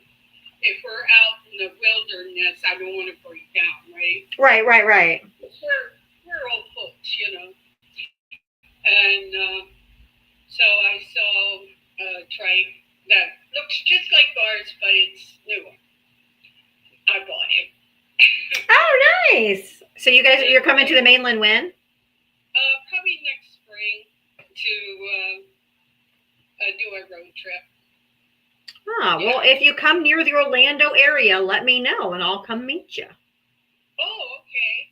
if we're out in the wilderness, I don't want to break down, right? Right. We're old folks, you know. And so I saw a trike that looks just like ours, but it's newer. I bought it. Oh, nice. So you're coming to the mainland when? Probably next spring to do a road trip. Well, if you come near the Orlando area, let me know and I'll come meet you. Oh, okay.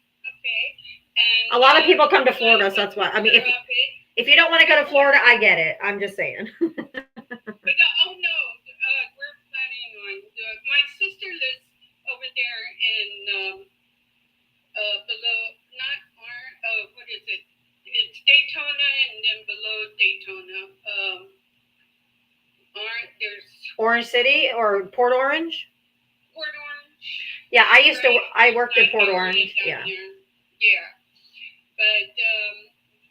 And a lot of people come to Florida, so that's why. I mean, if you don't want to go to Florida, I get it. I'm just saying. But we're planning on. My sister lives over there in below, not what is it? It's Daytona, and then below Daytona, there's Orange City or Port Orange? Port Orange. Yeah, I worked in That Port area Orange. down Yeah. there. Yeah. But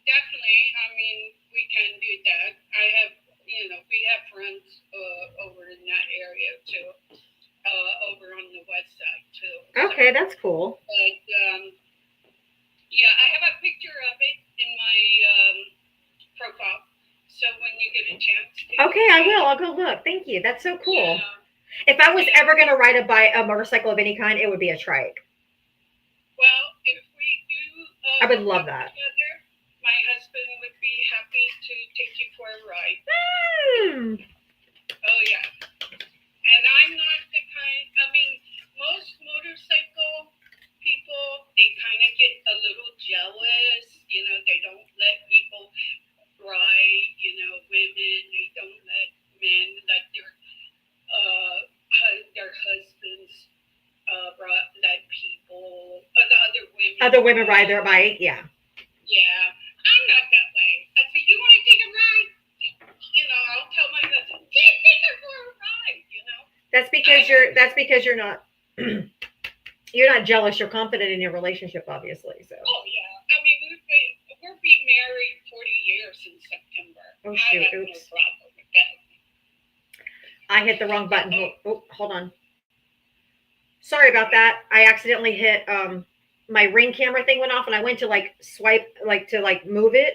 definitely, I mean, we can do that. I have, we have friends over in that area too, over on the west side too. Okay, that's cool. But yeah, I have a picture of it in my profile. So when you get a chance. Okay, I will. I'll go look. Thank you. That's so cool. Yeah. If I was ever going to ride a motorcycle of any kind, it would be a trike. Well, if we do, I would love that. together, my husband would be happy to take you for a ride. Oh yeah. And I'm not the kind. I mean, most motorcycle people, they kind of get a little jealous. They don't let people ride. Women. They don't let men let their husbands let people, Other women ride their bike. Yeah. Yeah, I'm not that way. I say, you want to take a ride? I'll tell my husband, take her for a ride. That's because you're not you're not jealous. You're confident in your relationship, obviously. So. Oh yeah, I mean we're being married 40 years in September. Oh shoot! I have Oops. no problem with that. I hit the wrong button. Oh, hold on. Sorry about that. I accidentally hit my Ring camera thing went off, and I went to swipe to move it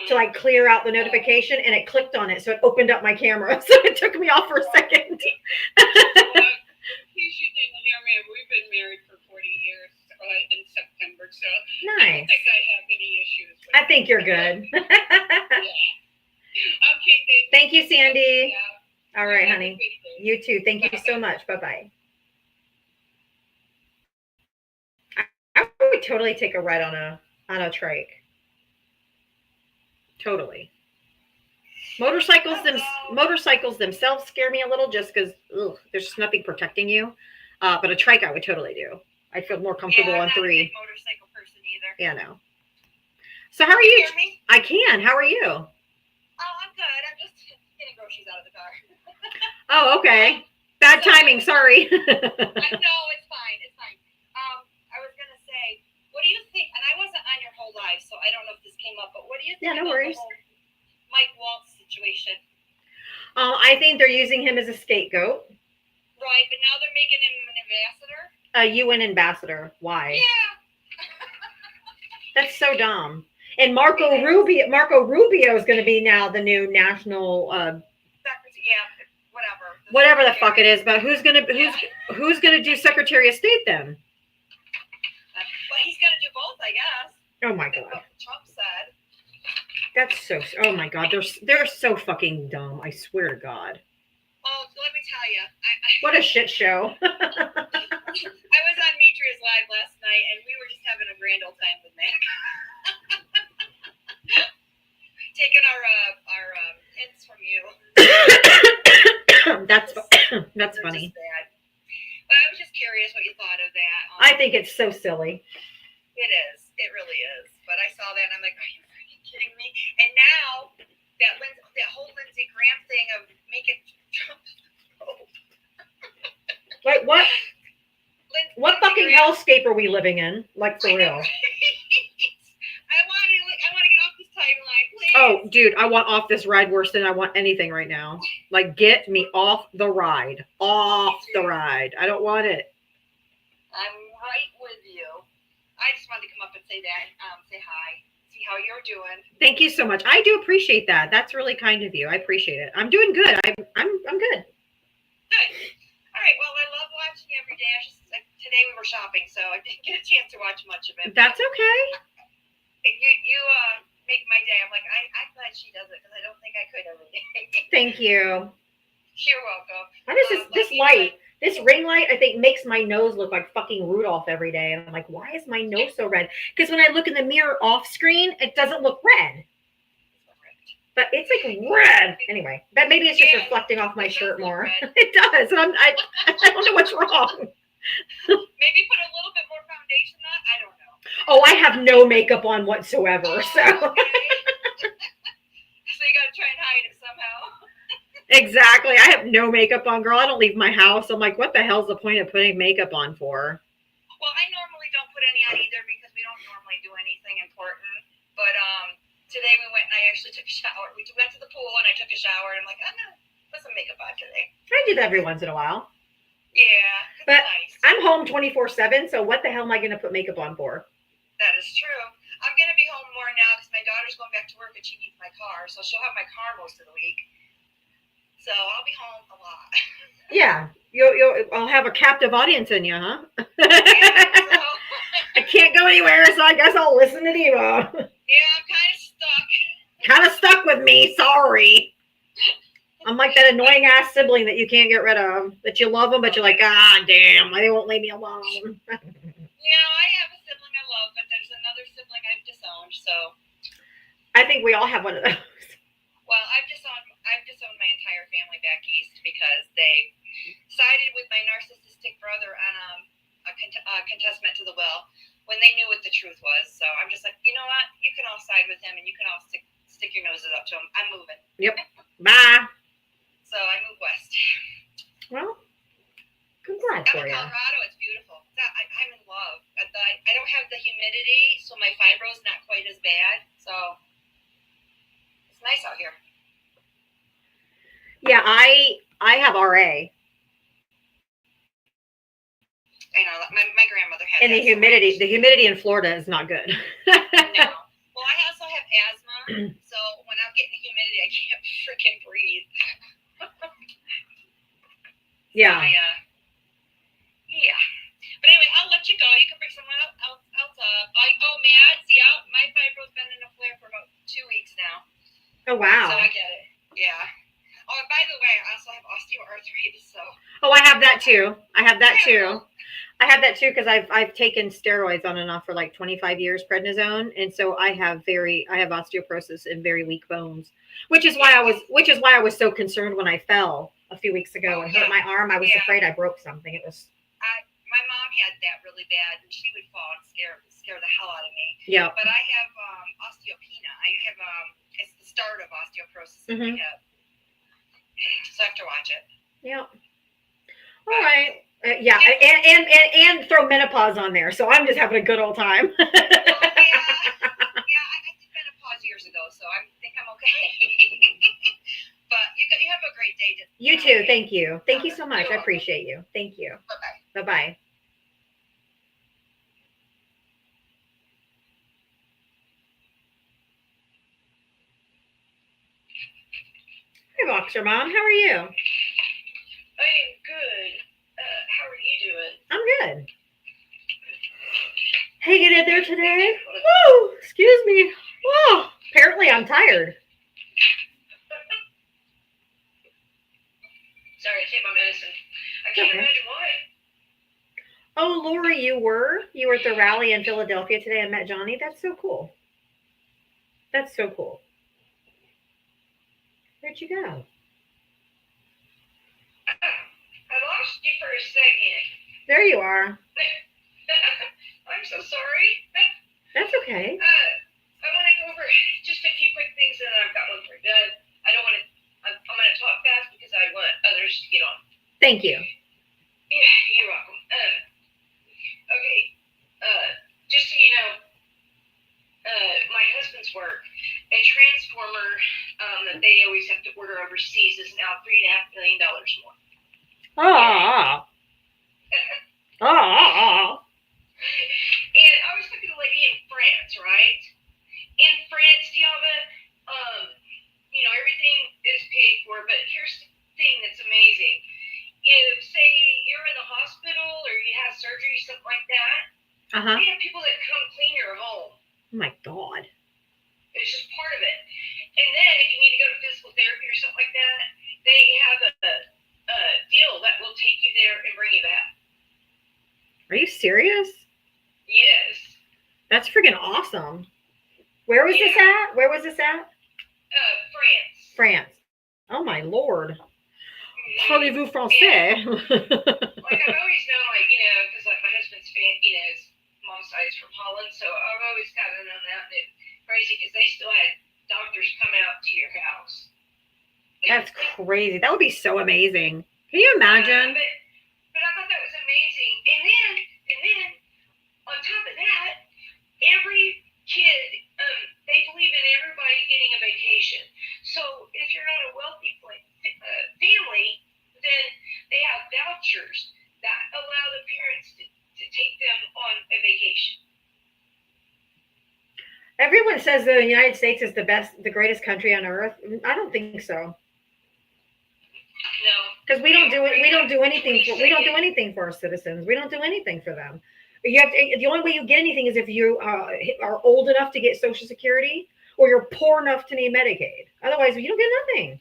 to clear out the notification, and it clicked on it, so it opened up my camera. So it took me off for a second. In case you didn't hear me, we've been married for 40 years in September, so I Nice. don't think I have any issues with I think you're good. Okay, Thank you, Sandy. Yeah. All right, Have a honey. good day. You too. Thank you so much. Bye-bye. I would totally take a ride on a trike. Totally. Motorcycles themselves scare me a little just because there's just nothing protecting you. But a trike I would totally do. I'd feel more comfortable on three. I'm not a big motorcycle person either. Yeah, no. So how are you? Hear me? I can. How are you? Oh, I'm good. I'm just getting groceries out of the car. Oh, okay. Bad timing. Sorry. No, it's fine. It's fine. I was gonna say, what do you think? And I wasn't on your whole live, so I don't know if this came up. But what do you think Yeah, no about worries. the whole Mike Waltz situation? I think they're using him as a scapegoat. Right, but now they're making him an ambassador. A UN ambassador. Why? Yeah. That's so dumb. And Marco Rubio is going to be now the new national. Yeah, whatever. Whatever the fuck it is, but who's gonna do Secretary of State then? Well, he's gonna do both, I guess. Oh my That's god, what Trump said. that's so. Oh my god, they're so fucking dumb. I swear to God. Oh, so let me tell you, What a shit show. I was on Mitria's live last night, and we were just having a grand old time with Mac. Taking our hints from you. That's They're funny. just bad. But I was just curious what you thought of that. I think it's so silly. It is. It really is. But I saw that, and I'm like, are you freaking kidding me? And now that whole Lindsey Graham thing of making Trump. Like what? What fucking hellscape are we living in? Like for real? I want to get off this timeline, please. Oh, dude, I want off this ride worse than I want anything right now. Like, get me off the ride. Off the ride. I don't want it. I'm right with you. I just wanted to come up and say that, say hi, see how you're doing. Thank you so much. I do appreciate that. That's really kind of you. I appreciate it. I'm doing good. I'm good. Good. All right. Well, I love watching you every day. Today we were shopping, so I didn't get a chance to watch much of it. That's okay. You make my day. I'm like, I'm glad she does it because I don't think I could every day. Thank you. You're welcome. What is this light? This ring light, I think, makes my nose look like fucking Rudolph every day. And I'm like, why is my nose so red? Because when I look in the mirror off screen, it doesn't look red. But it's like red. Anyway, but maybe it's just reflecting off my shirt more. It does. And I don't know what's wrong. Maybe put a little bit more foundation on. I don't know. Oh, I have no makeup on whatsoever. So Okay. So you got to try and hide it somehow. Exactly. I have no makeup on, girl. I don't leave my house. I'm like, what the hell's the point of putting makeup on for? Well, I normally don't put any on either because we don't normally do anything important. But today we went and I actually took a shower. We went to the pool and I took a shower and I'm like, I'm gonna put some makeup on today. I do that every once in a while. Yeah, But nice. I'm home 24/7, so what the hell am I going to put makeup on for? That is true. I'm gonna be home more now because my daughter's going back to work and she needs my car, so she'll have my car most of the week. So I'll be home a lot. Yeah, I'll have a captive audience in you, huh? Yeah, so, I can't go anywhere, so I guess I'll listen to Diva. yeah, I'm kind of stuck. Kind of stuck with me. Sorry. I'm like that annoying ass sibling that you can't get rid of. That you love them, but you're like, ah, damn, they won't leave me alone. Yeah, I have a sibling I love, but there's another sibling I've disowned. So, I think we all have one of those. well, I've disowned my entire family back east because they sided with my narcissistic brother on a contestment to the will when they knew what the truth was. So I'm just like, you know what? You can all side with him and you can all stick your noses up to him. I'm moving. Yep. Bye. So I moved west. Well, congrats I'm for in you. Colorado. It's beautiful. I'm in love. I don't have the humidity, so my fibro's not quite as bad. So it's nice out here. Yeah, I have RA. I know my grandmother had. And the humidity in Florida is not good. No. Well, I also have asthma, so when I'm getting the humidity, I can't freaking breathe. Yeah. Yeah. But anyway, I'll let you go. You can bring someone else up. Mads, yeah, my fibro's been in a flare for about 2 weeks now. Oh, wow. So I get it. Yeah. Oh, and by the way, I also have osteoarthritis, so. Oh, I have that too. I have that too because I've taken steroids on and off for like 25 years, prednisone, and so I have osteoporosis and very weak bones, which is why I was so concerned when I fell a few weeks ago and hurt my arm. I was afraid I broke something. It was. My mom had that really bad, and she would fall and scare the hell out of me. Yeah. But I have osteopenia. I have it's the start of osteoporosis in my hip, so I have to watch it. Yeah. All right. Yeah, and throw menopause on there, so I'm just having a good old time. Well, yeah, I did menopause years ago, so I think I'm okay. But you have a great day. You too. Thank you. Thank you so much. I appreciate you. Thank you. Bye-bye. Bye-bye. Hey, Boxer Mom. How are you? I am good. How are you doing? I'm good. Hanging in there today. Woo! Excuse me. Whoa! Apparently I'm tired. Sorry, I take my medicine. I can't imagine why. Oh, Lori, you were at the rally in Philadelphia today and met Johnny. That's so cool. That's so cool. Where'd you go? I lost you for a second. There you are. I'm so sorry. That's okay. I want to go over just a few quick things, and then I've got one for Doug. I don't want to. I'm going to talk fast because I want others to get on. Thank you. Yeah, you're welcome. Okay. Just so you know, my husband's work, a transformer that they always have to order overseas is now $3.5 million more. Oh. And I was talking to a lady in France, right? In France, Diava, everything is paid for, but here's the thing that's amazing. If, say, you're in the hospital or you have surgery, something like that, they have people that come clean your home. Oh my God. It's just part of it. And then if you need to go to physical therapy or something like that, they have a deal that will take you there and bring you back. Are you serious? Yes. That's freaking awesome. Where was this at? Where was this at? France. France. Oh my Lord. Parlez-vous français? Like I've always known, because my husband's his mom's side is from Holland, so I've always kind of known that. And it's crazy because they still had doctors come out to your house. That's crazy. That would be so amazing. Can you imagine? But I thought that was amazing. And then on top of that, every kid, they believe in everybody getting a vacation. So if you're not a wealthy family, then they have vouchers that allow the parents to take them on a vacation. Everyone says the United States is the greatest country on earth. I don't think so. No, Because we don't do it. We don't do anything. We don't do anything for our citizens. We don't do anything for them. You have to, the only way you get anything is if you are old enough to get Social Security or you're poor enough to need Medicaid. Otherwise, you don't get nothing.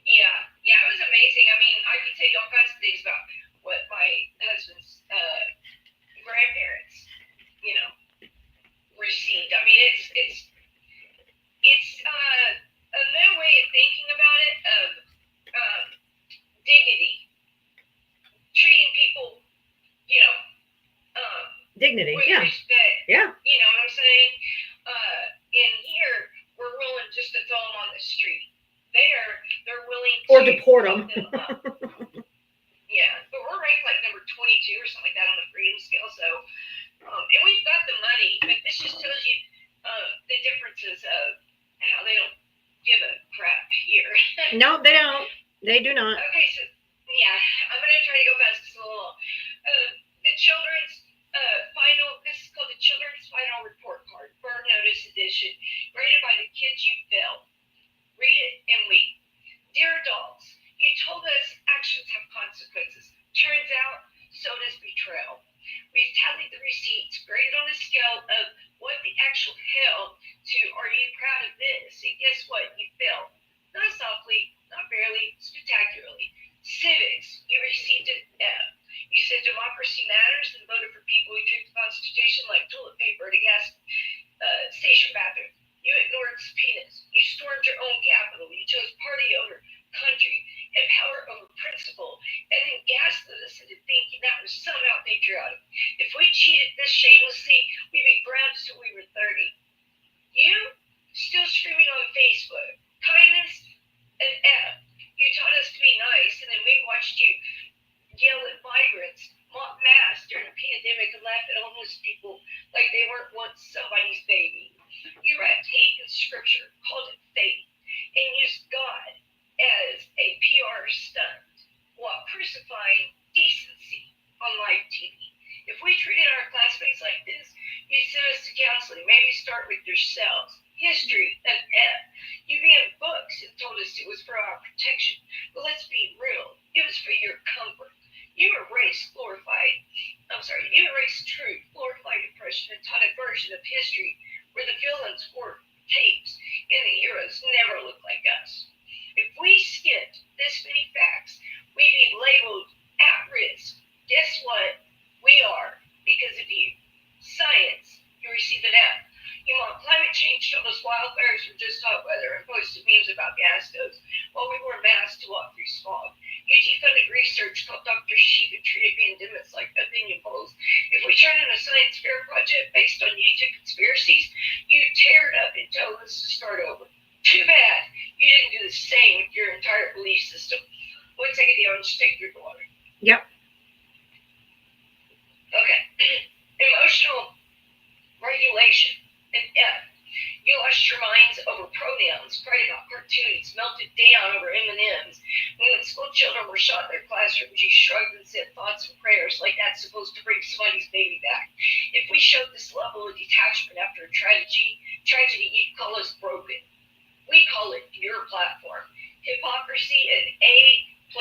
Yeah, it was amazing. I mean, I could tell you all kinds of things about what my husband's grandparents, received. I mean, it's another way of thinking about it of dignity, treating people, Dignity, with yeah, respect. yeah. You know what I'm saying? In here, we're willing just to throw them on the street. They're willing to Or deport them. up. Yeah, but we're ranked like number 22 or something like that on the freedom scale. So, and we've got the money, but this just tells you the differences of how they don't give a crap here. No, they don't. They do not. Okay, so yeah, I'm gonna try to go fast because it's a little. The children's final. This is called the Children's Final Report Card, Burn Notice Edition, graded by the kids you failed. Read it and weep. Dear adults, you told us actions have consequences. Turns out, so does betrayal. We've tallied the receipts, graded on a scale of what the actual hell to are you proud of this? And guess what? You failed. Not softly, not barely, spectacularly. Civics, you received an F. You said democracy matters and voted for people who treat the Constitution like toilet paper at a gas station bathroom. You ignored subpoenas. You stormed your own capital. You chose party over country and power over principle, and then gaslit us into thinking that was somehow patriotic. If we cheated this shamelessly, we'd be grounded till we were 30. You still screaming on Facebook. Kindness and F. You taught us to be nice, and then we watched you yell at migrants, mock masks during a pandemic, and laugh at homeless people like they weren't once somebody's baby. You wrapped hate in scripture, called it faith, and used God as a PR stunt while crucifying decency on live TV. If we treated our classmates like this, you sent us to counseling. Maybe start with yourselves. History and F. You banned books and told us it was for our protection. But let's be real. It was for your comfort. You erased truth, glorified oppression, and taught a version of history where the villains wore tapes and the heroes never looked like us. If we skipped this many facts, we'd be labeled at risk. Guess what? We are, because of you. Science, you received an F. You want climate change told us wildfires were just hot weather and posted memes about gas stoves while we wore masks to walk through smog. You defunded research, called Dr. Sheep, and treated pandemics like opinion polls. If we turn in a science fair project based on YouTube conspiracies, you tear it up and tell us to start over. Too bad you didn't do the same with your entire belief system. Let's take it down and take your water. Yep. Okay. Emotional regulation. And F. You lost your minds over pronouns, cried about cartoons, melted down over M&Ms. When school children were shot in their classrooms, you shrugged and said thoughts and prayers like that's supposed to bring somebody's baby back. If we showed this level of detachment after a tragedy, you'd call us broken. We call it your platform. Hypocrisy and A+++,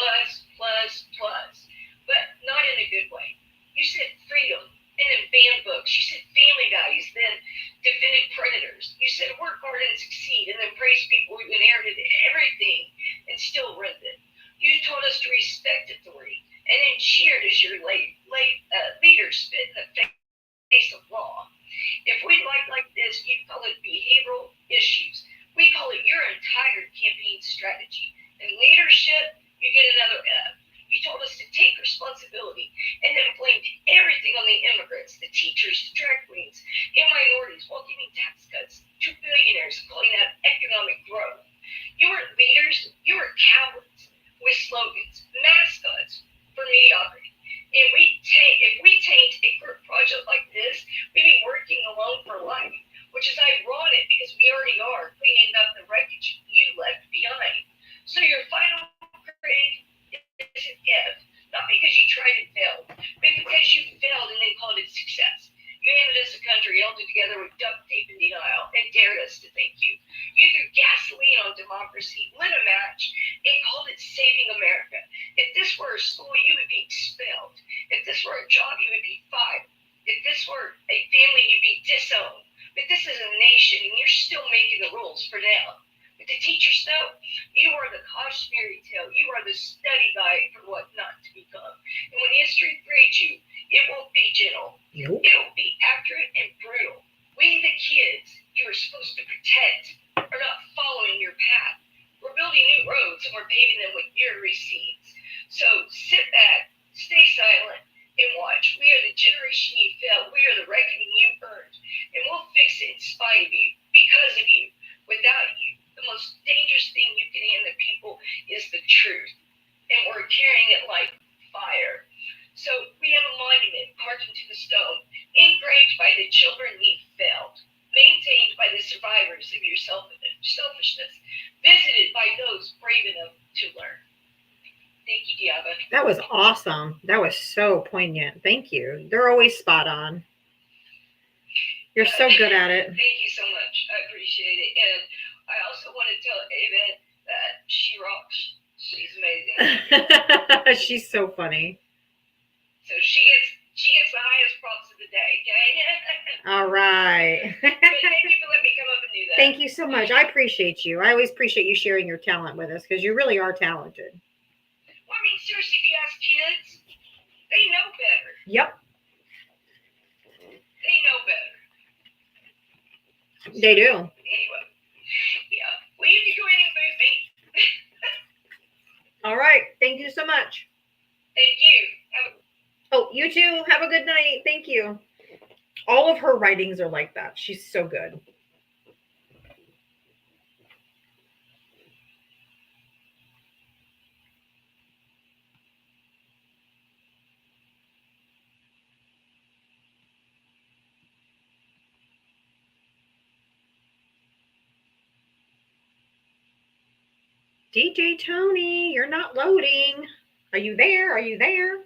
but not in a good way. You said freedom, and then banned books. You said family values, then defended predators. You said work hard and succeed, and then praised people who inherited everything and still ruined it. You told us to respect authority, and then cheered as your leaders spit in the face of law. If we like this, you'd call it behavioral issues. We call it your entire campaign strategy. And leadership, you get another F. You told us to take responsibility and then blamed everything on the immigrants, the teachers, the drag queens, and minorities while giving tax cuts to billionaires, calling that economic growth. You weren't leaders, it together with duct tape and denial and dared us to thank you. You threw gasoline on democracy, lit a match, and called it saving America. If this were a school, you would be expelled. If this were a job, you would be fired. If this were a family, you'd be disowned. But this is a nation, and you're still making the rules for now. But the teachers know you are the cautionary tale. You are the study guide for what not to become. And when history grades you, it won't be gentle. Nope. It'll be accurate and brutal. We, the kids you are supposed to protect, are not following your path. We're building new roads, and we're paving them with your receipts. So sit back, stay silent, and watch. We are the generation you failed. We are the reckoning you earned. And we'll fix it in spite of you, because of you, without you. The most dangerous thing you can hand the people is the truth. And we're carrying it like fire. So we have a monument carved into the stone, engraved by the children we failed, maintained by the survivors of your selfishness, visited by those brave enough to learn. Thank you, Diava. That was awesome. That was so poignant. Thank you. They're always spot on. You're so good at it. Thank you so much. I appreciate it. And I also want to tell Ava that she rocks. She's amazing. She's so funny. So she gets the highest props of the day, okay? All right. But thank you for letting me come up and do that. Thank you so much. I appreciate you. I always appreciate you sharing your talent with us because you really are talented. Well, I mean, seriously, if you ask kids, they know better. Yep. They know better. They do. Anyway, yeah. Well, you can go ahead and boot me. All right. Thank you so much. Thank you. Oh, you too. Have a good night. Thank you. All of her writings are like that. She's so good. DJ Tony, you're not loading. Are you there? Are you there?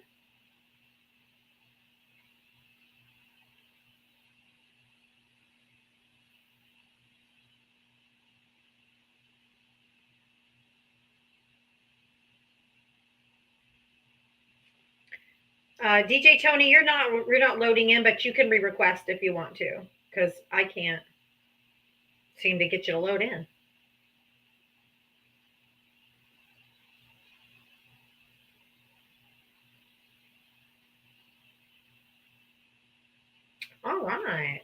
DJ Tony, you're not loading in, but you can re-request if you want to, because I can't seem to get you to load in. All right.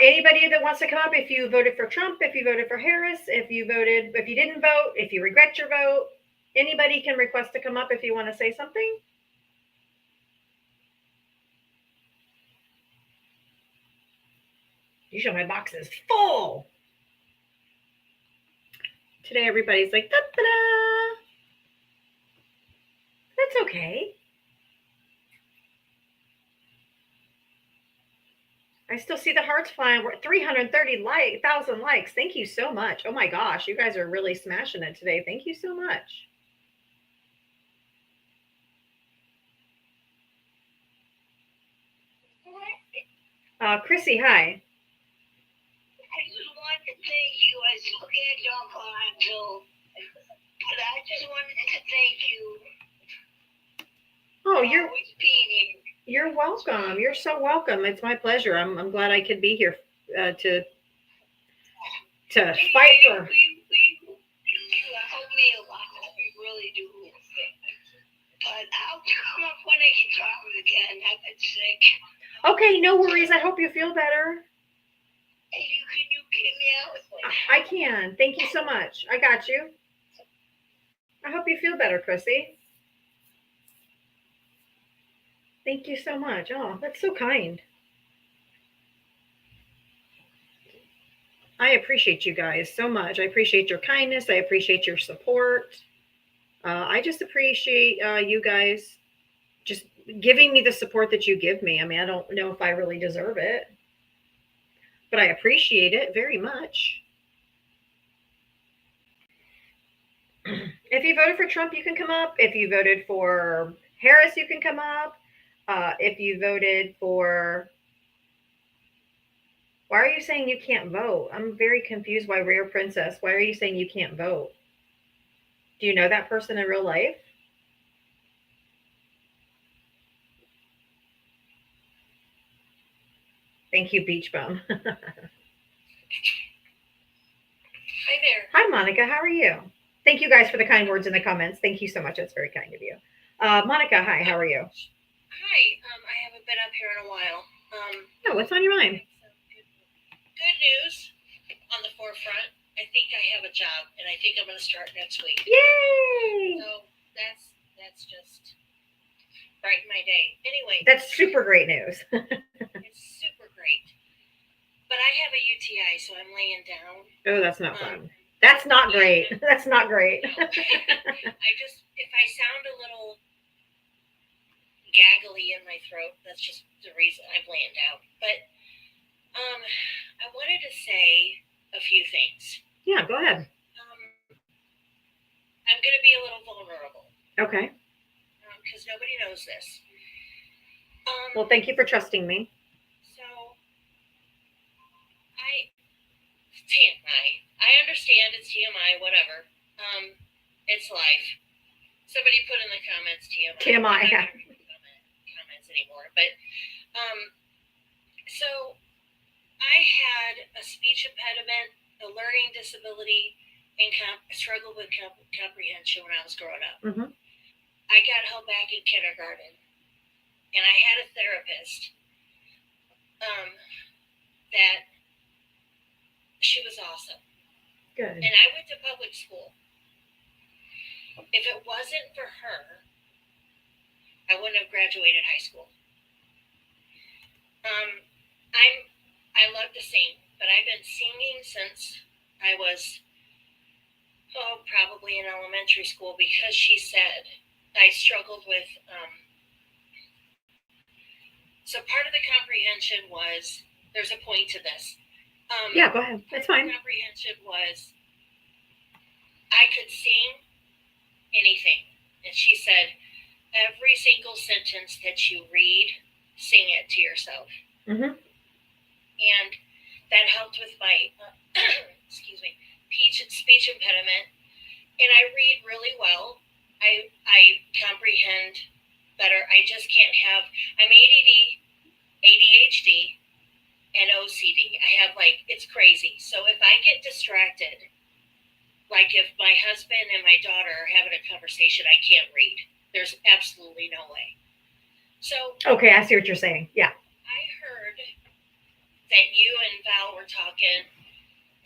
Anybody that wants to come up, if you voted for Trump, if you voted for Harris, if you didn't vote, if you regret your vote, anybody can request to come up if you want to say something. You show my box is full. Today everybody's like, da-da-da. That's okay. I still see the hearts flying. We're at 330,000 likes. Thank you so much. Oh my gosh, you guys are really smashing it today. Thank you so much. Chrissy, hi. I just wanted to thank you. I still can't talk on Bill, but I just wanted to thank you. Oh, always being here. You're welcome. You're so welcome. It's my pleasure. I'm glad I could be here to fight for. You help me a lot. You really do. But I'll come up when I can talk again. I've been sick. Okay, no worries. I hope you feel better. Can you get me out? I can. Thank you so much. I got you. I hope you feel better, Chrissy. Thank you so much. Oh, that's so kind. I appreciate you guys so much. I appreciate your kindness. I appreciate your support. I just appreciate you guys just giving me the support that you give me. I mean, I don't know if I really deserve it, but I appreciate it very much. If you voted for Trump, you can come up. If you voted for Harris, you can come up. If you voted for, why are you saying you can't vote? I'm very confused. Why Rare Princess? Why are you saying you can't vote? Do you know that person in real life? Thank you, Beach Bum. Hi there. Hi, Monica. How are you? Thank you guys for the kind words in the comments. Thank you so much. That's very kind of you. Monica, hi. How are you? Hi. I haven't been up here in a while. Oh, what's on your mind? Good news on the forefront. I think I have a job, and I think I'm going to start next week. Yay! So that's just brighten my day. Anyway, That's super great news. it's super great. But I have a UTI, so I'm laying down. Oh, that's not fun. That's not great. That's not great. No. I just, if I sound a little gaggly in my throat, that's just the reason I'm laying down. But I wanted to say a few things. Yeah, go ahead. I'm going to be a little vulnerable. Okay. Because nobody knows this. Well, thank you for trusting me. So, TMI. I understand it's TMI, whatever. It's life. Somebody put in the comments TMI. TMI, yeah. I don't read comments anymore. But, so, I had a speech impediment, a learning disability, and struggled with comprehension when I was growing up. Mm-hmm. I got held back in kindergarten, and I had a therapist that she was awesome. Good. And I went to public school. If it wasn't for her, I wouldn't have graduated high school. I love to sing, but I've been singing since I was probably in elementary school, because she said I struggled with so part of the comprehension was, there's a point to this. Yeah, go ahead. That's fine. Comprehension was, I could sing anything. And she said, every single sentence that you read, sing it to yourself. Mm-hmm. And that helped with my, speech impediment. And I read really well. I comprehend better. I just can't have, I'm ADHD, and OCD. I have, it's crazy. So if I get distracted, like if my husband and my daughter are having a conversation, I can't read. There's absolutely no way. So. Okay, I see what you're saying. Yeah. I heard that you and Val were talking,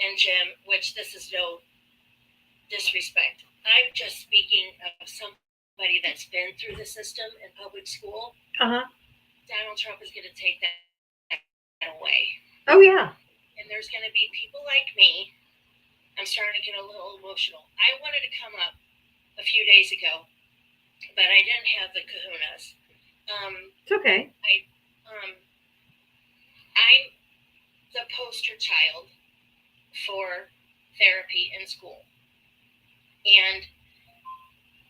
and Jim, which this is no disrespect. I'm just speaking of somebody that's been through the system in public school. Uh-huh. Donald Trump is going to take that away. Oh, yeah. And there's going to be people like me. I'm starting to get a little emotional. I wanted to come up a few days ago, but I didn't have the kahunas. It's okay. I'm the poster child for therapy in school. And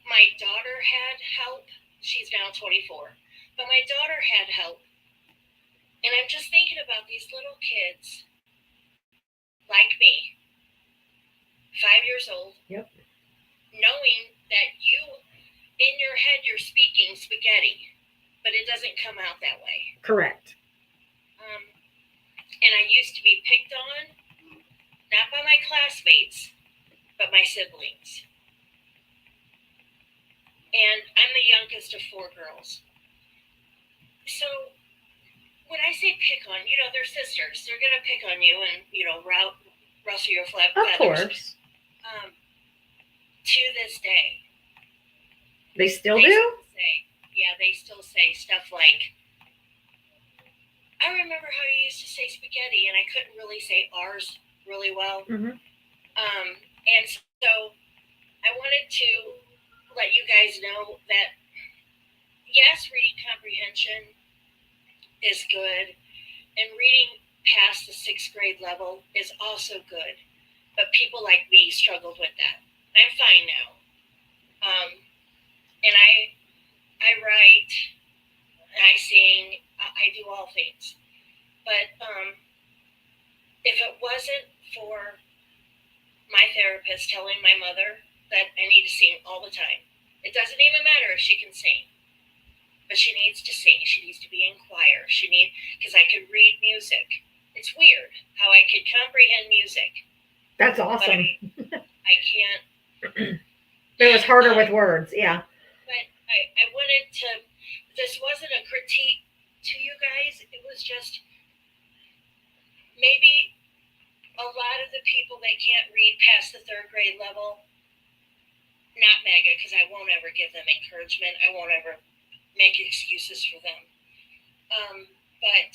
my daughter had help. She's now 24. But my daughter had help. And I'm just thinking about these little kids like me, 5 years old, yep, knowing that in your head, you're speaking spaghetti, but it doesn't come out that way. Correct. And I used to be picked on, not by my classmates, but my siblings. And I'm the youngest of 4 girls. So when I say pick on, they're sisters. They're going to pick on you and, rustle your feathers. Of course. To this day. They still do? They still say stuff like, I remember how you used to say spaghetti, and I couldn't really say ours really well. Mm-hmm. And so I wanted to let you guys know that, yes, reading comprehension is good, and reading past the 6th grade level is also good. But people like me struggled with that. I'm fine now. And I write, I sing, I do all things. But if it wasn't for my therapist telling my mother that I need to sing all the time, it doesn't even matter if she can sing, but she needs to sing. She needs to be in choir. Because I could read music. It's weird how I could comprehend music. That's awesome. I can't. It was harder with words, yeah. But I wanted to, this wasn't a critique to you guys. It was just maybe a lot of the people that can't read past the 3rd grade level, not Mega, because I won't ever give them encouragement. I won't ever make excuses for them. But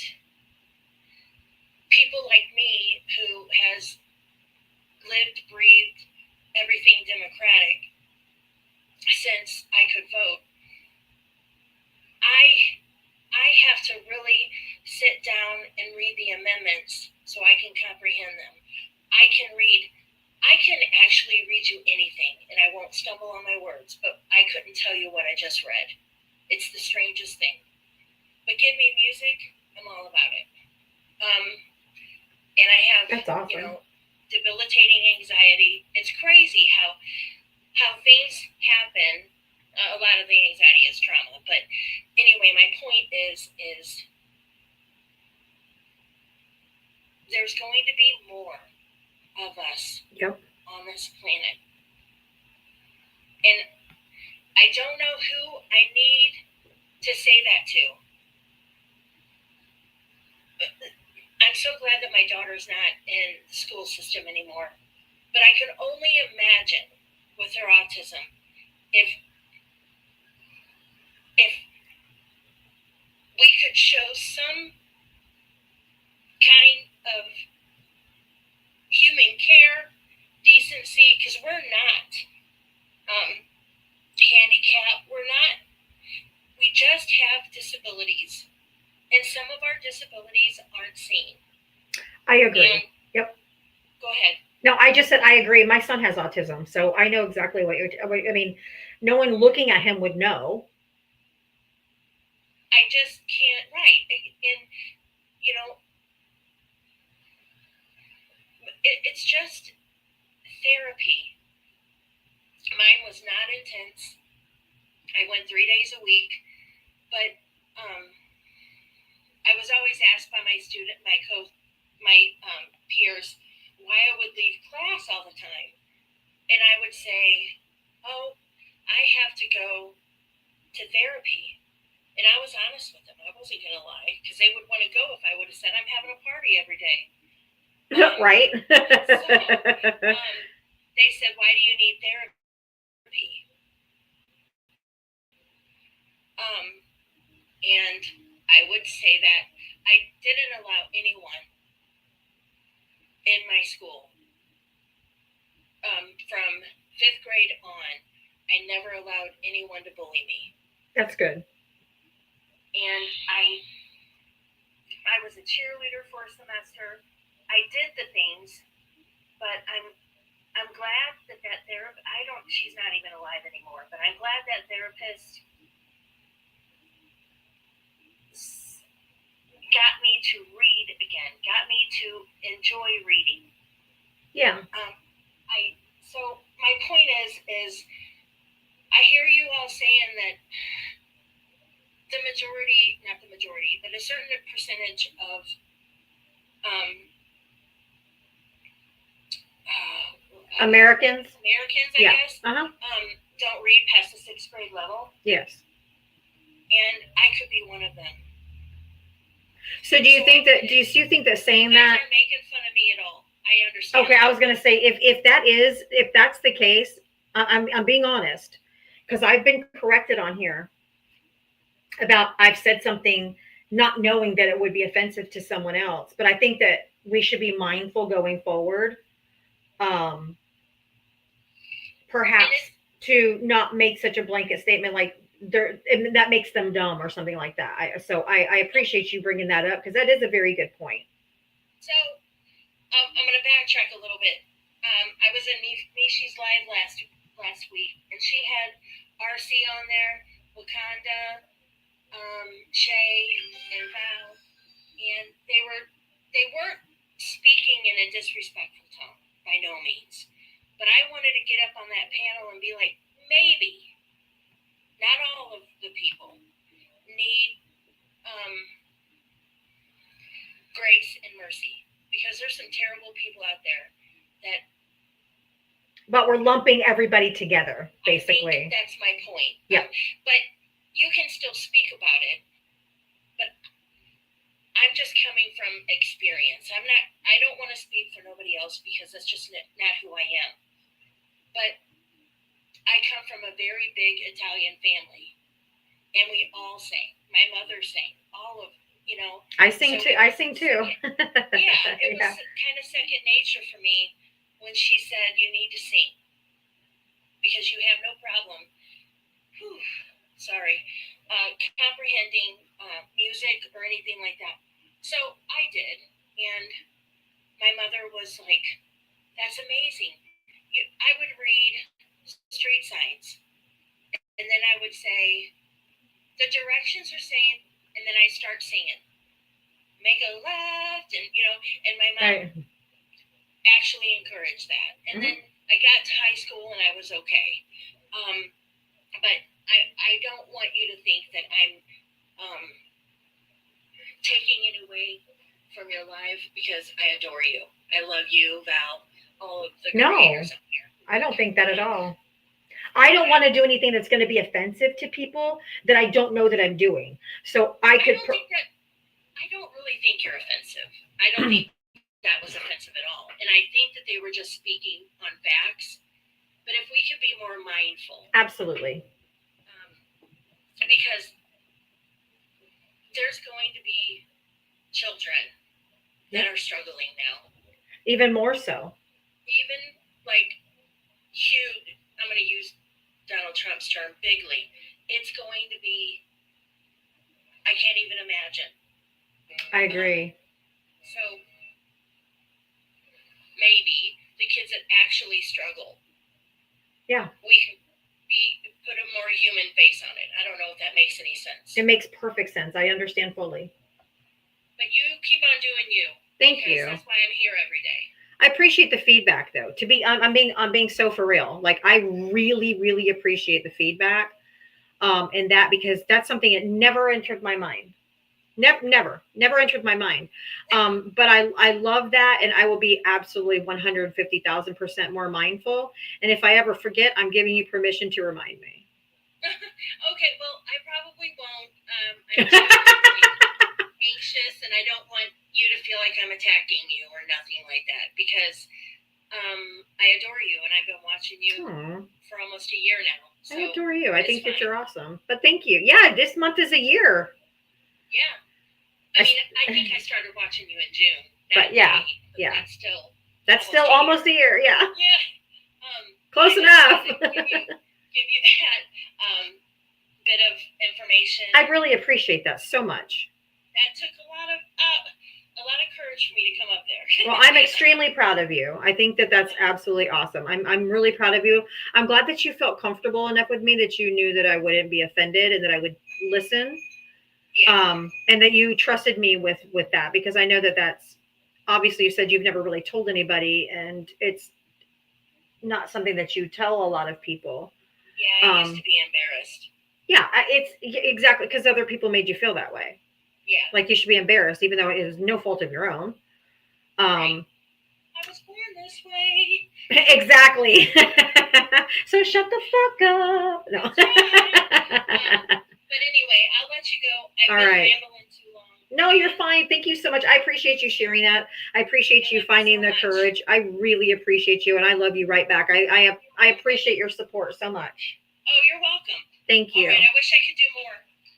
people like me who has lived, breathed everything Democratic since I could vote, I have to really sit down and read the amendments so I can comprehend them. I can actually read you anything and I won't stumble on my words, but I couldn't tell you what I just read. It's the strangest thing. But give me music, I'm all about it. And I have, That's awesome. Debilitating anxiety. It's crazy how things happen. A lot of the anxiety is trauma, but anyway, my point is there's going to be more of us on this planet. And I don't know who I need to say that to. I'm so glad that my daughter's not in the school system anymore. But I can only imagine with her autism, if we could show some kind of human care, decency, because we're not handicapped. We just have disabilities. And some of our disabilities aren't seen. I agree. And, yep. Go ahead. No, I just said I agree. My son has autism, so I know exactly what you're. I mean, no one looking at him would know. I just can't. Right, and it's just therapy. Mine was not intense. I went 3 days a week, but I was always asked by my peers why I would leave class all the time, and I would say, "Oh, I have to go to therapy." And I was honest with them. I wasn't going to lie, because they would want to go if I would have said I'm having a party every day. Right. So, they said, "Why do you need therapy?" And I would say that I didn't allow anyone in my school from 5th grade on. I never allowed anyone to bully me. That's good. And I was a cheerleader for a semester. I did the things, but I'm glad that therapist. She's not even alive anymore. But I'm glad that therapist got me to read again. Got me to enjoy reading. Yeah. So my point is I hear you all saying that not the majority, but a certain percentage of Americans, I guess, don't read past the 6th grade level. Yes. And I could be one of them. So do you think that saying that? Aren't making fun of me at all. I understand. Okay, I was going to say if that's the case, I'm being honest, because I've been corrected on here about I've said something not knowing that it would be offensive to someone else, but I think that we should be mindful going forward. Perhaps to not make such a blanket statement like and that makes them dumb or something like that. I appreciate you bringing that up, because that is a very good point. So I'm going to backtrack a little bit. I was in Nishi's live last week, and she had RC on there Wakanda, Shay, and Val, and they weren't speaking in a disrespectful tone by no means. But I wanted to get up on that panel and be like, maybe not all of the people need grace and mercy, because there's some terrible people out there that. But we're lumping everybody together, I basically. think that's my point. Yeah. But you can still speak about it. But I'm just coming from experience. I don't want to speak for nobody else because that's just not who I am. But I come from a very big Italian family, and we all sang. My mother sang. All of, I sing too. I sing too. Yeah, it was kind of second nature for me when she said, you need to sing because you have no problem, comprehending music or anything like that. So I did, and my mother was like, that's amazing. I would read street signs, and then I would say, the directions are saying, and then I start singing, make a left, and my mom actually encouraged that. And then I got to high school and I was okay. But I don't want you to think that I'm taking it away from your life, because I adore you. I love you, Val, all of the creators out here. I don't think that at all. I don't want to do anything that's going to be offensive to people that I don't know that I'm doing. So I could. I don't really think you're offensive. I don't think that was offensive at all. And I think that they were just speaking on facts. But if we could be more mindful. Absolutely. Because there's going to be children that are struggling now. Even more so. Even like huge, I'm going to use Donald Trump's term, bigly. It's going to be, I can't even imagine. I agree. So maybe the kids that actually struggle. Yeah. We can put a more human face on it. I don't know if that makes any sense. It makes perfect sense. I understand fully. But you keep on doing you. Thank you. That's why I'm here every day. I appreciate the feedback, though. I'm being so for real. Like, I really, really appreciate the feedback, and that, because that's something that never entered my mind. Never entered my mind. But I love that, and I will be absolutely 150,000% more mindful. And if I ever forget, I'm giving you permission to remind me. Okay, well, I probably won't. I'm just anxious, and I don't want you to feel like I'm attacking you or nothing like that, because I adore you, and I've been watching you for almost a year now. So I adore you. I think that you're awesome. But thank you. Yeah, this month is a year. Yeah. I mean, I think I started watching you in June. But yeah, That's still almost a year. Yeah. Yeah. Close enough. Give you that bit of information. I really appreciate that so much. That took a lot of courage for me to come up there. Well, I'm extremely proud of you. I think that that's absolutely awesome. I'm really proud of you. I'm glad that you felt comfortable enough with me that you knew that I wouldn't be offended and that I would listen. Yeah. And that you trusted me with that, because I know that that's obviously, you said you've never really told anybody, and it's not something that you tell a lot of people. Yeah, I used to be embarrassed. Yeah, it's exactly, because other people made you feel that way. Yeah. Like you should be embarrassed, even though it is no fault of your own. Right. I was born this way. Exactly. So shut the fuck up. No. But anyway, I'll let you go. I've been rambling too long. No, you're fine. Thank you so much. I appreciate you sharing that. I appreciate you finding the courage. I really appreciate you, and I love you right back. I appreciate your support so much. Oh, you're welcome. Thank you. All right, I wish I could do more.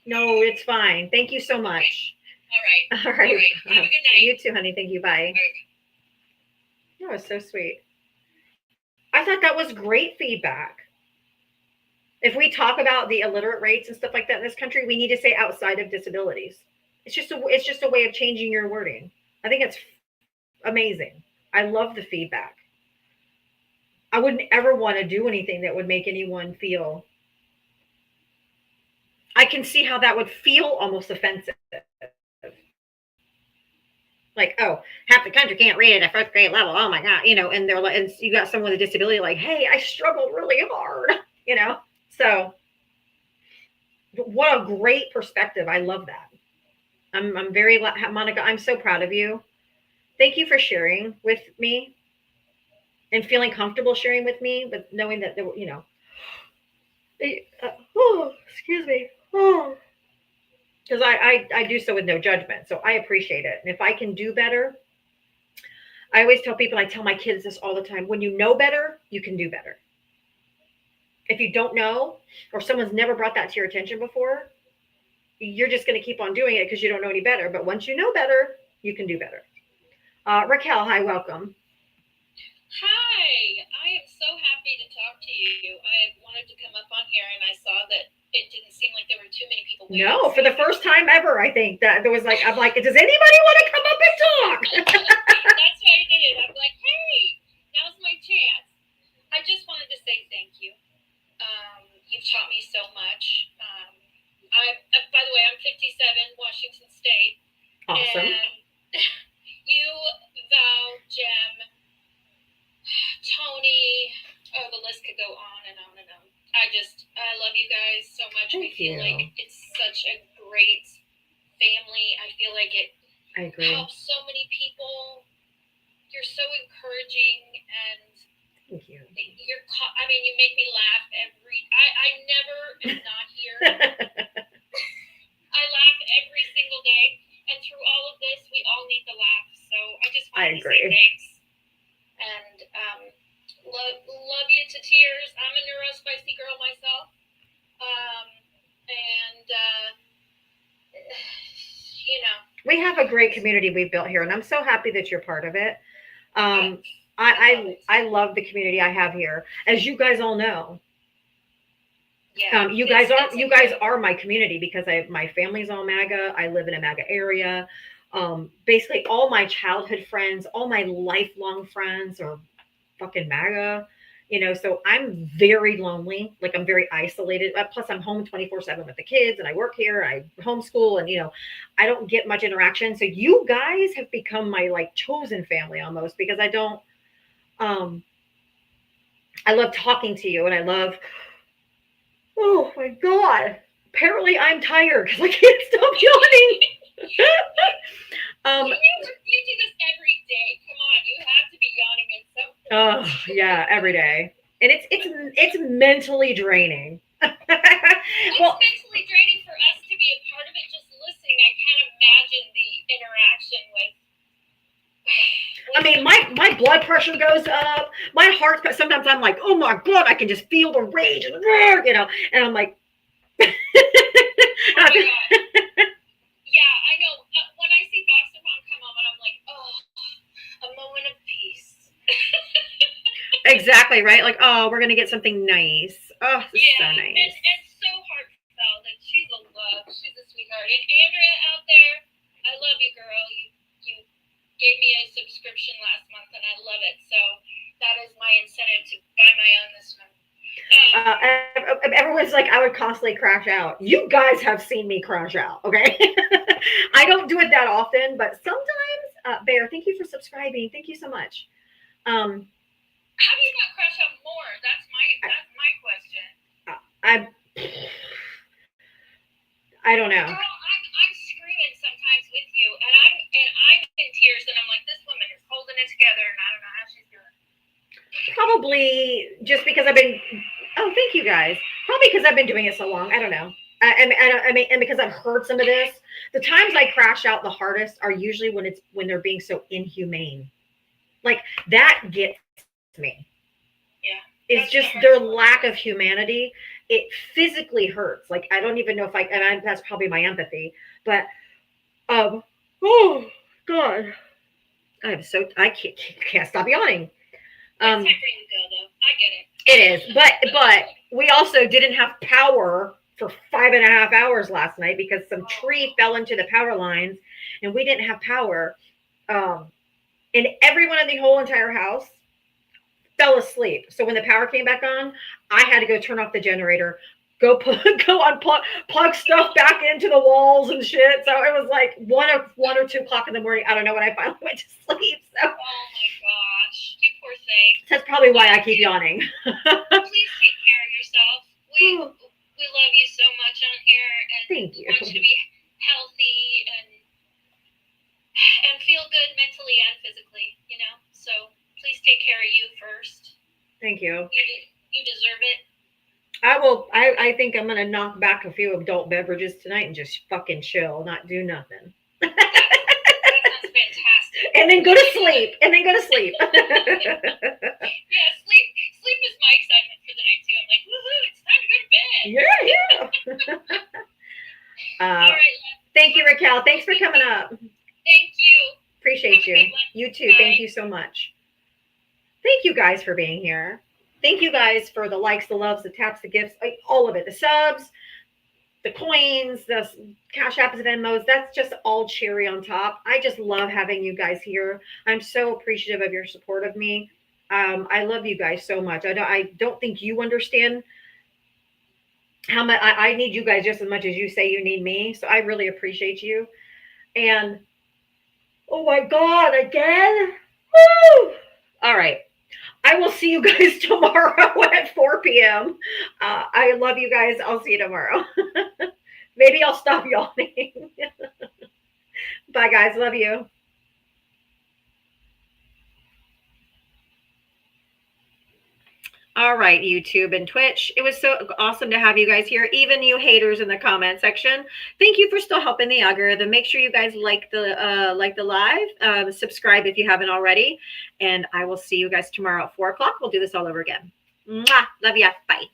No, it's fine. Thank you so much. All right. All right. Have a good night. You too, honey. Thank you. Bye. That was so sweet. I thought that was great feedback. If we talk about the illiterate rates and stuff like that in this country, we need to say outside of disabilities. It's just a way of changing your wording. I think it's amazing. I love the feedback. I wouldn't ever want to do anything that would make anyone feel I can see how that would feel almost offensive. Like, oh, half the country can't read at a first grade level. Oh my God, and they're like, and you got someone with a disability, like, hey, I struggled really hard, So, what a great perspective. I love that. I'm very, Monica, I'm so proud of you. Thank you for sharing with me and feeling comfortable sharing with me, but knowing that oh, excuse me. Oh, because I do so with no judgment. So I appreciate it. And if I can do better, I always tell people, I tell my kids this all the time, when you know better, you can do better. If you don't know, or someone's never brought that to your attention before, you're just going to keep on doing it because you don't know any better. But once you know better, you can do better. Raquel, hi, welcome. Hi, I am so happy to talk to you. I wanted to come up on here and I saw that it didn't seem like there were too many people waiting. No, for the first time ever, I think that there was like, I'm like, does anybody want to come up and talk? That's why I did it. I'm like, hey, now's my chance. I just wanted to say thank you. You've taught me so much. By the way, I'm 57, Washington State. Awesome. And you, Val, Jem, Tony, the list could go on and on and on. I love you guys so much. Thank I feel you. like it's such a great family. I feel like it I agree. helps so many people. You're so encouraging and Thank you. you make me laugh I never am not here. I laugh every single day. And through all of this, we all need to laugh. So I just wanted to say thanks. And love you to tears. I'm a neurospicy girl myself. We have a great community we've built here, and I'm so happy that you're part of it. I love the community I have here, as you guys all know. Yeah, you guys are my community because my family's all MAGA. I live in a MAGA area. Basically, all my childhood friends, all my lifelong friends are fucking MAGA. So I'm very lonely. Like, I'm very isolated. Plus, I'm home 24/7 with the kids, and I work here. I homeschool, and I don't get much interaction. So you guys have become my like chosen family almost, because I don't. I love talking to you, and I love. Oh my God! Apparently, I'm tired because I can't stop yawning. You do this every day. Come on, you have to be yawning in some. Oh yeah, every day, and it's mentally draining. Well, it's mentally draining for us to be a part of it. Just listening, I can't imagine the interaction with. I mean, my blood pressure goes up. My heart. Sometimes I'm like, oh my God, I can just feel the rage, and and I'm like. Oh my God. Yeah, I know. When I see Boxapon come on, I'm like, oh, a moment of peace. Exactly, right? Like, oh, we're gonna get something nice. Oh, this is so nice. And so heartfelt. And she's a love. She's a sweetheart. And Andrea out there, I love you, girl. You gave me a subscription last month, and I love it. So that is my incentive to buy my own this month. Everyone's like, I would constantly crash out. You guys have seen me crash out, okay? I don't do it that often, but sometimes. Bear, thank you for subscribing. Thank you so much. How do you not crash out more? That's my question. I don't know. Girl, I'm screaming sometimes with you, and I'm in tears, and I'm like, this woman is holding it together, and I don't know how she's doing it. Probably just because I've been. Oh, thank you guys. Probably because I've been doing it so long. I don't know. And because I've heard some of this, the times I crash out the hardest are usually when they're being so inhumane. Like, that gets me. Yeah. It's just their lack of humanity. It physically hurts. Like, I don't even know if that's probably my empathy, but oh God, I can't stop yawning. It's time for you to go, though. I get it. It is, but we also didn't have power for 5.5 hours last night because some tree fell into the power lines, and we didn't have power. And everyone in the whole entire house fell asleep. So when the power came back on, I had to go turn off the generator, go plug stuff back into the walls and shit. So it was like 1 or 2 o'clock in the morning. I don't know when I finally went to sleep. So Oh my gosh, you poor thing. that's probably why I keep yawning. Please take care of yourself. We love you so much on here, and Thank you. we want you to be healthy and feel good mentally and physically. You know, so please take care of you first. Thank you. You deserve it. I will. I think I'm gonna knock back a few adult beverages tonight and just fucking chill, not do nothing, That sounds fantastic. and then go to sleep. Yeah, sleep is my excitement for the night too. I'm like, woohoo, it's time to go to bed. Yeah. All right, love. Thank you, Raquel. Thanks for coming up. Thank you. Appreciate Have a you. good one. You too. Bye. Thank you so much. Thank you guys for being here. Thank you guys for the likes, the loves, the taps, the gifts, all of it. The subs, the coins, the cash apps and Venmos. That's just all cherry on top. I just love having you guys here. I'm so appreciative of your support of me. I love you guys so much. I don't think you understand how much I need you guys just as much as you say you need me. So I really appreciate you. And oh my God, again? Woo! All right. I will see you guys tomorrow at 4 p.m. I love you guys. I'll see you tomorrow. Maybe I'll stop yawning. Bye, guys. Love you. All right, YouTube and Twitch. It was so awesome to have you guys here, even you haters in the comment section. Thank you for still helping the algorithm. Make sure you guys like the live. Subscribe if you haven't already. And I will see you guys tomorrow at 4 o'clock. We'll do this all over again. Mwah! Love ya. Bye.